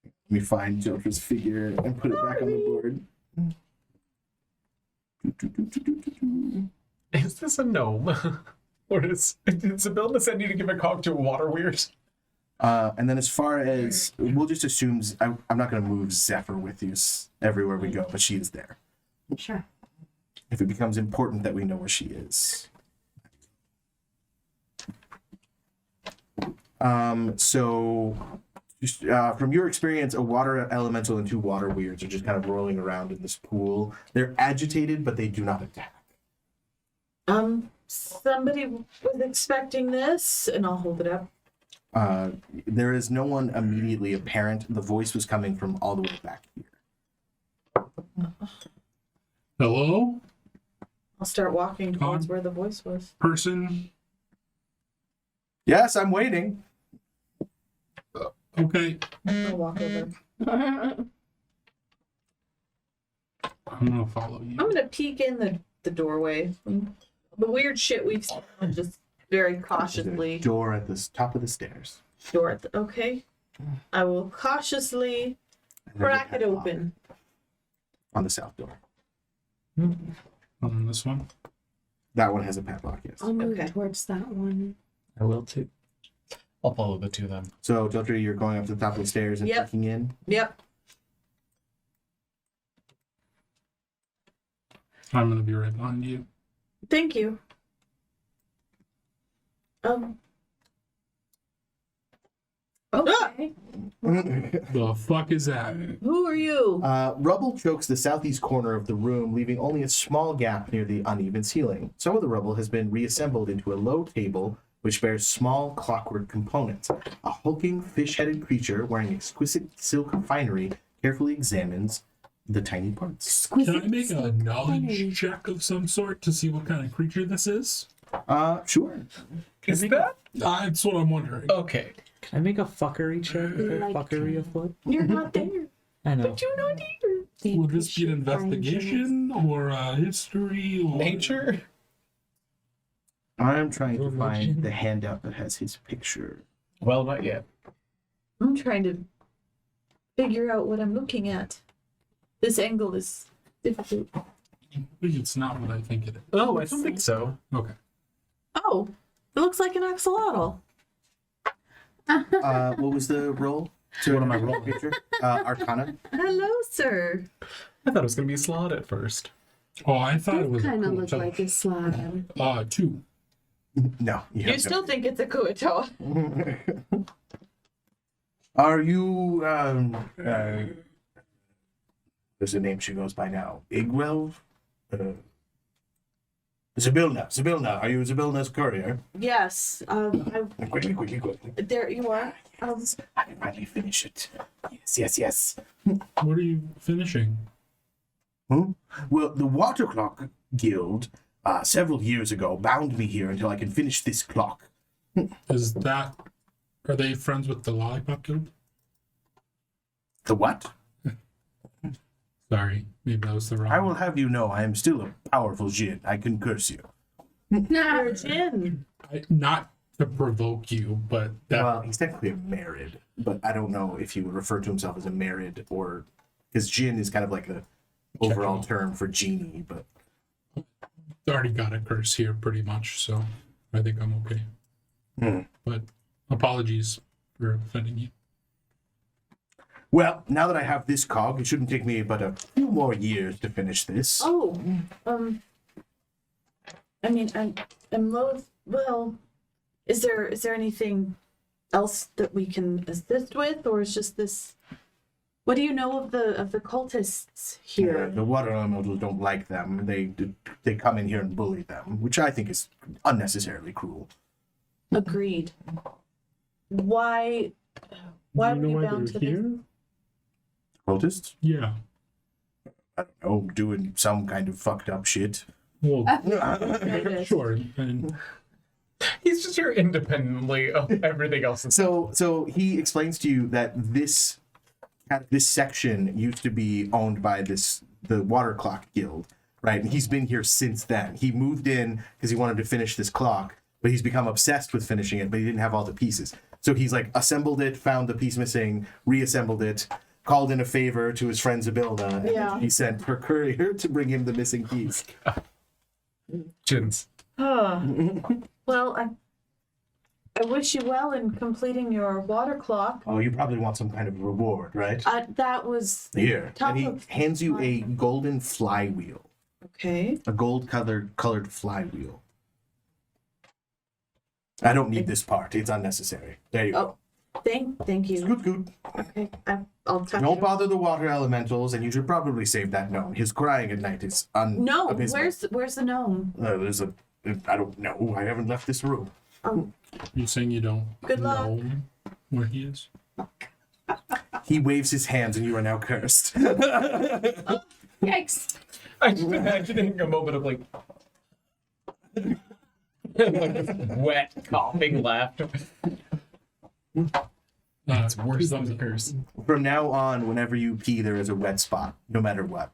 Let me find Joker's figure and put it back on the board. Is this a gnome? Or is Sibylla send you to give a cog to a water weird? And then as far as, we'll just assume, I'm not going to move Zephyr with you everywhere we go, but she is there. Sure. If it becomes important that we know where she is. So, just, from your experience, a water elemental and two water weirds are just kind of rolling around in this pool. They're agitated, but they do not attack. Somebody was expecting this, and I'll hold it up. There is no one immediately apparent. The voice was coming from all the way back here. hello, I'll start walking towards where the voice was. person. Yes, I'm waiting. Okay, I'll walk over. I'm gonna follow you. I'm gonna peek in the doorway. The weird shit we've seen, just very There's a cautiously. door at the top of the stairs. Okay. I will cautiously And there's a crack it padlock open. on the south door. On this one. That one has a padlock, yes. I'll move Okay. towards that one. I will too. I'll follow the two of them. So, Deltry, you're going up to the top of the stairs and Yep. peeking in. Yep. I'm gonna be right behind you. Thank you. Okay. The fuck is that? Who are you? Rubble chokes the southeast corner of the room, leaving only a small gap near the uneven ceiling. Some of the rubble has been reassembled into a low table, which bears small clockwork components. A hulking, fish-headed creature wearing exquisite silk finery carefully examines the tiny parts. Can I make a knowledge check of some sort to see what kind of creature this is? Sure. Is that? That's what I'm wondering. Okay. Can I make a fuckery check? Is there Like fuckery afoot? You're not there. I know. But you're not here. Would this be an investigation or a history or Nature? I'm trying to find the handout that has his picture. Well, not yet. I'm trying to figure out what I'm looking at. This angle is difficult. I think it's not what I think it is. Oh, I don't think so. Okay. Oh, it looks like an axolotl. What was the roll? So What am I rolling? Arcana. Hello, sir. I thought it was gonna be a slot at first. Oh, I thought it was Kind of cool look touch. like a slime. 2. No. You still think it's a Kuatoa? Are you there's a name she goes by now. Igwell? Zabilna. Are you Zabilna's courier? Yes. Quickly. There you are. I can finally finish it. Yes. What are you finishing? Hmm? Well, the Water Clock Guild, several years ago, bound me here until I can finish this clock. Are they friends with the Lollipop Guild? The what? Sorry, maybe that was the wrong. I will have you know I am still a powerful Jin. I can curse you. You're a Jin. Not to provoke you, but that Well, he's technically married, but I don't know if he would refer to himself as a married or... Because Jin is kind of like the overall term for genie, but... already got a curse here pretty much, so I think I'm okay. Hmm. But apologies for offending you. Well, now that I have this cog, it shouldn't take me but a few more years to finish this. Oh, I mean, I'm loath. Well, is there anything else that we can assist with, or is just this? What do you know of the cultists here? The water elementals don't like them. They come in here and bully them, which I think is unnecessarily cruel. Agreed. Why Do were you know you why bound they're to here? this? Cultists? Yeah. I don't know, doing some kind of fucked up shit. Well, Notice. sure. And He's just here independently of everything else. So he explains to you that this section used to be owned by the Water Clock Guild, right? And he's been here since then. He moved in because he wanted to finish this clock, but he's become obsessed with finishing it, but he didn't have all the pieces. So he's like assembled it, found the piece missing, reassembled it, called in a favor to his friend Zabilda, and Yeah. he sent her courier to bring him the missing piece. Jins. Well, I wish you well in completing your water clock. Oh, you probably want some kind of reward, right? That was Here. top And he of hands you a my- golden flywheel. okay. A gold colored flywheel. I don't need this part. It's unnecessary. There you go. Thank you. Scoot. Okay, I'll touch Don't it. bother the water elementals, and you should probably save that gnome. His crying at night is No, abysmal. where's the gnome? There's a... I don't know. I haven't left this room. you saying you don't Good luck. know where he is? He waves his hands, and you are now cursed. Yikes. I just imagining a moment of like, like this wet coughing laughter. It's worse than the curse. From now on, whenever you pee, there is a red spot, no matter what.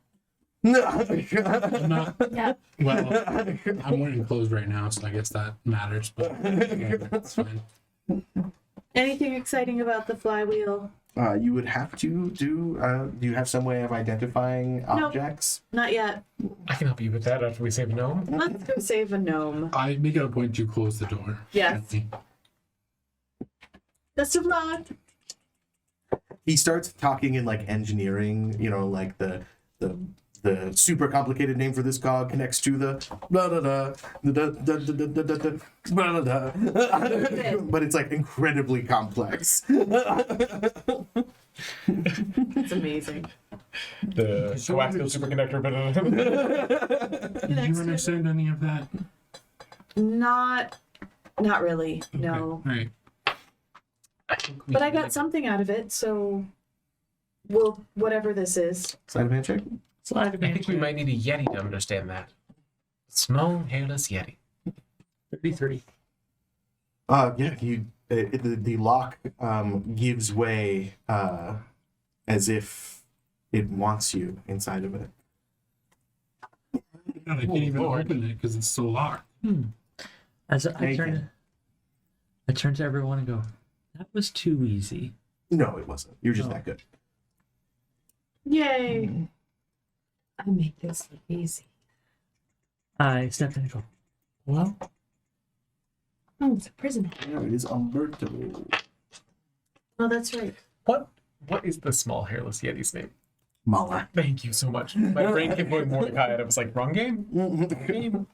I'm not. Yeah. Well, I'm wearing clothes right now, so I guess that matters. But it's fine. Anything exciting about the flywheel? You would have to do... do you have some way of identifying objects? Not yet. I can help you with that after we save a gnome. Let's go save a gnome. I make it a point to close the door. Yes. Best of luck. He starts talking in like engineering, like the super complicated name for this cog connects to the blah blah blah, blah, blah, blah. But it's like incredibly complex. It's amazing. The coaxial superconductor. Did you understand any of that? Not really. No. Okay. Right. But I got something out of it, so whatever this is. Sleight of hand check. Slide I think we might need a yeti to understand that. Small hairless yeti. 33. Yeah. The lock gives way as if it wants you inside of it. God, I can't even Lord. open it because it's so locked. As I Make turn to everyone and go, that was too easy. No, it wasn't. You're just No. that good. Yay. I make this look easy. I stepped in and go, well, Oh, it's a prison. Yeah, it is Umberto. Oh, that's right. What is the small hairless Yeti's name? Mala. Thank you so much. My brain kept going Mordecai, and I was like, wrong game? Game.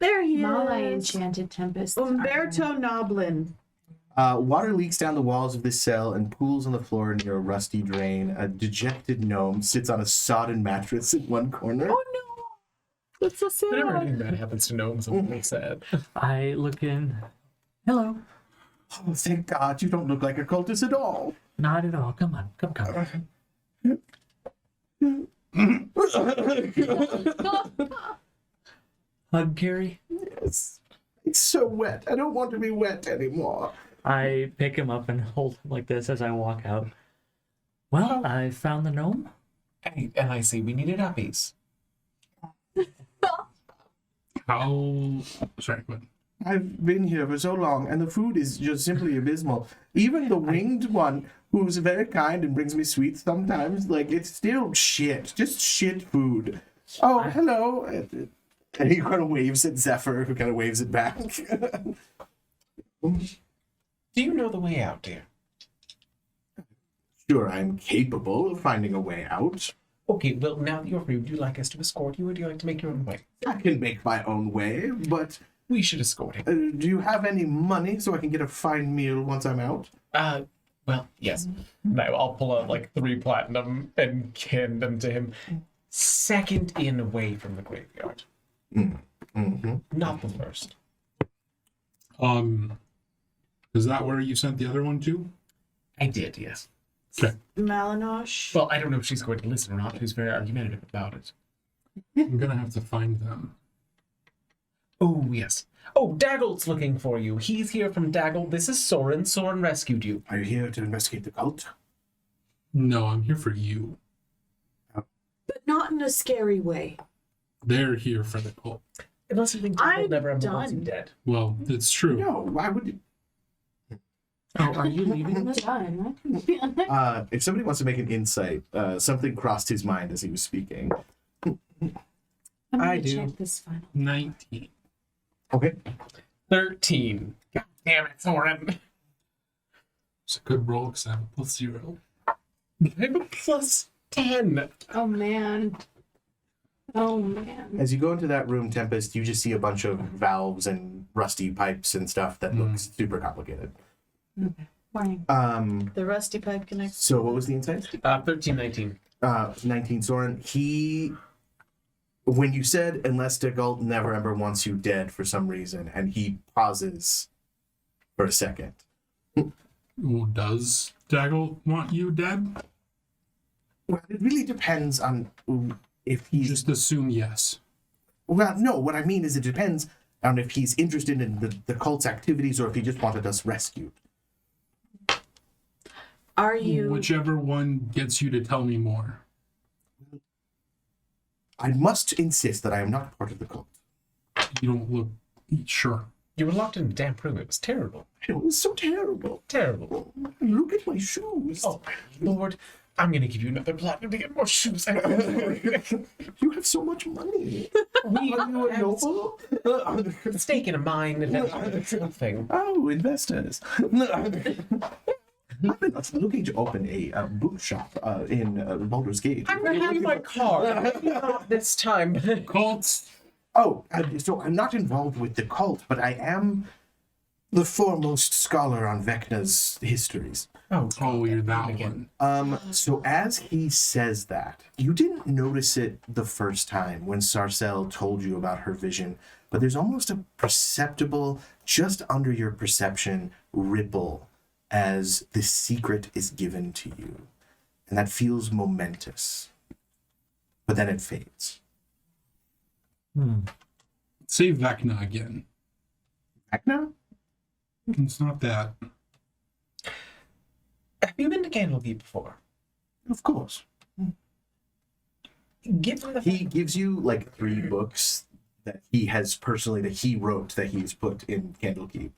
There he Mala is. Enchanted Tempest. Umberto Noblin. Water leaks down the walls of this cell and pools on the floor near a rusty drain. A dejected gnome sits on a sodden mattress in one corner. Oh no! That's so sad. Whenever anything bad happens to gnomes, I'm really sad. I look in. Hello. Oh, thank God, you don't look like a cultist at all. Not at all. Come on. Come. Hug, Carrie. Yes. It's so wet. I don't want to be wet anymore. I pick him up and hold him like this as I walk out. Well, I found the gnome. And I say we needed uppies. How? Sorry, go ahead. I've been here for so long, and the food is just simply abysmal. Even the winged one, who's very kind and brings me sweets sometimes, like, it's still shit. Just shit food. Oh, hello. And he kind of waves at Zephyr, who kind of waves it back. Do you know the way out, dear? Sure, I'm capable of finding a way out. Okay, well, now that you're free, would you like us to escort you, or do you like to make your own way? I can make my own way, but We should escort him. do you have any money so I can get a fine meal once I'm out? Well, yes. No, I'll pull out like 3 platinum and hand them to him. Second in away from the graveyard. Mm-hmm. Not the first. Is that where you sent the other one to? I did, yes. Okay. Malinosh. Well, I don't know if she's going to listen or not. She's very argumentative about it. I'm gonna have to find them. Oh, yes. Oh, Daggle's looking for you. He's here from Daggle. This is Soren. Soren rescued you. Are you here to investigate the cult? No, I'm here for you. But not in a scary way. They're here for the cult. Unless you think I'm Daggle never ever wants you done. dead. Well, it's true. No, why would you? Oh, are you leaving us? Done. If somebody wants to make an insight, something crossed his mind as he was speaking. I'm gonna I do. check this final. 19. Okay. 13. God damn it, Soren. It's a good roll because I have a +0. I'm a plus 10. Oh man. Oh man. As you go into that room, Tempest, you just see a bunch of valves and rusty pipes and stuff that looks super complicated. Warning. The rusty pipe connects. So what was the insight? 13, 19. 19 Soren. When you said, unless Dagult never ever wants you dead for some reason, and he pauses for a second. Well, does Daggle want you dead? Well, it really depends on if he's... Just assume yes. Well, no, what I mean is it depends on if he's interested in the cult's activities or if he just wanted us rescued. Are you? Whichever one gets you to tell me more. I must insist that I am not part of the cult. You don't look sure. You were locked in a damp room. It was terrible. It was so terrible. Terrible. Look at my shoes. Oh, my Lord. I'm going to give you another platinum to get more shoes. You have so much money. We Are you a have noble? a stake in a mine and something. Oh, investors. I've been looking to open a boot shop in Baldur's Gate. I'm going to give you my car. Not this time. Cults. Oh, so I'm not involved with the cult, but I am the foremost scholar on Vecna's histories. Oh, you're that again. one. So as he says that, you didn't notice it the first time when Sarcelle told you about her vision, but there's almost a perceptible, just under your perception, ripple as the secret is given to you. And that feels momentous. But then it fades. Say Vecna again. Vecna? It's not that. Have you been to Candlekeep before? Of course. Given the He fact gives you like 3 books that he has personally, that he wrote, that he's put in Candlekeep.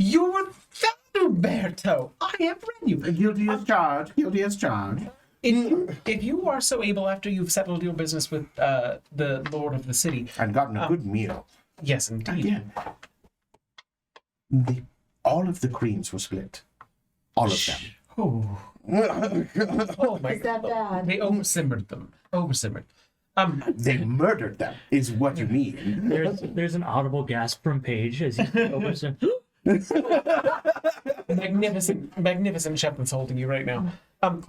you were that Umberto. I have read you. Guilty as charged. Guilty as charged. If you are so able after you've settled your business with the Lord of the City, And gotten a good meal. yes, indeed. Again, the all of the creams were split. All of them. Oh. Oh my Is that bad? They oversimmered them. Oversimmered. They murdered them, is what you mean. There's an audible gasp from Paige as he opens it. Magnificent chef that's holding you right now.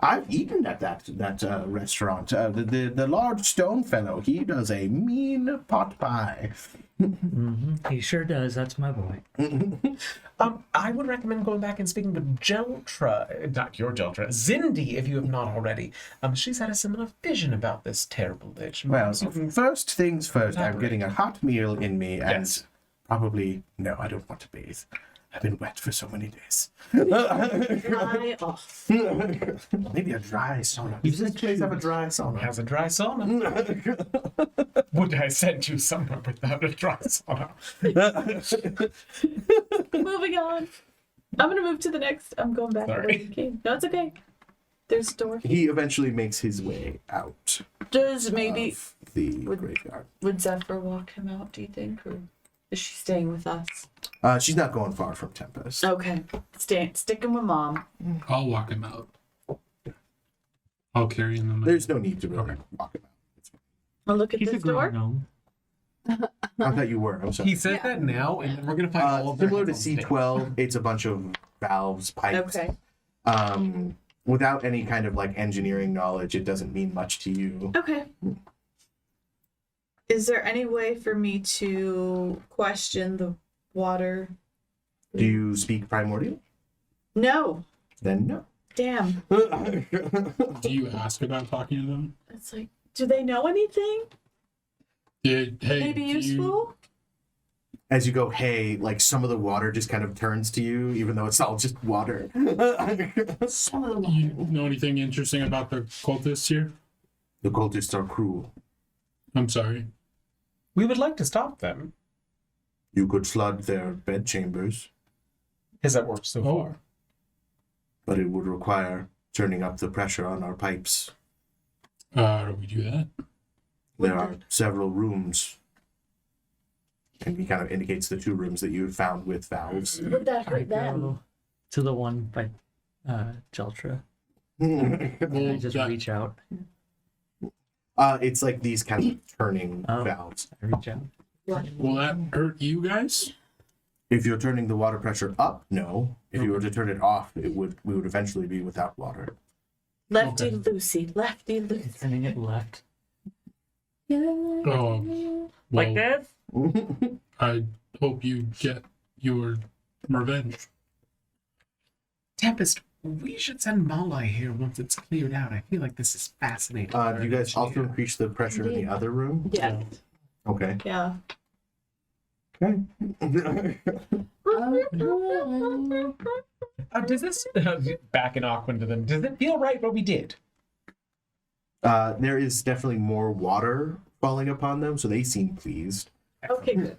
I've eaten at that restaurant. The large stone fellow, he does a mean pot pie. He sure does. That's my boy. I would recommend going back and speaking with Geltra, not your Geltra, Zindi, if you have not already. She's had a similar vision about this terrible lich. Well, first things first, I'm getting a hot meal in me, and Yes. probably, no, I don't want to bathe. I've been wet for so many days. Dry off. Maybe a dry sauna. Does this place have a dry sauna? Has a dry sauna. Would I send you somewhere without a dry sauna? Moving on. I'm gonna move to the next. I'm going back. Sorry. Where you came. No, it's okay. There's a door. He eventually makes his way out Does maybe of the graveyard. would Zephyr walk him out? Do you think, or is she staying with us? She's not going far from Tempest. Okay, sticking with mom. I'll walk him out. I'll carry him. There's no need to really walk him out. I'll look at He's a this grown door. gnome. I thought you were. I'm sorry. He said that now, and then we're going to find all of their Similar to heads on stage. C12, it's a bunch of valves, pipes. Okay. Without any kind of like engineering knowledge, it doesn't mean much to you. Okay. Is there any way for me to question the water? Do you speak primordial? No. Then no. Damn. Do you ask about talking to them? It's like, do they know anything? Hey, Maybe do you- useful? As you go, hey, like some of the water just kind of turns to you, even though it's all just water. Some of the You know anything interesting about the cultists here? The cultists are cruel. I'm sorry. We would like to stop them. You could flood their bedchambers, Has that worked so far? but it would require turning up the pressure on our pipes. Do we do that? There are several rooms. And he kind of indicates the 2 rooms that you had found with valves. Would that I hurt them? go to the one by Geltra. Uh, I just reach out. it's like these kind of turning Oh. valves. I reach out. Will that hurt you guys? If you're turning the water pressure up, no. If you were to turn it off, we would eventually be without water. Lefty Okay. Lucy. Lefty Lucy. Turning it left. Oh, Like well, that? I hope you get your revenge. Tempest, we should send Malai here once it's cleared out. I feel like this is fascinating. Do you guys also increase the pressure in the other room? Yeah. Okay. Yeah. Okay. Does this back in Aquin to them? Does it feel right what we did? There is definitely more water falling upon them, so they seem pleased. Okay, good.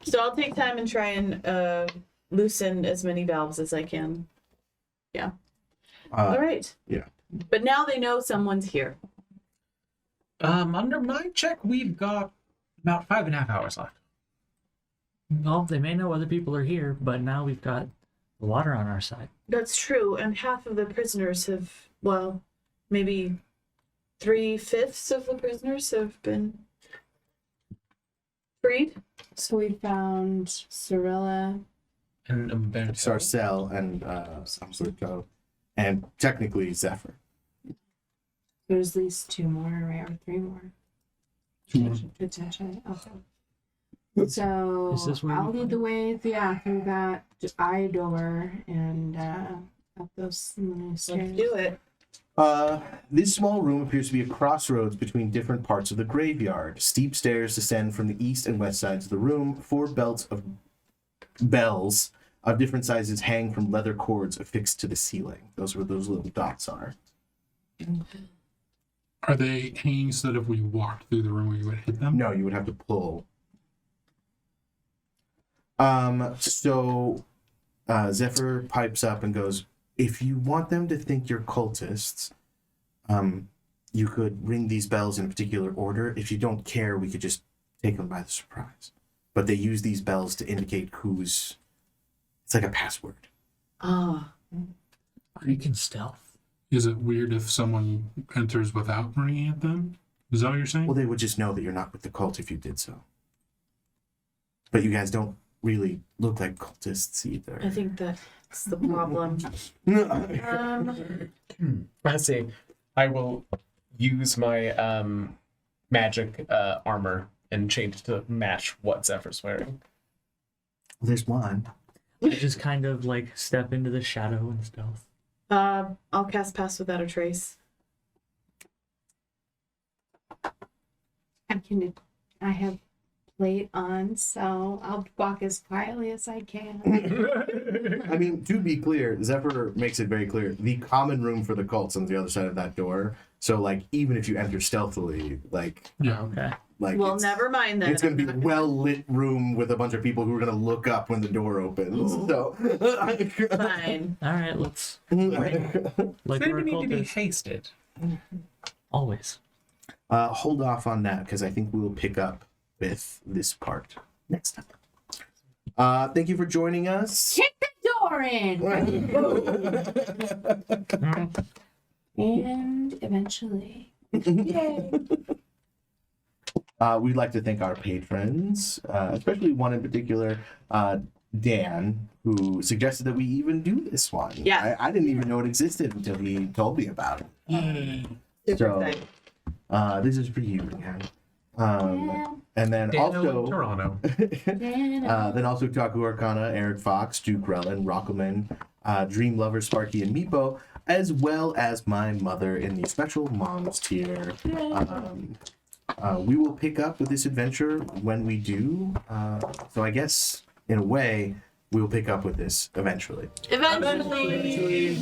So I'll take time and try and loosen as many valves as I can. Yeah. All right. yeah. But now they know someone's here. Under my check, we've got about 5.5 hours left. Well, they may know other people are here, but now we've got the water on our side. That's true, and half of the prisoners have, well, maybe 3/5 of the prisoners have been freed. So we found Cirilla. And Sarcelle and Samsorto, and technically Zephyr. There's at least 2 more, right? Or 3 more. 2 more. Potentially. Okay. So Is this where I'll we lead the way, through that eye door and up those stairs. Let's do it. This small room appears to be a crossroads between different parts of the graveyard. Steep stairs descend from the east and west sides of the room. 4 bells of different sizes hang from leather cords affixed to the ceiling. Those are where those little dots are. Are they hanging so that if we walked through the room, we would hit them? No, you would have to pull. So Zephyr pipes up and goes, if you want them to think you're cultists, you could ring these bells in a particular order. If you don't care, we could just take them by the surprise. but they use these bells to indicate who's. It's like a password. Oh. You can stealth. Is it weird if someone enters without ringing at them? Is that what you're saying? Well, they would just know that you're not with the cult if you did so. But you guys don't really look like cultists either. I think that's the problem. I see. I will use my magic armor and change it to match what Zephyr's wearing. There's one. I just kind of like step into the shadow and stealth. I'll cast Pass Without a Trace. I have plate on, so I'll walk as quietly as I can. I mean, to be clear, Zephyr makes it very clear. The common room for the cult's on the other side of that door. So, like, even if you enter stealthily, like, Yeah. Okay. like Well, it's, never mind then. it's going to be a well-lit room with a bunch of people who are going to look up when the door opens. So, Fine. All right, let's like They we're need to be cultists. hasted. Always. hold off on that because I think we'll pick up with this part next time. Thank you for joining us. Kick the door in! And eventually. Yay. We'd like to thank our patrons, especially one in particular, Dan, who suggested that we even do this one. Yeah. I didn't even know it existed until he told me about it. Super So, exciting. this is for you, Dan. And then Dano in also, Toronto. then also Taku Arcana, Eric Fox, Duke Rellan, Rockelman, Dream Lover, Sparky, and Meepo, as well as my mother in the special moms tier. We will pick up with this adventure when we do. So I guess, in a way, we'll pick up with this eventually. Eventually.